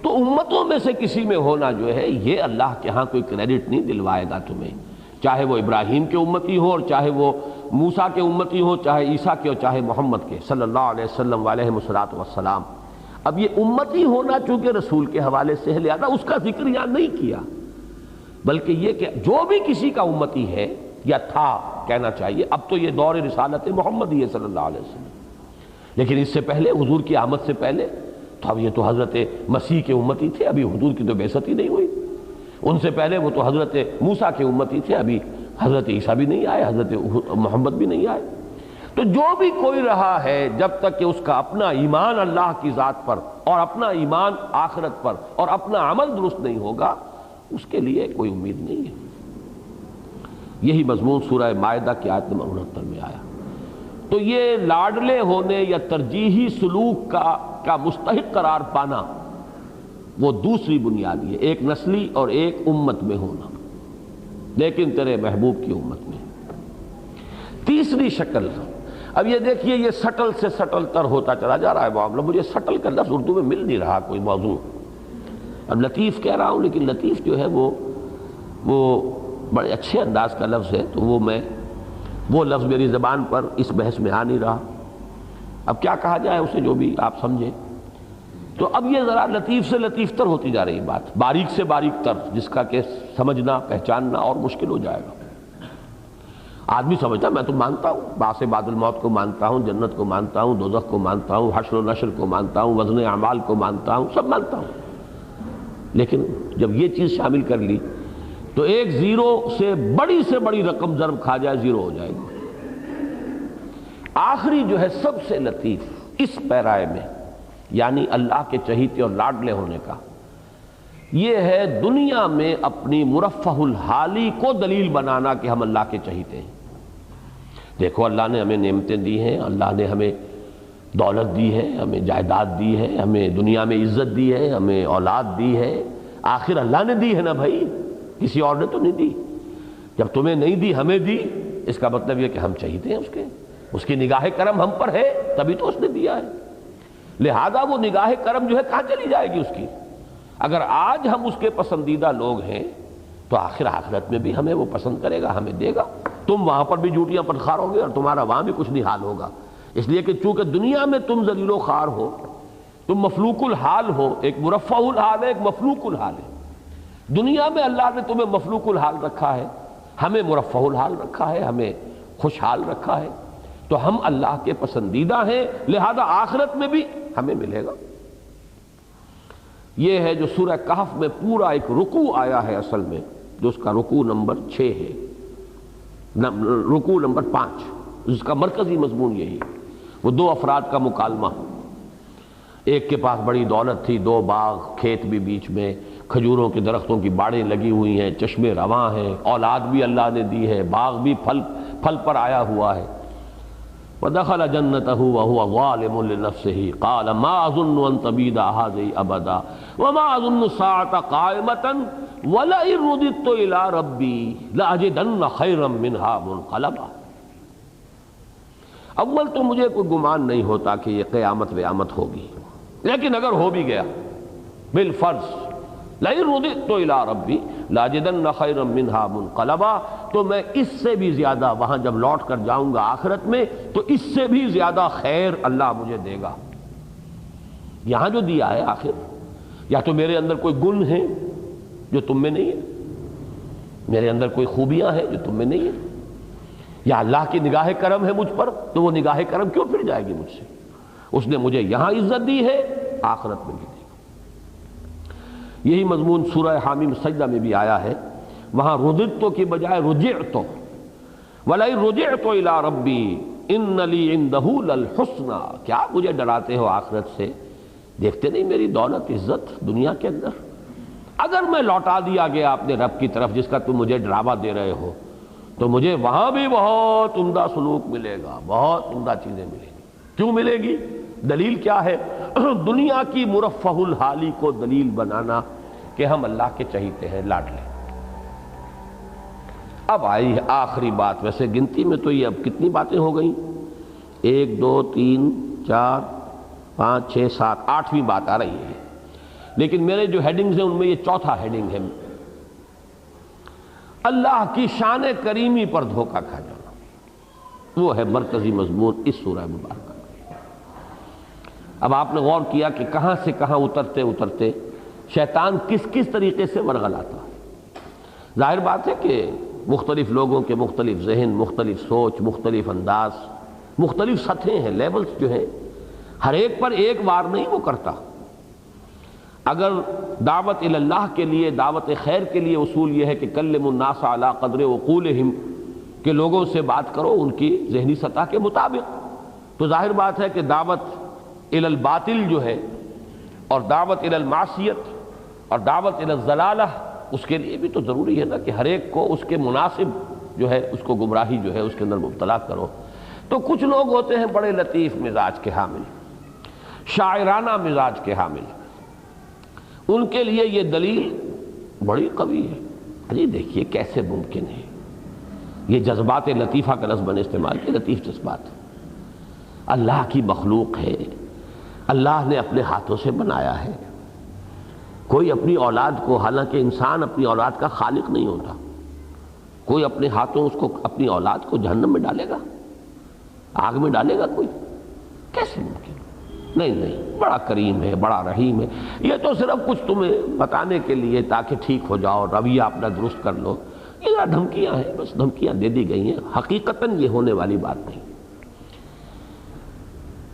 تو امتوں میں سے کسی میں ہونا جو ہے یہ اللہ کے ہاں کوئی کریڈٹ نہیں دلوائے گا تمہیں، چاہے وہ ابراہیم کے امتی ہو اور چاہے وہ موسیٰ کے امتی ہو، چاہے عیسیٰ کے اور چاہے محمد کے صلی اللہ علیہ وسلم علیہ السلام۔ اب یہ امتی ہونا چونکہ رسول کے حوالے سے ہے، لہذا اس کا ذکر یہاں نہیں کیا، بلکہ یہ کہ جو بھی کسی کا امتی ہے یا تھا کہنا چاہیے، اب تو یہ دور رسالت محمد ہی ہے صلی اللہ علیہ وسلم، لیکن اس سے پہلے حضور کی آمد سے پہلے تو اب یہ تو حضرت مسیح کے امتی تھے، ابھی حضور کی تو بعثت ہی نہیں ہوئی۔ ان سے پہلے وہ تو حضرت موسیٰ کے امتی تھے، ابھی حضرت عیسیٰ بھی نہیں آئے، حضرت محمد بھی نہیں آئے۔ تو جو بھی کوئی رہا ہے جب تک کہ اس کا اپنا ایمان اللہ کی ذات پر اور اپنا ایمان آخرت پر اور اپنا عمل درست نہیں ہوگا، اس کے لیے کوئی امید نہیں ہے۔ یہی مضمون سورہ مائدہ کی آیت نمبر 69 میں آیا۔ تو یہ لاڈلے ہونے یا ترجیحی سلوک کا مستحق قرار پانا وہ دوسری بنیاد ہے، ایک نسلی اور ایک امت میں ہونا، لیکن تیرے محبوب کی امت میں۔ تیسری شکل، اب یہ دیکھیے یہ سٹل سے سٹل تر ہوتا چلا جا رہا ہے معاملہ۔ مجھے سٹل کا لفظ اردو میں مل نہیں رہا کوئی موضوع، اب لطیف کہہ رہا ہوں، لیکن لطیف جو ہے وہ بڑے اچھے انداز کا لفظ ہے، تو وہ لفظ میری زبان پر اس بحث میں آ نہیں رہا۔ اب کیا کہا جائے اسے، جو بھی آپ سمجھیں۔ تو اب یہ ذرا لطیف سے لطیف تر ہوتی جا رہی بات، باریک سے باریک تر، جس کا کہ سمجھنا پہچاننا اور مشکل ہو جائے گا۔ آدمی سمجھتا میں تو مانتا ہوں، بعث بعد الموت کو مانتا ہوں، جنت کو مانتا ہوں، دوزخ کو مانتا ہوں، حشر و نشر کو مانتا ہوں، وزن اعمال کو مانتا ہوں، سب مانتا ہوں، لیکن جب یہ چیز شامل کر لی تو ایک زیرو سے بڑی رقم ضرب کھا جائے زیرو ہو جائے گی۔ آخری جو ہے سب سے لطیف اس پیرائے میں، یعنی اللہ کے چہیتے اور لاڈلے ہونے کا، یہ ہے دنیا میں اپنی مرفہ الحالی کو دلیل بنانا کہ ہم اللہ کے چہیتے ہیں۔ دیکھو اللہ نے ہمیں نعمتیں دی ہیں، اللہ نے ہمیں دولت دی ہے، ہمیں جائیداد دی ہے، ہمیں دنیا میں عزت دی ہے، ہمیں اولاد دی ہے، آخر اللہ نے دی ہے نا بھائی، کسی اور نے تو نہیں دی۔ جب تمہیں نہیں دی ہمیں دی، اس کا مطلب یہ کہ ہم چہیتے ہیں اس کی نگاہ کرم ہم پر ہے، تبھی تو اس نے دیا ہے۔ لہذا وہ نگاہ کرم جو ہے کہاں چلی جائے گی اس کی؟ اگر آج ہم اس کے پسندیدہ لوگ ہیں تو آخر آخرت میں بھی ہمیں وہ پسند کرے گا، ہمیں دے گا۔ تم وہاں پر بھی جوٹیاں پٹخارو گے اور تمہارا وہاں بھی کچھ نہیں حال ہوگا، اس لیے کہ چونکہ دنیا میں تم ذلیل و خوار ہو، تم مفلوق الحال ہو، ایک مرفع الحال ہے، ایک مفلوق الحال ہے۔ دنیا میں اللہ نے تمہیں مفلوق الحال رکھا ہے، ہمیں مرفع الحال رکھا ہے، ہمیں خوشحال رکھا ہے، تو ہم اللہ کے پسندیدہ ہیں، لہذا آخرت میں بھی ہمیں ملے گا۔ یہ ہے جو سورہ کہف میں پورا ایک رکوع آیا ہے اصل میں، جو اس کا رکوع نمبر 6 ہے، رکوع نمبر 5، اس کا مرکزی مضمون یہی۔ وہ دو افراد کا مکالمہ، ایک کے پاس بڑی دولت تھی، 2 باغ، کھیت بھی بیچ میں، کھجوروں کے درختوں کی باڑیں لگی ہوئی ہیں، چشمے رواں ہیں، اولاد بھی اللہ نے دی ہے، باغ بھی پھل پر آیا ہوا ہے۔ وَدَخَلَ جَنَّتَهُ وَهُوَ ظَالِمٌ لِّنَفْسِهِ قَالَ مَا أَظُنُّ أَن تَبِيدَ هَٰذِهِ أَبَدًا وَمَا أَظُنُّ السَّاعَةَ قَائِمَةً وَلَئِن رُّدِدتُّ إِلَىٰ رَبِّي لَأَجِدَنَّ خَيْرًا مِّنْهَا مُنقَلَبًا۔ اول تو مجھے کوئی گمان نہیں ہوتا کہ یہ قیامت ہوگی، لیکن اگر ہو بھی گیا بالفرض، لَئِن رُّدِدتُّ إِلَىٰ رَبِّي لَأَجِدَنَّ خَيْرًا مِّنْهَا مُنقَلَبًا، تو میں اس سے بھی زیادہ وہاں جب لوٹ کر جاؤں گا آخرت میں تو اس سے بھی زیادہ خیر اللہ مجھے دے گا۔ یہاں جو دیا ہے آخر، یا تو میرے اندر کوئی گن ہے جو تم میں نہیں ہے، میرے اندر کوئی خوبیاں ہیں جو تم میں نہیں ہے، یا اللہ کی نگاہ کرم ہے مجھ پر، تو وہ نگاہ کرم کیوں پھر جائے گی مجھ سے؟ اس نے مجھے یہاں عزت دی ہے، آخرت میں بھی دی۔ یہی مضمون سورہ حامیم سجدہ میں بھی آیا ہے، وہاں رُدِدتُ کی بجائے رُجِعْتُ، وَلَئِن رُجِعْتُ إِلَىٰ رَبِّي إِنَّ لِي عِندَهُ لَلْحُسْنَىٰ۔ کیا مجھے ڈراتے ہو آخرت سے؟ دیکھتے نہیں میری دولت عزت دنیا کے اندر؟ اگر میں لوٹا دیا گیا اپنے رب کی طرف جس کا تم مجھے ڈراوا دے رہے ہو، تو مجھے وہاں بھی بہت عمدہ سلوک ملے گا، بہت عمدہ چیزیں ملیں گی۔ کیوں ملے گی؟ دلیل کیا ہے؟ دنیا کی مرفہ الحالی کو دلیل بنانا کہ ہم اللہ کے چہیتے ہیں، لاڈلے۔ اب آئی ہے آخری بات، ویسے گنتی میں تو یہ اب کتنی باتیں ہو گئیں، 1 2 3 4 5 6 7 8ویں بات آ رہی ہے، لیکن میرے جو ہیڈنگز ہیں ان میں یہ چوتھا ہیڈنگ ہے، اللہ کی شان کریمی پر دھوکہ کھا جانا۔ وہ ہے مرکزی مضمون اس سورہ مبارکہ۔ اب آپ نے غور کیا کہ کہاں سے کہاں اترتے اترتے شیطان کس کس طریقے سے ورغلاتا ہے۔ ظاہر بات ہے کہ مختلف لوگوں کے مختلف ذہن، مختلف سوچ، مختلف انداز، مختلف سطحیں ہیں، لیولز جو ہیں، ہر ایک پر ایک وار نہیں وہ کرتا۔ اگر دعوت اللہ کے لیے، دعوت خیر کے لیے اصول یہ ہے کہ کلموا الناس علی قدر عقولہم، کہ لوگوں سے بات کرو ان کی ذہنی سطح کے مطابق، تو ظاہر بات ہے کہ دعوت الی الباطل جو ہے، اور دعوت الی المعصیت، اور دعوت الی الضلالہ، اس کے لیے بھی تو ضروری ہے نا کہ ہر ایک کو اس کے مناسب جو ہے اس کو گمراہی جو ہے اس کے اندر مبتلا کرو۔ تو کچھ لوگ ہوتے ہیں بڑے لطیف مزاج کے حامل، شاعرانہ مزاج کے حامل، ان کے لیے یہ دلیل بڑی قوی ہے۔ ارے دیکھیے کیسے ممکن ہے، یہ جذبات لطیفہ کا لفظ میں نے استعمال کیا، لطیف جذبات اللہ کی مخلوق ہے، اللہ نے اپنے ہاتھوں سے بنایا ہے۔ کوئی اپنی اولاد کو، حالانکہ انسان اپنی اولاد کا خالق نہیں ہوتا، کوئی اپنے ہاتھوں اس کو، اپنی اولاد کو جہنم میں ڈالے گا، آگ میں ڈالے گا کوئی؟ کیسے ممکن؟ نہیں، بڑا کریم ہے، بڑا رحیم ہے۔ یہ تو صرف کچھ تمہیں بتانے کے لیے تاکہ ٹھیک ہو جاؤ، رویہ اپنا درست کر لو، یہ دھمکیاں ہیں، بس دھمکیاں دے دی گئی ہیں، حقیقتاً یہ ہونے والی بات نہیں۔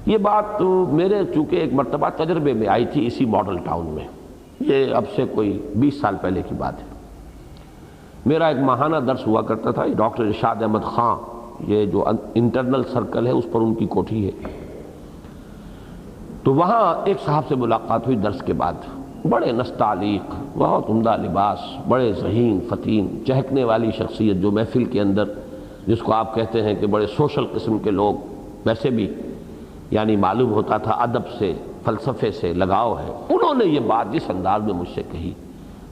یہ بات تو میرے چونکہ ایک مرتبہ تجربے میں آئی تھی اسی ماڈل ٹاؤن میں، یہ اب سے کوئی 20 سال پہلے کی بات ہے۔ میرا ایک ماہانہ درس ہوا کرتا تھا، ڈاکٹر ارشاد احمد خان، یہ جو انٹرنل سرکل ہے اس پر ان کی کوٹھی ہے، تو وہاں ایک صاحب سے ملاقات ہوئی درس کے بعد، بڑے نستعلیق، بہت عمدہ لباس، بڑے ذہین فتین، چہکنے والی شخصیت، جو محفل کے اندر جس کو آپ کہتے ہیں کہ بڑے سوشل قسم کے لوگ، ویسے بھی یعنی معلوم ہوتا تھا ادب سے، فلسفے سے لگاؤ ہے۔ انہوں نے یہ بات جس انداز میں مجھ سے کہی،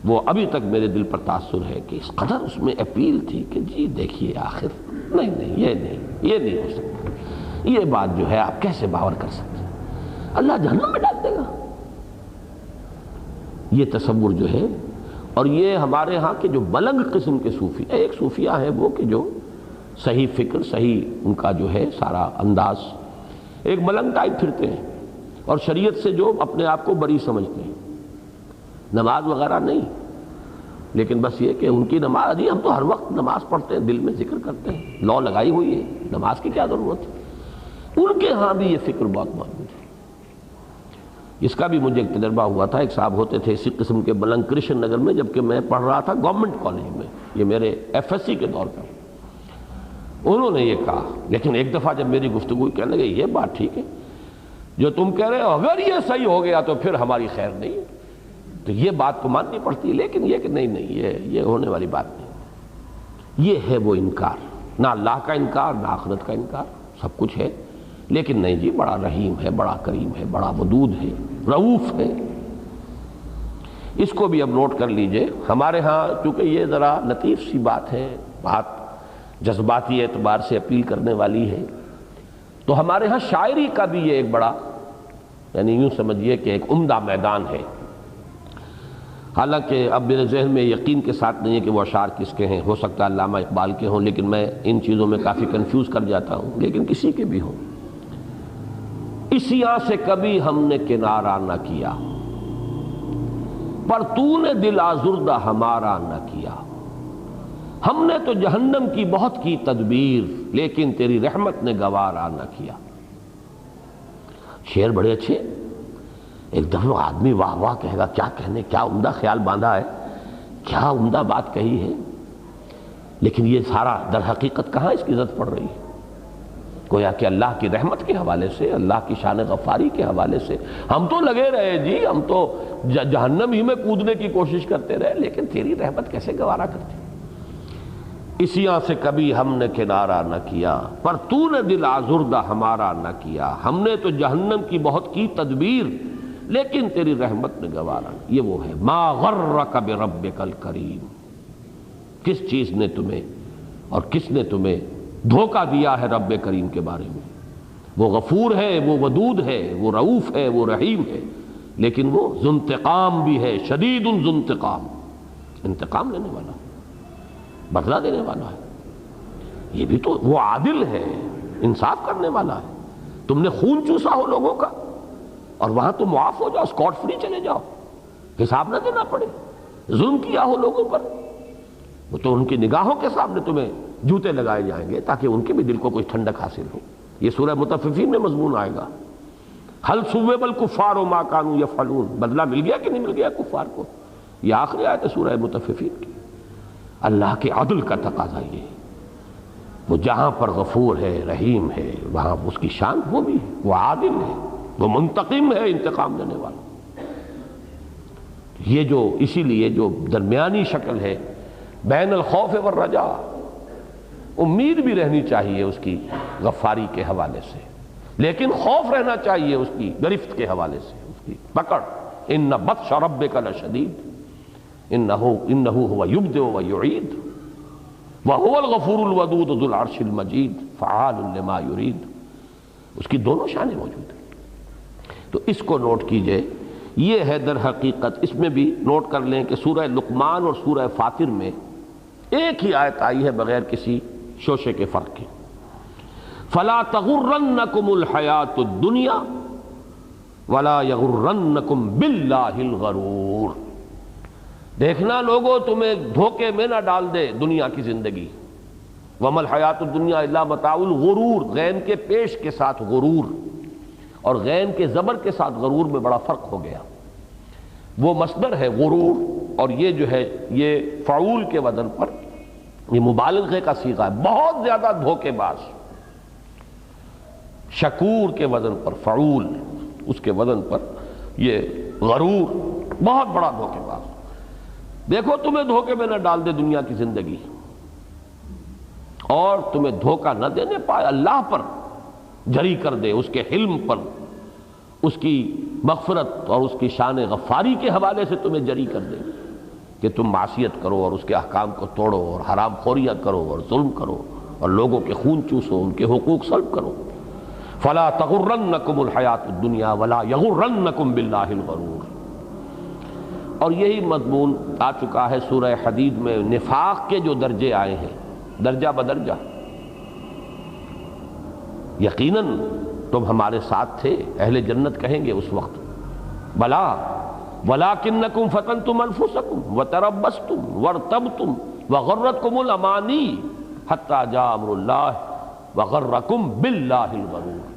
وہ ابھی تک میرے دل پر تاثر ہے کہ اس قدر اس میں اپیل تھی کہ جی دیکھیے آخر نہیں یہ نہیں ہو سکتا، یہ بات جو ہے آپ کیسے باور کر سکتے ہیں، اللہ جہنم میں ڈال دے گا، یہ تصور جو ہے۔ اور یہ ہمارے ہاں کے جو ملنگ قسم کے صوفی، ایک صوفیہ ہیں وہ کہ جو صحیح فکر، صحیح ان کا جو ہے سارا انداز، ایک ملنگ ٹائپ پھرتے ہیں، اور شریعت سے جو اپنے آپ کو بری سمجھتے ہیں، نماز وغیرہ نہیں، لیکن بس یہ کہ ان کی نماز، جی ہم تو ہر وقت نماز پڑھتے ہیں، دل میں ذکر کرتے ہیں، لو لگائی ہوئی ہے، نماز کی کیا ضرورت ہے؟ ان کے ہاں بھی یہ فکر بہت موجود ہے۔ اس کا بھی مجھے ایک تجربہ ہوا تھا، ایک صاحب ہوتے تھے اسی قسم کے ملنگ کرشن نگر میں، جبکہ میں پڑھ رہا تھا گورنمنٹ کالج میں، یہ میرے FSC کے دور پر، انہوں نے یہ کہا، لیکن ایک دفعہ جب میری گفتگو کہنے لگے یہ بات ٹھیک ہے جو تم کہہ رہے ہو، اگر یہ صحیح ہو گیا تو پھر ہماری خیر نہیں ہے، تو یہ بات تو ماننی پڑتی ہے، لیکن یہ کہ نہیں یہ ہونے والی بات نہیں۔ یہ ہے وہ انکار، نہ اللہ کا انکار، نہ آخرت کا انکار، سب کچھ ہے، لیکن نہیں جی بڑا رحیم ہے، بڑا کریم ہے، بڑا ودود ہے، رؤوف ہے۔ اس کو بھی اب نوٹ کر لیجئے، ہمارے ہاں چونکہ یہ ذرا لطیف سی بات ہے، بات جذباتی اعتبار سے اپیل کرنے والی ہے، تو ہمارے ہاں شاعری کا بھی یہ ایک بڑا، یعنی یوں سمجھیے کہ ایک عمدہ میدان ہے۔ حالانکہ اب میرے ذہن میں یقین کے ساتھ نہیں ہے کہ وہ اشعار کس کے ہیں، ہو سکتا ہے علامہ اقبال کے ہوں، لیکن میں ان چیزوں میں کافی کنفیوز کر جاتا ہوں، لیکن کسی کے بھی ہوں۔ اسیاں سے کبھی ہم نے کنارہ نہ کیا، پر تو نے دل آزردہ ہمارا نہ کیا، ہم نے تو جہنم کی بہت کی تدبیر، لیکن تیری رحمت نے گوارا نہ کیا۔ شعر بڑے اچھے، ایک دفعہ آدمی واہ واہ کہے گا، کیا کہنے، کیا عمدہ خیال باندھا ہے، کیا عمدہ بات کہی ہے، لیکن یہ سارا در حقیقت کہاں اس کی عزت پڑ رہی ہے؟ گویا کہ اللہ کی رحمت کے حوالے سے، اللہ کی شان غفاری کے حوالے سے ہم تو لگے رہے جی، ہم تو جہنم ہی میں کودنے کی کوشش کرتے رہے، لیکن تیری رحمت کیسے گوارا کرتی؟ اسیاں سے کبھی ہم نے کنارہ نہ کیا، پر تو نے دل آزردہ ہمارا نہ کیا، ہم نے تو جہنم کی بہت کی تدبیر لیکن تیری رحمت نے گوارا نہ۔ یہ وہ ہے ما غرک بربک الکریم، کس چیز نے تمہیں اور کس نے تمہیں دھوکہ دیا ہے رب کریم کے بارے میں۔ وہ غفور ہے، وہ ودود ہے، وہ رؤوف ہے، وہ رحیم ہے، لیکن وہ ذو انتقام بھی ہے، شدید ذو انتقام، انتقام لینے والا، بدلہ دینے والا ہے۔ یہ بھی تو وہ عادل ہے، انصاف کرنے والا ہے۔ تم نے خون چوسا ہو لوگوں کا اور وہاں تو معاف ہو جاؤ، اسکاٹ فری چلے جاؤ، حساب نہ دینا پڑے۔ ظلم کیا ہو لوگوں پر، وہ تو ان کی نگاہوں کے سامنے تمہیں جوتے لگائے جائیں گے تاکہ ان کے بھی دل کو کوئی ٹھنڈک حاصل ہو۔ یہ سورہ مطففین میں مضمون آئے گا، حل ثوب الکفار ما کانوا یفعلون، بدلہ مل گیا کہ نہیں مل گیا کفار کو؟ یہ آخری آیت ہے سورہ مطففین کی۔ اللہ کے عدل کا تقاضا یہ ہے، وہ جہاں پر غفور ہے، رحیم ہے، وہاں اس کی شان وہ بھی ہے، وہ عادل ہے، وہ منتقم ہے، انتقام دینے والا۔ یہ جو اسی لیے جو درمیانی شکل ہے بین الخوف والرجاء، امید بھی رہنی چاہیے اس کی غفاری کے حوالے سے، لیکن خوف رہنا چاہیے اس کی گرفت کے حوالے سے، اس کی پکڑ۔ ان بطش ربک لشدید انہ هو یبدئ ویعید وهو الغفور الودود ذو العرش المجید فعال لما یرید۔ اس کی دونوں شانیں موجود ہیں، تو اس کو نوٹ کیجئے۔ یہ ہے در حقیقت، اس میں بھی نوٹ کر لیں کہ سورہ لقمان اور سورہ فاطر میں ایک ہی آیت آئی ہے بغیر کسی شوشے کے فرق کے۔ فلا تغرنکم الحیات الدنیا ولا یغرنکم باللہ الغرور۔ دیکھنا لوگوں تمہیں دھوکے میں نہ ڈال دے دنیا کی زندگی۔ وما الحیات الدنیا الا متاع الغرور، غین کے پیش کے ساتھ غرور اور غین کے زبر کے ساتھ غرور میں بڑا فرق ہو گیا۔ وہ مصدر ہے غرور، اور یہ جو ہے یہ فعول کے وزن پر، یہ مبالغے کا صیغہ ہے، بہت زیادہ دھوکے باز۔ شکور کے وزن پر فعول، اس کے وزن پر یہ غرور، بہت بڑا دھوکے باز۔ دیکھو تمہیں دھوکے میں نہ ڈال دے دنیا کی زندگی، اور تمہیں دھوکہ نہ دینے پائے، اللہ پر جری کر دے، اس کے حلم پر، اس کی مغفرت اور اس کی شان غفاری کے حوالے سے تمہیں جری کر دے کہ تم معصیت کرو اور اس کے احکام کو توڑو اور حرام خوریاں کرو اور ظلم کرو اور لوگوں کے خون چوسو، ان کے حقوق سلب کرو۔ فلا تغرنکم الحیات الدنیا ولا یغرنکم باللہ الغرور۔ اور یہی مضمون آ چکا ہے سورہ حدید میں، نفاق کے جو درجے آئے ہیں درجہ بدرجہ۔ یقیناً تم ہمارے ساتھ تھے، اہل جنت کہیں گے اس وقت، بلا ولکنکم فتنتم انفسکم وتربصتم وارتبتم وغرتکم الامانی حتی جاء امر اللہ وغرکم باللہ الغرور۔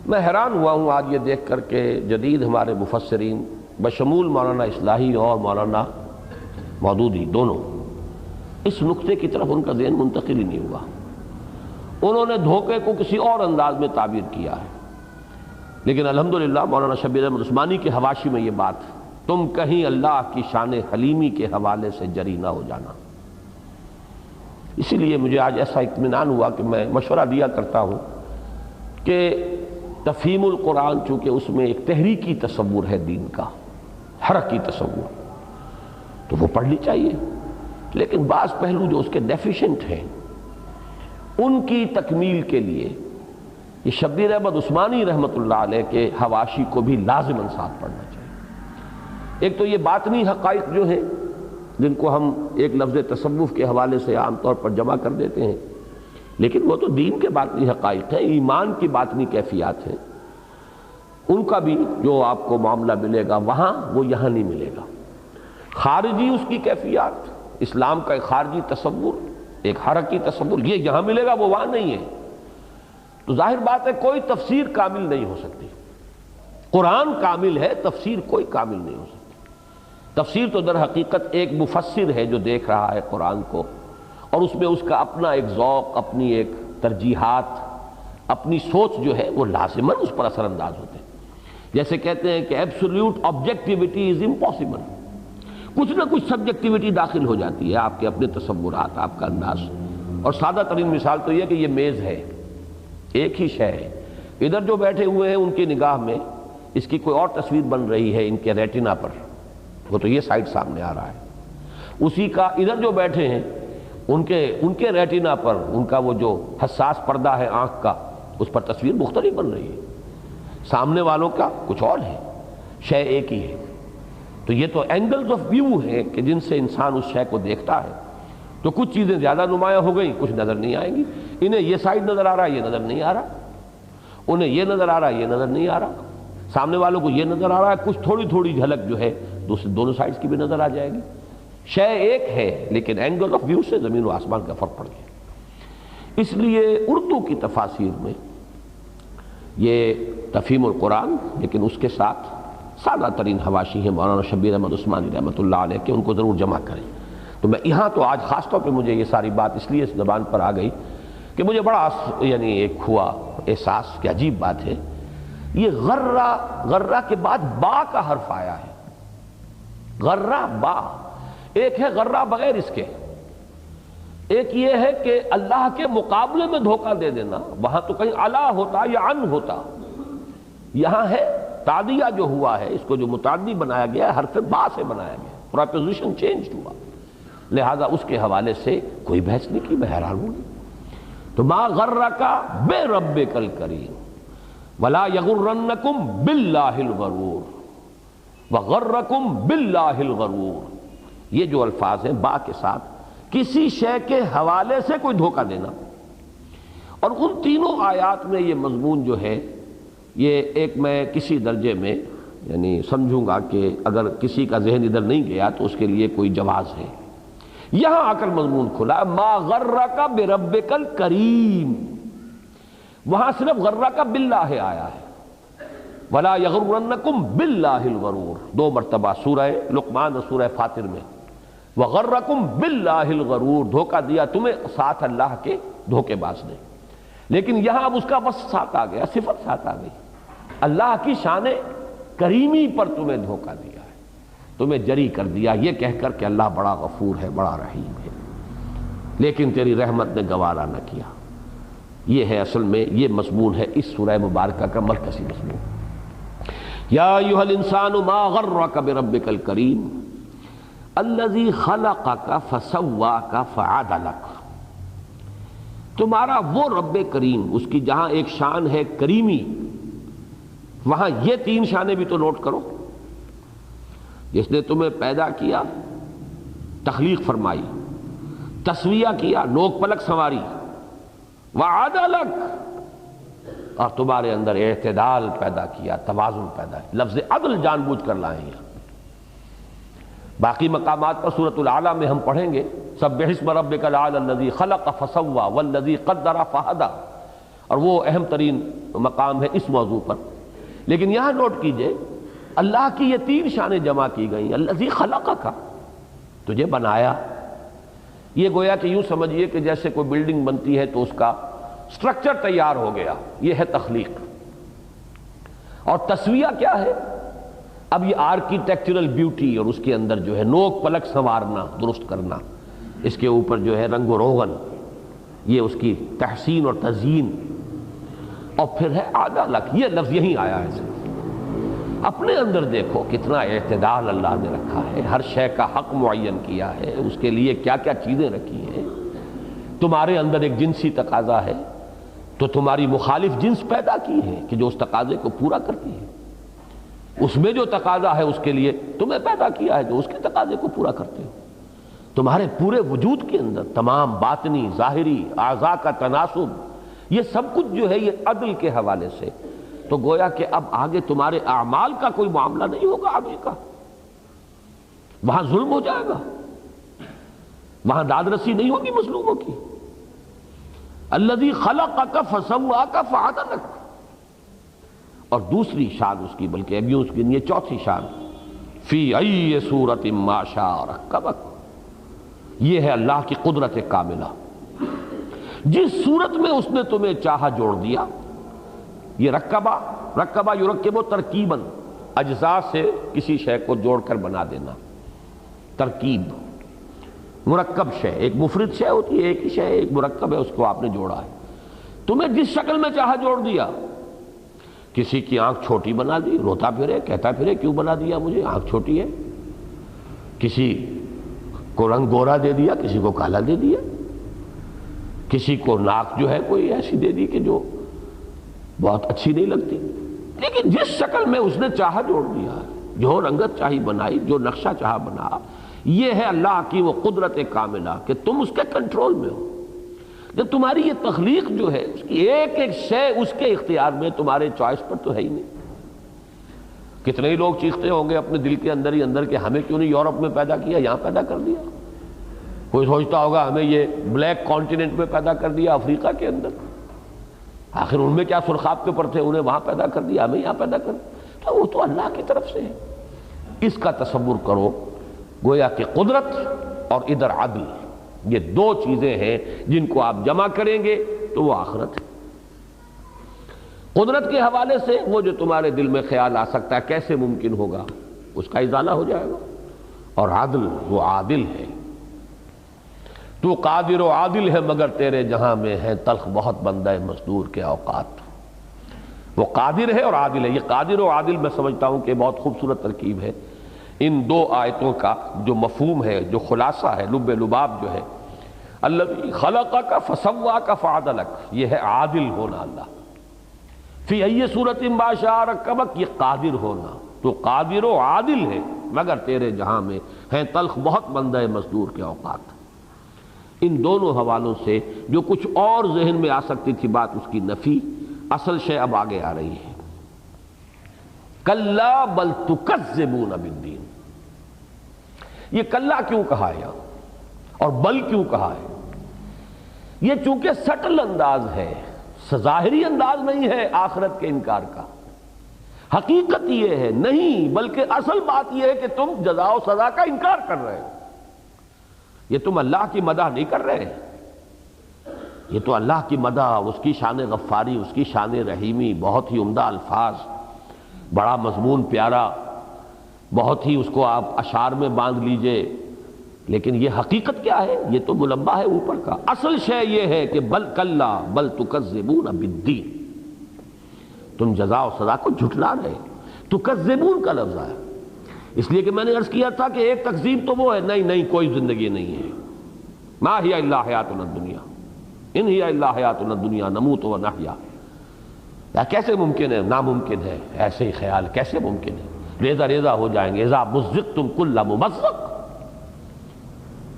میں حیران ہوا ہوں آج یہ دیکھ کر کہ جدید ہمارے مفسرین بشمول مولانا اصلاحی اور مولانا مودودی دونوں، اس نقطے کی طرف ان کا ذہن منتقل ہی نہیں ہوا۔ انہوں نے دھوکے کو کسی اور انداز میں تعبیر کیا ہے، لیکن الحمدللہ مولانا شبیر احمد عثمانی کے حواشی میں یہ بات، تم کہیں اللہ کی شان حلیمی کے حوالے سے جری نہ ہو جانا۔ اسی لیے مجھے آج ایسا اطمینان ہوا کہ میں مشورہ دیا کرتا ہوں کہ تفہیم القرآن چونکہ اس میں ایک تحریکی تصور ہے دین کا، حرکی تصور، تو وہ پڑھنی چاہیے، لیکن بعض پہلو جو اس کے ڈیفیشنٹ ہیں ان کی تکمیل کے لیے یہ شبیر احمد عثمانی رحمۃ اللہ علیہ کے حواشی کو بھی لازماً ساتھ پڑھنا چاہیے۔ ایک تو یہ باطنی حقائق جو ہیں جن کو ہم ایک لفظ تصوف کے حوالے سے عام طور پر جمع کر دیتے ہیں، لیکن وہ تو دین کے باطنی حقائق ہیں، ایمان کی باطنی کیفیات ہیں، ان کا بھی جو آپ کو معاملہ ملے گا وہاں وہ یہاں نہیں ملے گا۔ خارجی اس کی کیفیات، اسلام کا ایک خارجی تصور، ایک حرکی تصور، یہ یہاں ملے گا وہ وہاں نہیں ہے، تو ظاہر بات ہے کوئی تفسیر کامل نہیں ہو سکتی۔ قرآن کامل ہے، تفسیر کوئی کامل نہیں ہو سکتی۔ تفسیر تو در حقیقت ایک مفسر ہے جو دیکھ رہا ہے قرآن کو، اور اس میں اس کا اپنا ایک ذوق، اپنی ایک ترجیحات، اپنی سوچ جو ہے وہ لازماً اس پر اثر انداز ہوتے ہیں۔ جیسے کہتے ہیں کہ ایبسولوٹ آبجیکٹیوٹی از امپاسبل، کچھ نہ کچھ سبجیکٹیوٹی داخل ہو جاتی ہے، آپ کے اپنے تصورات، آپ کا انداز. اور سادہ ترین مثال تو یہ کہ یہ میز ہے، ایک ہی شے ہے، ادھر جو بیٹھے ہوئے ہیں ان کی نگاہ میں اس کی کوئی اور تصویر بن رہی ہے ان کے ریٹنا پر، وہ تو یہ سائڈ سامنے آ رہا ہے. اسی کا ادھر جو بیٹھے ہیں ان کے ریٹنا پر، ان کا وہ جو حساس پردہ ہے آنکھ کا، اس پر تصویر مختلف بن رہی ہے. سامنے والوں کا کچھ اور ہے، شے ایک ہی ہے. تو یہ تو اینگلز آف ویو ہیں کہ جن سے انسان اس شے کو دیکھتا ہے. تو کچھ چیزیں زیادہ نمایاں ہو گئیں، کچھ نظر نہیں آئیں گی. انہیں یہ سائڈ نظر آ رہا ہے، یہ نظر نہیں آ رہا. انہیں یہ نظر آ رہا ہے، یہ نظر نہیں آ رہا. سامنے والوں کو یہ نظر آ رہا ہے، کچھ تھوڑی تھوڑی جھلک جو ہے دونوں سائڈز کی بھی نظر آ جائے گی. شے ایک ہے لیکن اینگل آف ویو سے زمین و آسمان کا فرق پڑ گیا. اس لیے اردو کی تفاسیر میں یہ تفہیم القرآن، لیکن اس کے ساتھ سادہ ترین حواشی ہیں مولانا شبیر احمد عثمانی رحمۃ اللہ علیہ کہ ان کو ضرور جمع کریں. تو میں یہاں تو آج خاص طور پہ مجھے یہ ساری بات اس لیے اس زبان پر آ گئی کہ مجھے بڑا یعنی ایک ہوا احساس کہ عجیب بات ہے، یہ غرہ کے بعد با کا حرف آیا ہے. غرہ با، ایک ہے غرہ بغیر اس کے، ایک یہ ہے کہ اللہ کے مقابلے میں دھوکہ دے دینا. وہاں تو کہیں علا ہوتا یا ان ہوتا، یہاں ہے تعدیہ جو ہوا ہے، اس کو جو متعدی بنایا گیا ہے حرف با سے بنایا گیا، پراپوزیشن چینج ہوا. لہذا اس کے حوالے سے کوئی بحث نہیں کی. میں حیران ہوں. تو ما غرک بے ربک الکریم ولا یغرنکم باللہ الغرور وغرکم باللہ الغرور. یہ جو الفاظ ہیں با کے ساتھ کسی شے کے حوالے سے کوئی دھوکہ دینا. اور ان تینوں آیات میں یہ مضمون جو ہے، یہ ایک میں کسی درجے میں یعنی سمجھوں گا کہ اگر کسی کا ذہن ادھر نہیں گیا تو اس کے لیے کوئی جواز ہے. یہاں آ کر مضمون کھلا ما غرک بربک الکریم، وہاں صرف غرک باللہ آیا ہے، ولا یغرنکم باللہ الغرور 2 مرتبہ سورہ لقمان اور سورہ فاطر میں. وغرکم باللہ الغرور، دھوکہ دیا تمہیں ساتھ اللہ کے دھوکے باز نے. لیکن یہاں اب اس کا وصف ساتھ آ گیا، صفت ساتھ آ گئی. اللہ کی شان کریمی پر تمہیں دھوکہ دیا ہے، تمہیں جری کر دیا یہ کہہ کر کہ اللہ بڑا غفور ہے، بڑا رحیم ہے، لیکن تیری رحمت نے گوارا نہ کیا. یہ ہے اصل میں یہ مضمون ہے اس سورہ مبارکہ کا مرکزی مضمون. یا ایھا الانسان ما غرک بربک الکریم الذی خلقک فسواک فعدلک. تمہارا وہ رب کریم، اس کی جہاں ایک شان ہے کریمی، وہاں یہ 3 شانیں بھی تو نوٹ کرو. جس نے تمہیں پیدا کیا، تخلیق فرمائی، تسویہ کیا، نوک پلک سنواری، وعدلک، اور تمہارے اندر اعتدال پیدا کیا، توازن پیدا کیا. لفظ عدل جان بوجھ کر لائیں یہاں. باقی مقامات پر سورۃ الاعلیٰ میں ہم پڑھیں گے سبح اسم ربک الاعلی الذی خلق فسوی والذی قدر فہدی، اور وہ اہم ترین مقام ہے اس موضوع پر. لیکن یہاں نوٹ کیجئے اللہ کی یہ 3 شانیں جمع کی گئیں. الذی خلقک، تجھے بنایا. یہ گویا کہ یوں سمجھیے کہ جیسے کوئی بلڈنگ بنتی ہے تو اس کا سٹرکچر تیار ہو گیا، یہ ہے تخلیق. اور تسویہ کیا ہے؟ اب یہ آرکیٹیکچرل بیوٹی اور اس کے اندر جو ہے نوک پلک سنوارنا، درست کرنا، اس کے اوپر جو ہے رنگ و روغن، یہ اس کی تحسین اور تزیین. اور پھر ہے عدلک، یہ لفظ یہیں آیا ہے. اپنے اندر دیکھو کتنا اعتدال اللہ نے رکھا ہے، ہر شے کا حق معین کیا ہے، اس کے لیے کیا کیا چیزیں رکھی ہیں. تمہارے اندر ایک جنسی تقاضا ہے تو تمہاری مخالف جنس پیدا کی ہے کہ جو اس تقاضے کو پورا کرتی ہے. اس میں جو تقاضا ہے اس کے لیے تمہیں پیدا کیا ہے جو اس کے تقاضے کو پورا کرتے ہو. تمہارے پورے وجود کے اندر تمام باطنی ظاہری اعضاء کا تناسب، یہ سب کچھ جو ہے یہ عدل کے حوالے سے. تو گویا کہ اب آگے تمہارے اعمال کا کوئی معاملہ نہیں ہوگا عدل کا، وہاں ظلم ہو جائے گا، وہاں داد رسی نہیں ہوگی مظلوموں کی. الذی خلقک فسواک فعدلک. اور دوسری شان اس کی، بلکہ ابھی اس کی یہ 4تھی شان، فی ای صورت ما شاء رکبک. یہ ہے اللہ کی قدرت کاملہ، جس صورت میں اس نے تمہیں چاہا جوڑ دیا. یہ رکبہ یرکب ترکیباً، اجزاء سے کسی شے کو جوڑ کر بنا دینا. ترکیب، مرکب شے، ایک مفرد شے ہوتی ہے، ایک ہی شے، ایک مرکب ہے، اس کو آپ نے جوڑا ہے۔ تمہیں جس شکل میں چاہا جوڑ دیا۔ کسی کی آنکھ چھوٹی بنا دی، روتا پھرے کہتا پھرے کیوں بنا دیا مجھے، آنکھ چھوٹی ہے۔ کسی کو رنگ گورا دے دیا، کسی کو کالا دے دیا، کسی کو ناک جو ہے کوئی ایسی دے دی کہ جو بہت اچھی نہیں لگتی، لیکن جس شکل میں اس نے چاہا جوڑ دیا، جو رنگت چاہی بنائی، جو نقشہ چاہا بنا۔ یہ ہے اللہ کی وہ قدرت کاملہ کہ تم اس کے کنٹرول میں ہو۔ جب تمہاری یہ تخلیق جو ہے، اس کی ایک ایک شے اس کے اختیار میں، تمہارے چوائس پر تو ہے ہی نہیں۔ کتنے ہی لوگ چیختے ہوں گے اپنے دل کے اندر ہی اندر کہ ہمیں کیوں نہیں یورپ میں پیدا کیا، یہاں پیدا کر دیا۔ کوئی سوچتا ہوگا ہمیں یہ بلیک کانٹیننٹ میں پیدا کر دیا، افریقہ کے اندر، آخر ان میں کیا سرخاب کے پر تھے، انہیں وہاں پیدا کر دیا، ہمیں یہاں پیدا کر دیا۔ تو وہ تو اللہ کی طرف سے ہے۔ اس کا تصور کرو، گویا کہ قدرت اور ادھر عدل، یہ دو چیزیں ہیں جن کو آپ جمع کریں گے تو وہ آخرت ہے۔ قدرت کے حوالے سے وہ جو تمہارے دل میں خیال آ سکتا ہے کیسے ممکن ہوگا، اس کا ازالہ ہو جائے گا۔ اور عدل، وہ عادل ہے۔ تو قادر و عادل ہے مگر تیرے جہاں میں ہے تلخ بہت بندہ مزدور کے اوقات۔ وہ قادر ہے اور عادل ہے۔ یہ قادر و عادل میں سمجھتا ہوں کہ بہت خوبصورت ترکیب ہے۔ ان دو آیتوں کا جو مفہوم ہے، جو خلاصہ ہے، لب لباب جو ہے، الذی خلقک فسواک فعدلک، یہ ہے عادل ہونا اللہ۔ فی ای صورت ما شاء رکبک، یہ قادر ہونا۔ تو قادر و عادل ہے مگر تیرے جہاں میں ہیں تلخ بہت بندہ مزدور کے اوقات۔ ان دونوں حوالوں سے جو کچھ اور ذہن میں آ سکتی تھی بات، اس کی نفی، اصل شے اب آگے آ رہی ہے۔ کلا بل تکذبون بالدین، یہ کلا کیوں کہا ہے اور بل کیوں کہا ہے؟ یہ چونکہ سٹل انداز ہے، ظاہری انداز نہیں ہے آخرت کے انکار کا۔ حقیقت یہ ہے نہیں، بلکہ اصل بات یہ ہے کہ تم جزا و سزا کا انکار کر رہے ہو۔ یہ تم اللہ کی مدح نہیں کر رہے، یہ تو اللہ کی مدح، اس کی شان غفاری، اس کی شان رحیمی، بہت ہی عمدہ الفاظ، بڑا مضمون پیارا، بہت ہی اس کو آپ اشعار میں باندھ لیجئے، لیکن یہ حقیقت کیا ہے؟ یہ تو ملبہ ہے اوپر کا۔ اصل شے یہ ہے کہ بل کلا بل تکذبون بالدین، تم جزا و سزا کو جھٹلا رہے۔ تکذبون کا لفظ ہے، اس لیے کہ میں نے عرض کیا تھا کہ ایک تکذیب تو وہ ہے نہیں کوئی زندگی نہیں ہے، ما ہی الا حیاتنا الدنیا ان ہی الا حیاتنا الدنیا نموت و نحیا۔ کیسے ممکن ہے؟ ناممکن ہے، ایسے ہی خیال کیسے ممکن ہے؟ ریزہ ریزہ ہو جائیں گے۔ اذا مزقتم کل ممزق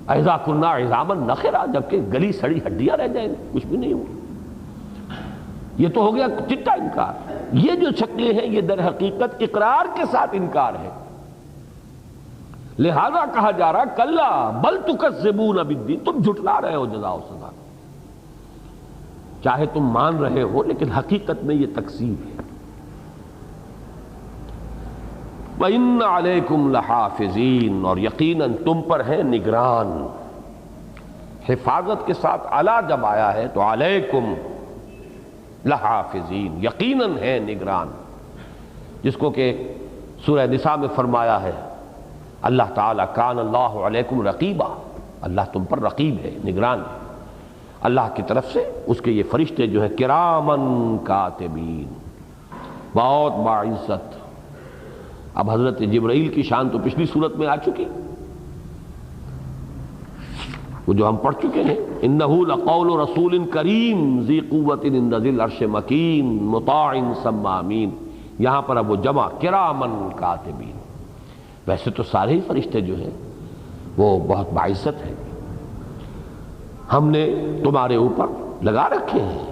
اذا کنا عظاما نخرا، جبکہ گلی سڑی ہڈیاں رہ جائیں گے، کچھ بھی نہیں ہوگا۔ یہ تو ہو گیا چٹا انکار۔ یہ جو شکلیں ہیں یہ در حقیقت اقرار کے ساتھ انکار ہے، لہذا کہا جا رہا کلا بل تکذبون بالدین، تم جھٹلا رہے ہو جزا و سزا، چاہے تم مان رہے ہو لیکن حقیقت میں یہ تکذیب ہے۔ وَإِنَّ عَلَيْكُمْ لَحَافِظِينَ، اور یقیناً تم پر ہے نگران۔ حفاظت کے ساتھ علی جب آیا ہے تو علیکم لحافظین، یقیناً ہے نگران، جس کو کہ سورہ نساء میں فرمایا ہے اللہ تعالیٰ کان اللہ علیکم رقیبا، اللہ تم پر رقیب ہے، نگران ہے۔ اللہ کی طرف سے اس کے یہ فرشتے جو ہے کرامن کاتبین، بہت باعزت۔ اب حضرت جبرائیل کی شان تو پچھلی صورت میں آ چکی، وہ جو ہم پڑھ چکے ہیں، انہ لقول رسول کریم ذی قوت عند ذی العرش مکین مطاع ثم امین۔ یہاں پر اب وہ جمع کرامن کاتبین۔ ویسے تو سارے ہی فرشتے جو ہیں وہ بہت باعزت ہیں، ہم نے تمہارے اوپر لگا رکھے ہیں،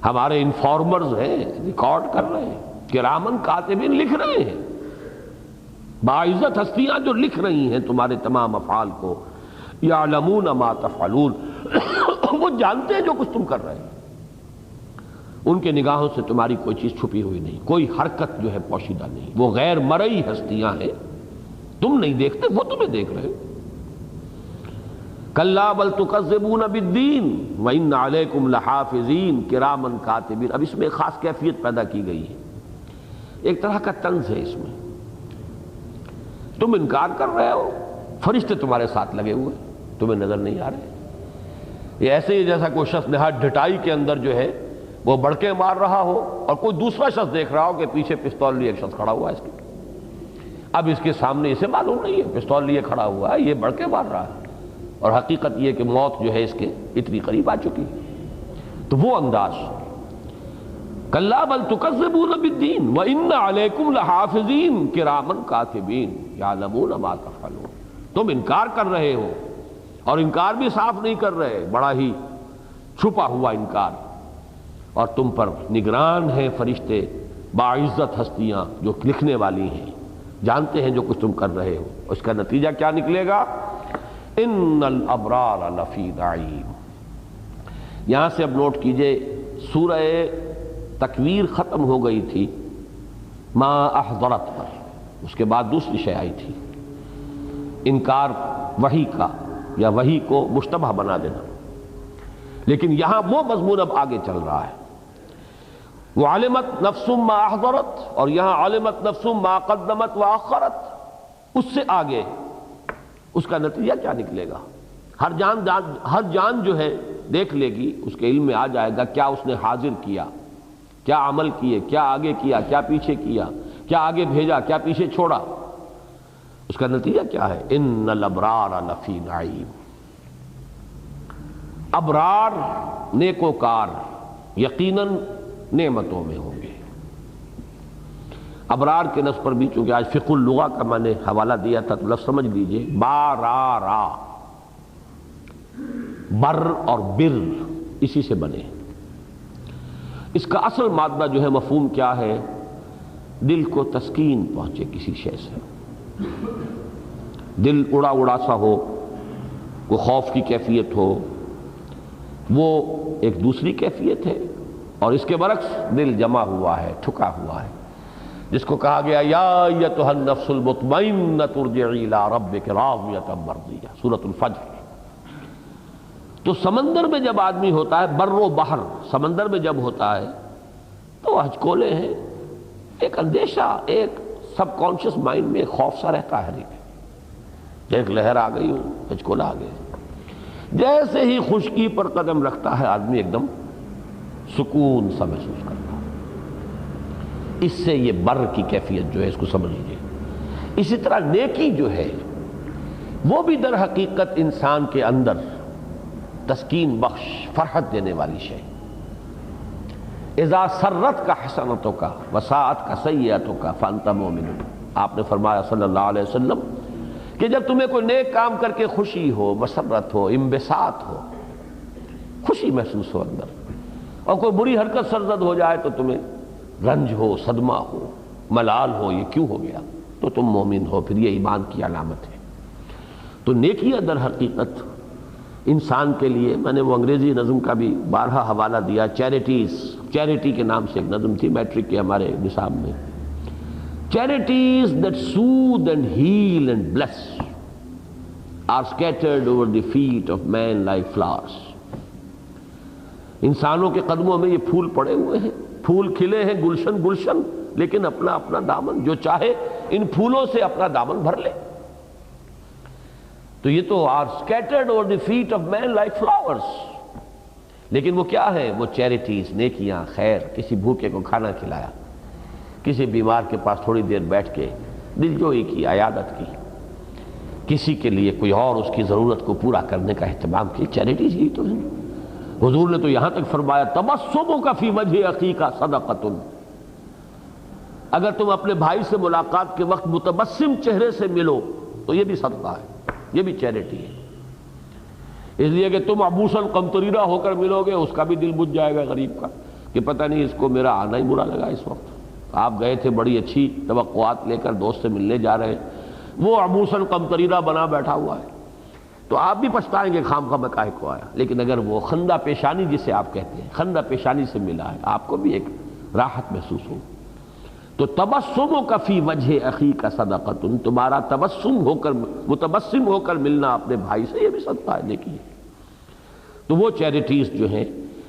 ہمارے انفارمرز ہیں، ریکارڈ کر رہے ہیں، کرامن کاتبین لکھ رہے ہیں، باعزت ہستیاں جو لکھ رہی ہیں تمہارے تمام افعال کو، یعلمون ما تفعلون، وہ جانتے ہیں جو کچھ تم کر رہے ہیں، ان کے نگاہوں سے تمہاری کوئی چیز چھپی ہوئی نہیں، کوئی حرکت جو ہے پوشیدہ نہیں، وہ غیر مرئی ہستیاں ہیں، تم نہیں دیکھتے وہ تمہیں دیکھ رہے ہیں۔ کلا بل تکذبون بالدین وان علیکم لحافظین کرامن کاتبین۔ اب اس میں ایک خاص کیفیت پیدا کی گئی ہے، ایک طرح کا طنز ہے اس میں۔ تم انکار کر رہے ہو فرشتے تمہارے ساتھ لگے ہوئے تمہیں نظر نہیں آ رہے. یہ ایسے ہی جیسا کوئی شخص نہایت ڈھٹائی کے اندر جو ہے وہ بڑکے مار رہا ہو اور کوئی دوسرا شخص دیکھ رہا ہو کہ پیچھے پستول لیے ایک شخص کھڑا ہوا ہے اس کے. اب اس کے سامنے اسے معلوم نہیں ہے پستول لیے کھڑا ہوا ہے، یہ بڑکے مار رہا ہے، اور حقیقت یہ کہ موت جو ہے اس کے اتنی قریب آ چکی ہے. تو وہ انداز کلا بل تکذبون بالدین وان علیکم لحافظین کراما کاتبین یعلمون ما تفعلون. تم انکار کر رہے ہو، اور انکار بھی صاف نہیں کر رہے، بڑا ہی چھپا ہوا انکار، اور تم پر نگران ہیں فرشتے باعزت ہستیاں جو لکھنے والی ہیں، جانتے ہیں جو کچھ تم کر رہے ہو. اس کا نتیجہ کیا نکلے گا؟ ان الابرار لفی نعیم. یہاں سے اب نوٹ کیجئے سورہ تکویر ختم ہو گئی تھی ما احضرت پر، اس کے بعد دوسری شے آئی تھی انکار وحی کا یا وحی کو مشتبہ بنا دینا. لیکن یہاں وہ مضمون اب آگے چل رہا ہے. وہ علمت نفس ما احضرت، اور یہاں علمت نفس ما قدمت واخرت. اس سے آگے اس کا نتیجہ کیا نکلے گا؟ ہر جان جو ہے دیکھ لے گی، اس کے علم میں آ جائے گا کیا اس نے حاضر کیا، کیا عمل کیے، کیا آگے کیا، کیا پیچھے کیا، کیا آگے بھیجا، کیا پیچھے چھوڑا. اس کا نتیجہ کیا ہے؟ ان الابرار لفی نعیم. ابرار نیکوکار یقیناً نعمتوں میں ہوں گے. ابرار کے لفظ پر بھی چونکہ آج فقہ اللغہ کا میں نے حوالہ دیا تھا تو لفظ سمجھ لیجئے. بارارا، بر اور بر اسی سے بنے. اس کا اصل مادہ جو ہے مفہوم کیا ہے؟ دل کو تسکین پہنچے کسی شے سے، دل اڑا اڑا سا ہو، کوئی خوف کی کیفیت ہو، وہ ایک دوسری کیفیت ہے. اور اس کے برعکس دل جمع ہوا ہے، ٹھکا ہوا ہے، جس کو کہا گیا یا ایتھا النفس المطمئنۃ ارجعی الی ربک راضیۃ مرضیہ، سورۃ الفجر. تو سمندر میں جب آدمی ہوتا ہے، بر و بحر سمندر میں جب ہوتا ہے تو ہچکولے ہیں، ایک اندیشہ، ایک سب کانشیس مائنڈ میں خوف سا رہتا ہے. ایک لہر آ گئی، ہچکولا آ گیا. جیسے ہی خشکی پر قدم رکھتا ہے آدمی ایک دم سکون سا محسوس کرتا ہے. اس سے یہ بر کی کیفیت جو ہے اس کو سمجھ لیجیے. اسی طرح نیکی جو ہے وہ بھی در حقیقت انسان کے اندر تسکین بخش، فرحت دینے والی شے. اذا سرت کا حسنتوں کا وساعت کا سیئتوں کا فانت مومن. آپ نے فرمایا صلی اللہ علیہ وسلم کہ جب تمہیں کوئی نیک کام کر کے خوشی ہو، مسرت ہو، انبساط ہو، خوشی محسوس ہو اندر، اور کوئی بری حرکت سرزد ہو جائے تو تمہیں رنج ہو، صدمہ ہو، ملال ہو، یہ کیوں ہو گیا، تو تم مومن ہو، پھر یہ ایمان کی علامت ہے. تو نیکیاں در حقیقت انسان کے لیے، میں نے وہ انگریزی نظم کا بھی بارہا حوالہ دیا، چیریٹی کے نام سے ایک نظم تھی میٹرک کے ہمارے نصاب میں. Charities that soothe and heal and bless are scattered over the feet of man like flowers. انسانوں کے قدموں میں یہ پھول پڑے ہوئے ہیں، پھول کھلے ہیں گلشن گلشن، لیکن اپنا اپنا دامن، جو چاہے ان پھولوں سے اپنا دامن بھر لے. تو یہ تو are scattered over the feet of man like flowers. لیکن وہ کیا ہے؟ وہ چیریٹیز، نیکیاں، خیر. کسی بھوکے کو کھانا کھلایا، کسی بیمار کے پاس تھوڑی دیر بیٹھ کے دلجوئی کی، عیادت کی، کسی کے لیے کوئی اور اس کی ضرورت کو پورا کرنے کا اہتمام کی. چیریٹیز ہی تو ہیں. حضور نے تو یہاں تک فرمایا تبسمک فی وجہ اخیک صدقۃ. اگر تم اپنے بھائی سے ملاقات کے وقت متبسم چہرے سے ملو تو یہ بھی صدقہ ہے، یہ بھی چیریٹی ہے. اس لیے کہ تم عبوساً قمطریرہ ہو کر ملو گے، اس کا بھی دل بجھ جائے گا غریب کا کہ پتہ نہیں اس کو میرا آنا ہی برا لگا. اس وقت آپ گئے تھے بڑی اچھی توقعات لے کر دوست سے ملنے جا رہے ہیں، وہ عبوساً قمطریرہ بنا بیٹھا ہوا ہے، تو آپ بھی پچھتائیں گے خام خواہ میں کاہے کو آیا. لیکن اگر وہ خندہ پیشانی جسے آپ کہتے ہیں، خندہ پیشانی سے ملا ہے، آپ کو بھی ایک راحت محسوس ہو. تو تبسمک فی وجہ اخیک صدقۃ، تمہارا تبسم ہو کر، متبسم ہو کر ملنا اپنے بھائی سے، یہ بھی صدقہ ہے. دیکھیے تو وہ چیریٹیز جو ہیں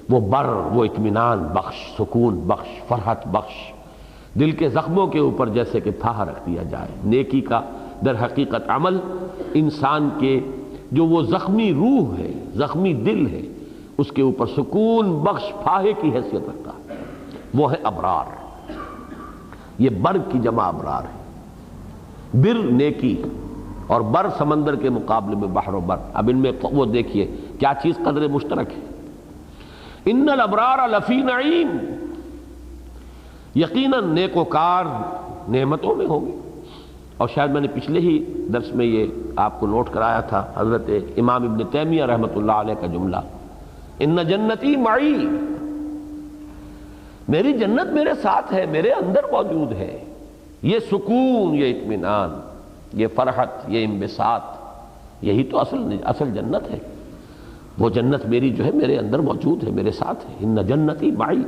وہ بر، وہ اطمینان بخش، سکون بخش، فرحت بخش، دل کے زخموں کے اوپر جیسے کہ پھاہ رکھ دیا جائے. نیکی کا در حقیقت عمل انسان کے جو وہ زخمی روح ہے، زخمی دل ہے، اس کے اوپر سکون بخش پھاہے کی حیثیت رکھتا ہے، وہ ہے ابرار۔ یہ بر کی جمع ابرار ہے، بر نیکی اور بر سمندر کے مقابلے میں بحر و بر۔ اب ان میں وہ دیکھیے کیا چیز قدر مشترک ہے۔ ان الابرار لفی نعیم، یقیناً نیکوکار نعمتوں میں ہوں گے۔ اور شاید میں نے پچھلے ہی درس میں یہ آپ کو نوٹ کرایا تھا، حضرت امام ابن تیمیہ رحمۃ اللہ علیہ کا جملہ، ان جنتی معی، میری جنت میرے ساتھ ہے، میرے اندر موجود ہے۔ یہ سکون، یہ اطمینان، یہ فرحت، یہ انبساط، یہی تو اصل جنت ہے۔ وہ جنت میری جو ہے میرے اندر موجود ہے، میرے ساتھ ہے۔ ان جنتی معی،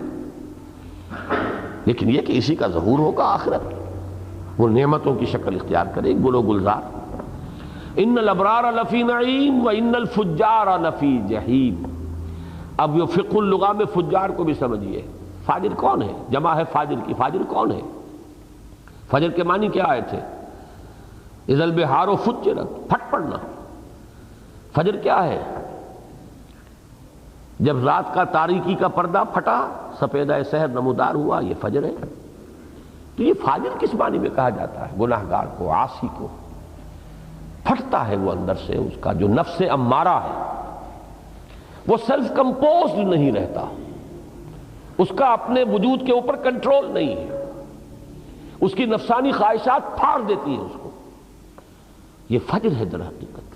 لیکن یہ کہ اسی کا ظہور ہوگا آخرت، وہ نعمتوں کی شکل اختیار کرے، گل و گلزار۔ ان الابرار لفی نعیم و ان الفجار لفی جحیم۔ اب یہ فقہ اللغہ میں فجار کو بھی سمجھیے۔ فاجر کون ہے؟ جمع ہے فاجر کی۔ فاجر کون ہے؟ فجر کے معنی کیا آئے تھے؟ اذا البحار فجرت، پھٹ پڑنا۔ فجر کیا ہے؟ جب رات کا تاریکی کا پردہ پھٹا، سفیدہ سحر نمودار ہوا، یہ فجر ہے۔ تو یہ فاجر کس معنی میں کہا جاتا ہے؟ گناہگار کو، عاصی کو، پھٹتا ہے وہ اندر سے، اس کا جو نفس امارہ ہے وہ سیلف کمپوزڈ نہیں رہتا، اس کا اپنے وجود کے اوپر کنٹرول نہیں ہے، اس کی نفسانی خواہشات پھاڑ دیتی ہیں اس کو۔ یہ فجر ہے در حقیقت۔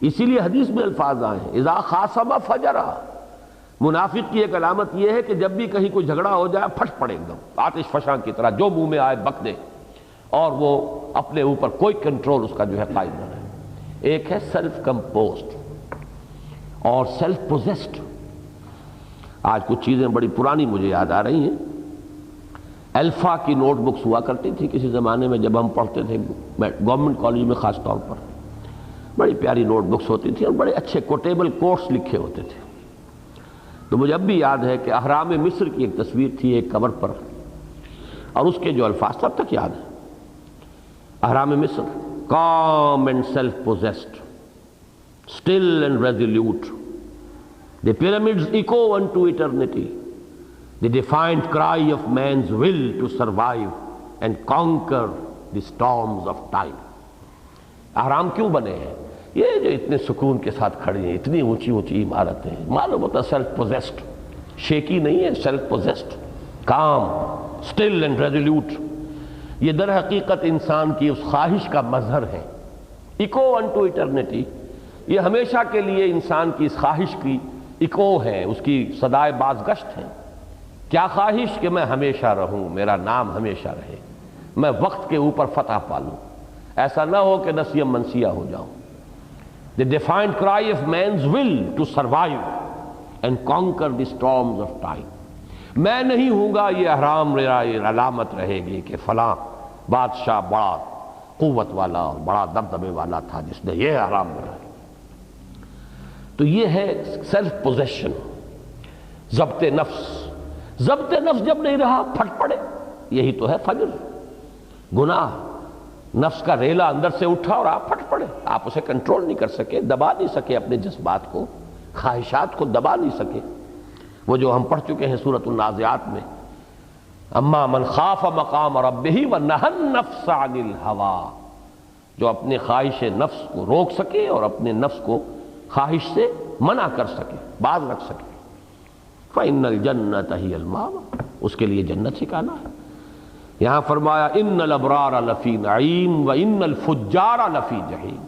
اسی لیے حدیث میں الفاظ آئے ہیں اذا خاصم فجرا۔ منافق کی ایک علامت یہ ہے کہ جب بھی کہیں کوئی جھگڑا ہو جائے پھٹ پڑے، ایک دم آتش فشاں کی طرح، جو منہ میں آئے بک دے، اور وہ اپنے اوپر کوئی کنٹرول اس کا جو ہے قائم نہ رہے۔ ایک ہے سیلف کمپوزڈ اور سیلف پوزیسڈ۔ آج کچھ چیزیں بڑی پرانی مجھے یاد آ رہی ہیں۔ الفا کی نوٹ بکس ہوا کرتی تھی کسی زمانے میں، جب ہم پڑھتے تھے گورنمنٹ کالج میں، خاص طور پر بڑی پیاری نوٹ بکس ہوتی تھی اور بڑے اچھے کوٹیبل کوٹس لکھے ہوتے تھے۔ تو مجھے اب بھی یاد ہے کہ اہرام مصر کی ایک تصویر تھی ایک کور پر، اور اس کے جو الفاظ تب تک یاد ہیں۔ اہرام مصر، calm and self-possessed, still and resolute. The pyramids echo unto eternity, the defiant cry of man's will to survive and conquer the storms of time. اہرام کیوں بنے ہیں؟ یہ جو اتنے سکون کے ساتھ کھڑی ہیں، اتنی اونچی اونچی عمارتیں ہیں، معلوم ہوتا سیلف پوزیسڈ، شیکی نہیں ہے، self possessed, calm, still and resolute. یہ در حقیقت انسان کی اس خواہش کا مظہر ہے۔ ایکو انٹو ایٹرنیٹی، یہ ہمیشہ کے لیے انسان کی اس خواہش کی ایکو ہے، اس کی صدائے بازگشت ہے۔ کیا خواہش؟ کہ میں ہمیشہ رہوں، میرا نام ہمیشہ رہے، میں وقت کے اوپر فتح پالوں، ایسا نہ ہو کہ نسیم منسیہ ہو جاؤں۔ The defiant cry of man's will to survive and conquer the storms of time. میں نہیں ہوں گا، یہ احرام میرا یہ علامت رہے گی کہ فلاں بادشاہ بڑا قوت والا اور بڑا دبدبے والا تھا جس نے یہ احرام بنایا۔ تو یہ ہے سیلف پوزیشن، ضبط نفس۔ ضبط نفس جب نہیں رہا، پھٹ پڑے، یہی تو ہے فجر۔ گناہ، نفس کا ریلا اندر سے اٹھا اور آپ پھٹ پڑے، آپ اسے کنٹرول نہیں کر سکے، دبا نہیں سکے، اپنے جذبات کو، خواہشات کو دبا نہیں سکے۔ وہ جو ہم پڑھ چکے ہیں سورۃ النازعات میں، اما من خاف مقام ربہ ونہى النفس عن الہوى، جو اپنے خواہش نفس کو روک سکے اور اپنے نفس کو خواہش سے منع کر سکے، باز رکھ سکے، فإن الجنة هي المأوى، اس کے لیے جنت ٹھکانہ ہے۔ یہاں فرمایا ان الابرار لفی نعیم و ان الفجار لفی جحیم۔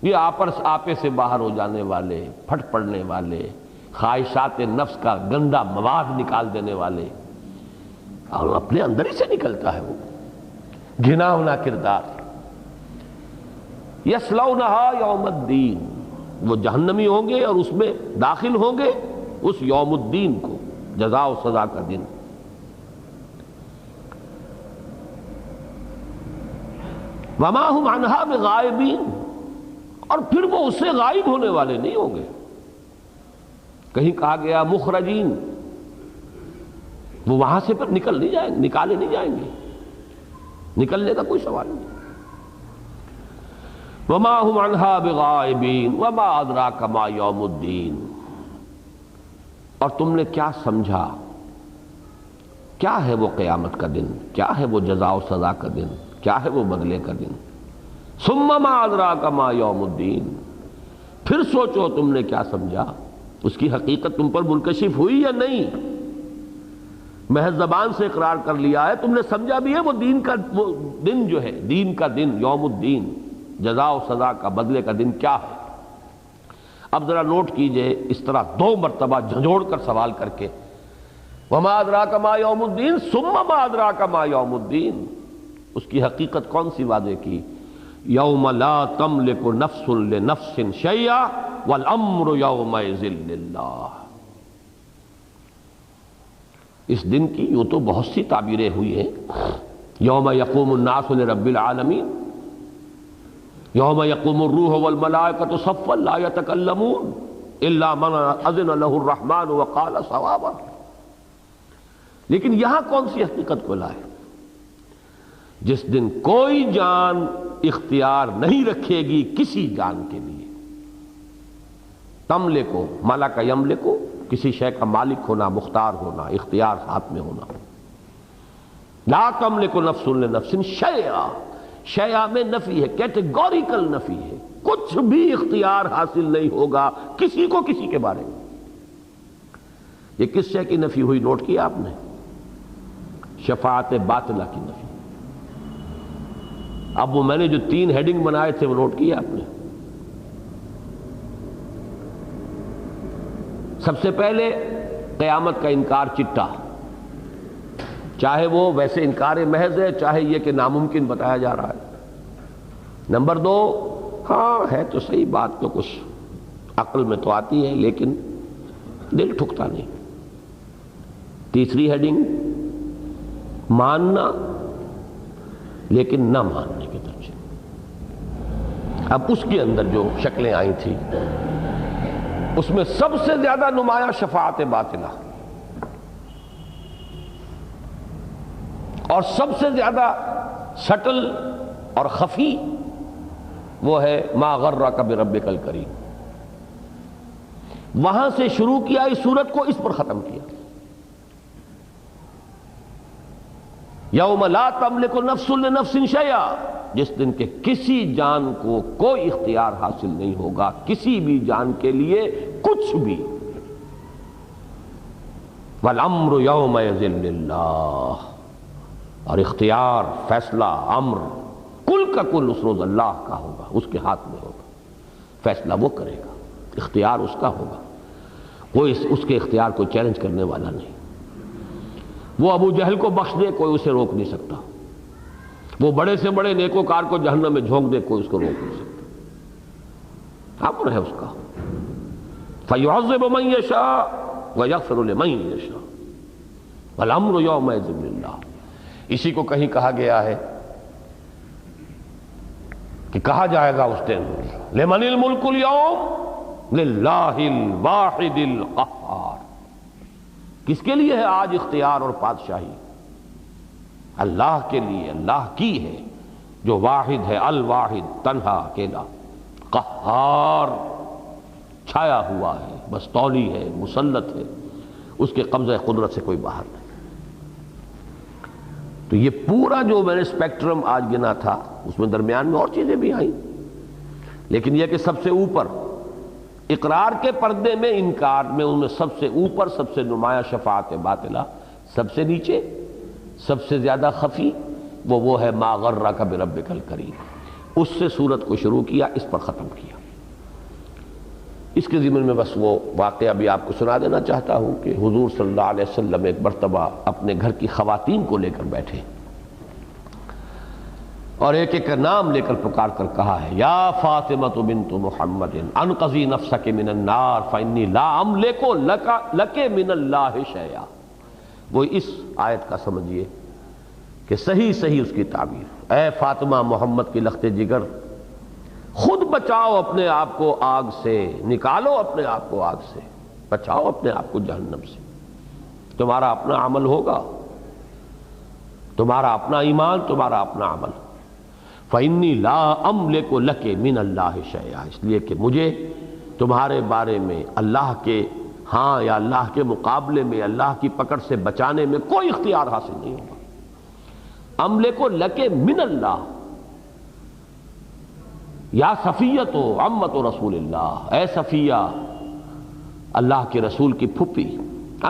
یہ آپس آپے سے باہر ہو جانے والے، پھٹ پڑنے والے، خواہشات نفس کا گندا مواد نکال دینے والے، اور اپنے اندر ہی سے نکلتا ہے وہ گھناؤنا کردار۔ یصلونہا یوم الدین، وہ جہنمی ہوں گے اور اس میں داخل ہوں گے اس یوم الدین کو، جزا و سزا کا دن۔ وما ہم عنہا بغائبین، اور پھر وہ اس سے غائب ہونے والے نہیں ہوں گے۔ کہیں کہا گیا مخرجین، وہ وہاں سے پھر نکل نہیں جائیں گے، نکالے نہیں جائیں گے، نکلنے کا کوئی سوال نہیں۔ وما هم عنها بغائبین وما ادراک ما یوم الدین، اور تم نے کیا سمجھا کیا ہے وہ قیامت کا دن، کیا ہے وہ جزا و سزا کا دن، کیا ہے وہ بدلے کا دن. ثم ما ادراک ما یوم الدین، پھر سوچو تم نے کیا سمجھا، اس کی حقیقت تم پر منکشف ہوئی یا نہیں. محض زبان سے اقرار کر لیا ہے، تم نے سمجھا بھی ہے وہ دن جو ہے، دین کا دن، یوم الدین، جزا و سزا کا بدلے کا دن کیا ہے. اب ذرا نوٹ کیجئے، اس طرح 2 مرتبہ جھنجھوڑ کر سوال کر کے، وما ادراک ما یوم الدین ثم ما ادراک ما یوم الدین، اس کی حقیقت کون سی واضح کی، یوم لا تملک نفس لنفس شیئا والامر یومئذ للہ. اس دن کی یوں تو بہت سی تعبیریں ہوئی ہیں، یوم یقوم الناس لرب العالمین، یوم یقوم الروح والملائکۃ صفا لا یتکلمون الا من اذن له الرحمن وقال صوابا. لیکن یہاں کون سی حقیقت کو لائے، جس دن کوئی جان اختیار نہیں رکھے گی کسی جان کے لیے. تملکو، ملک یملکو، کسی شے کا مالک ہونا، مختار ہونا، اختیار ہاتھ میں ہونا. لا تملک نفس لنفس شیئا، شیئا میں نفی ہے، کیٹیگوریکل نفی ہے، کچھ بھی اختیار حاصل نہیں ہوگا کسی کو کسی کے بارے میں. یہ کس شے کی نفی ہوئی نوٹ کیا آپ نے، شفاعت باطلہ کی نفی. اب وہ میں نے جو 3 ہیڈنگ بنائے تھے وہ نوٹ کیا آپ نے. سب سے پہلے قیامت کا انکار چٹا، چاہے وہ ویسے انکار محض ہے، چاہے یہ کہ ناممکن بتایا جا رہا ہے. نمبر 2، ہاں ہے تو صحیح بات، تو کچھ عقل میں تو آتی ہے لیکن دل ٹھکتا نہیں. تیسری ہیڈنگ، ماننا لیکن نہ ماننے کے درجے. اب اس کے اندر جو شکلیں آئی تھی اس میں سب سے زیادہ نمایاں شفاعت باطلہ، اور سب سے زیادہ سٹل اور خفی وہ ہے ما غرک بربک الکریم. وہاں سے شروع کیا اس صورت کو، اس پر ختم کیا. یوم لا تملک نفس لنفس شیئا، جس دن کے کسی جان کو کوئی اختیار حاصل نہیں ہوگا کسی بھی جان کے لیے کچھ بھی. والامر یومئذ للہ، اور اختیار، فیصلہ، امر کل کا کل اس روز اللہ کا ہوگا، اس کے ہاتھ میں ہوگا. فیصلہ وہ کرے گا، اختیار اس کا ہوگا، کوئی اس کے اختیار کو چیلنج کرنے والا نہیں. وہ ابو جہل کو بخش دے کوئی اسے روک نہیں سکتا، وہ بڑے سے بڑے نیکوکار کو جہنم میں جھونک دے کوئی اس کو روک نہیں سکتا. امر ہے اس کا، فَيُعَذِّبُ مَن يَشَاءُ وَيَغْفِرُ لِمَن يَشَاءُ وَالْأَمْرُ يَوْمَئِذٍ لِلَّهِ. اسی کو کہیں کہا گیا ہے کہ کہا جائے گا اس دن، لمن الملک اليوم للہ الواحد القہار. کس کے لیے ہے آج اختیار اور بادشاہی؟ اللہ کے لیے، اللہ کی ہے جو واحد ہے، الواحد، تنہا، اکیلا، قہار، چھایا ہوا ہے، بستولی ہے، مسلط ہے، اس کے قبضہ قدرت سے کوئی باہر نہیں. تو یہ پورا جو میں نے اسپیکٹرم آج گنا تھا اس میں درمیان میں اور چیزیں بھی آئیں، لیکن یہ کہ سب سے اوپر اقرار کے پردے میں، انکار میں، ان میں سب سے اوپر، سب سے نمایاں شفاعت باطلہ، سب سے نیچے، سب سے زیادہ خفی وہ ہے ما غرک بربک الکریم. اس سے سورت کو شروع کیا، اس پر ختم کیا. اس کے ضمن میں بس وہ واقعہ بھی آپ کو سنا دینا چاہتا ہوں کہ حضور صلی اللہ علیہ وسلم ایک مرتبہ اپنے گھر کی خواتین کو لے کر بیٹھے اور ایک ایک کا نام لے کر پکار کر کہا ہے، یا فاطمہ بنت محمد انقذی نفسک من النار فانی لا املک لک من اللہ شیئا. وہ اس آیت کا سمجھیے کہ صحیح صحیح اس کی تعبیر، اے فاطمہ محمد کی لخت جگر، خود بچاؤ اپنے آپ کو آگ سے، نکالو اپنے آپ کو آگ سے، بچاؤ اپنے آپ کو جہنم سے. تمہارا اپنا عمل ہوگا، تمہارا اپنا ایمان، تمہارا اپنا عمل. فإنی لا أملک لک من اللہ شیئا، اس لیے کہ مجھے تمہارے بارے میں اللہ کے ہاں یا اللہ کے مقابلے میں اللہ کی پکڑ سے بچانے میں کوئی اختیار حاصل نہیں ہوگا۔ املک لک من اللہ، یا صفیہ تو عمت رسول اللہ، اے صفیہ اللہ کے رسول کی پھپھی،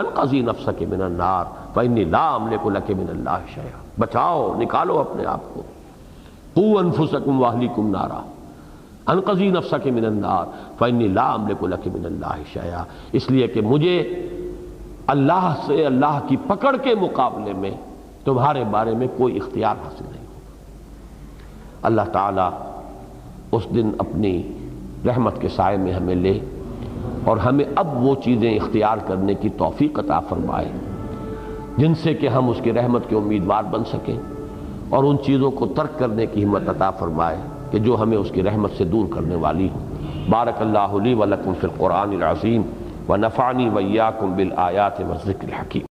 انقذی نفسک من النار فإنی لا املک لک من اللہ شیئا، بچاؤ، نکالو اپنے آپ کو، قوا انفسکم واہلیکم نارا، انقذی نفسک من النار فإنی لا املک لک من اللہ شیئا، اس لیے کہ مجھے اللہ سے اللہ کی پکڑ کے مقابلے میں تمہارے بارے میں کوئی اختیار حاصل نہیں ہوگا۔ اللہ تعالیٰ اس دن اپنی رحمت کے سائے میں ہمیں لے اور ہمیں اب وہ چیزیں اختیار کرنے کی توفیق عطا فرمائے جن سے کہ ہم اس کی رحمت کے امیدوار بن سکیں، اور ان چیزوں کو ترک کرنے کی ہمت عطا فرمائے کہ جو ہمیں اس کی رحمت سے دور کرنے والی ہوں۔ بارک اللہ لی ولکم فی القرآن العظیم ونفعنی وإیاکم بالآیات والذکر الحکیم۔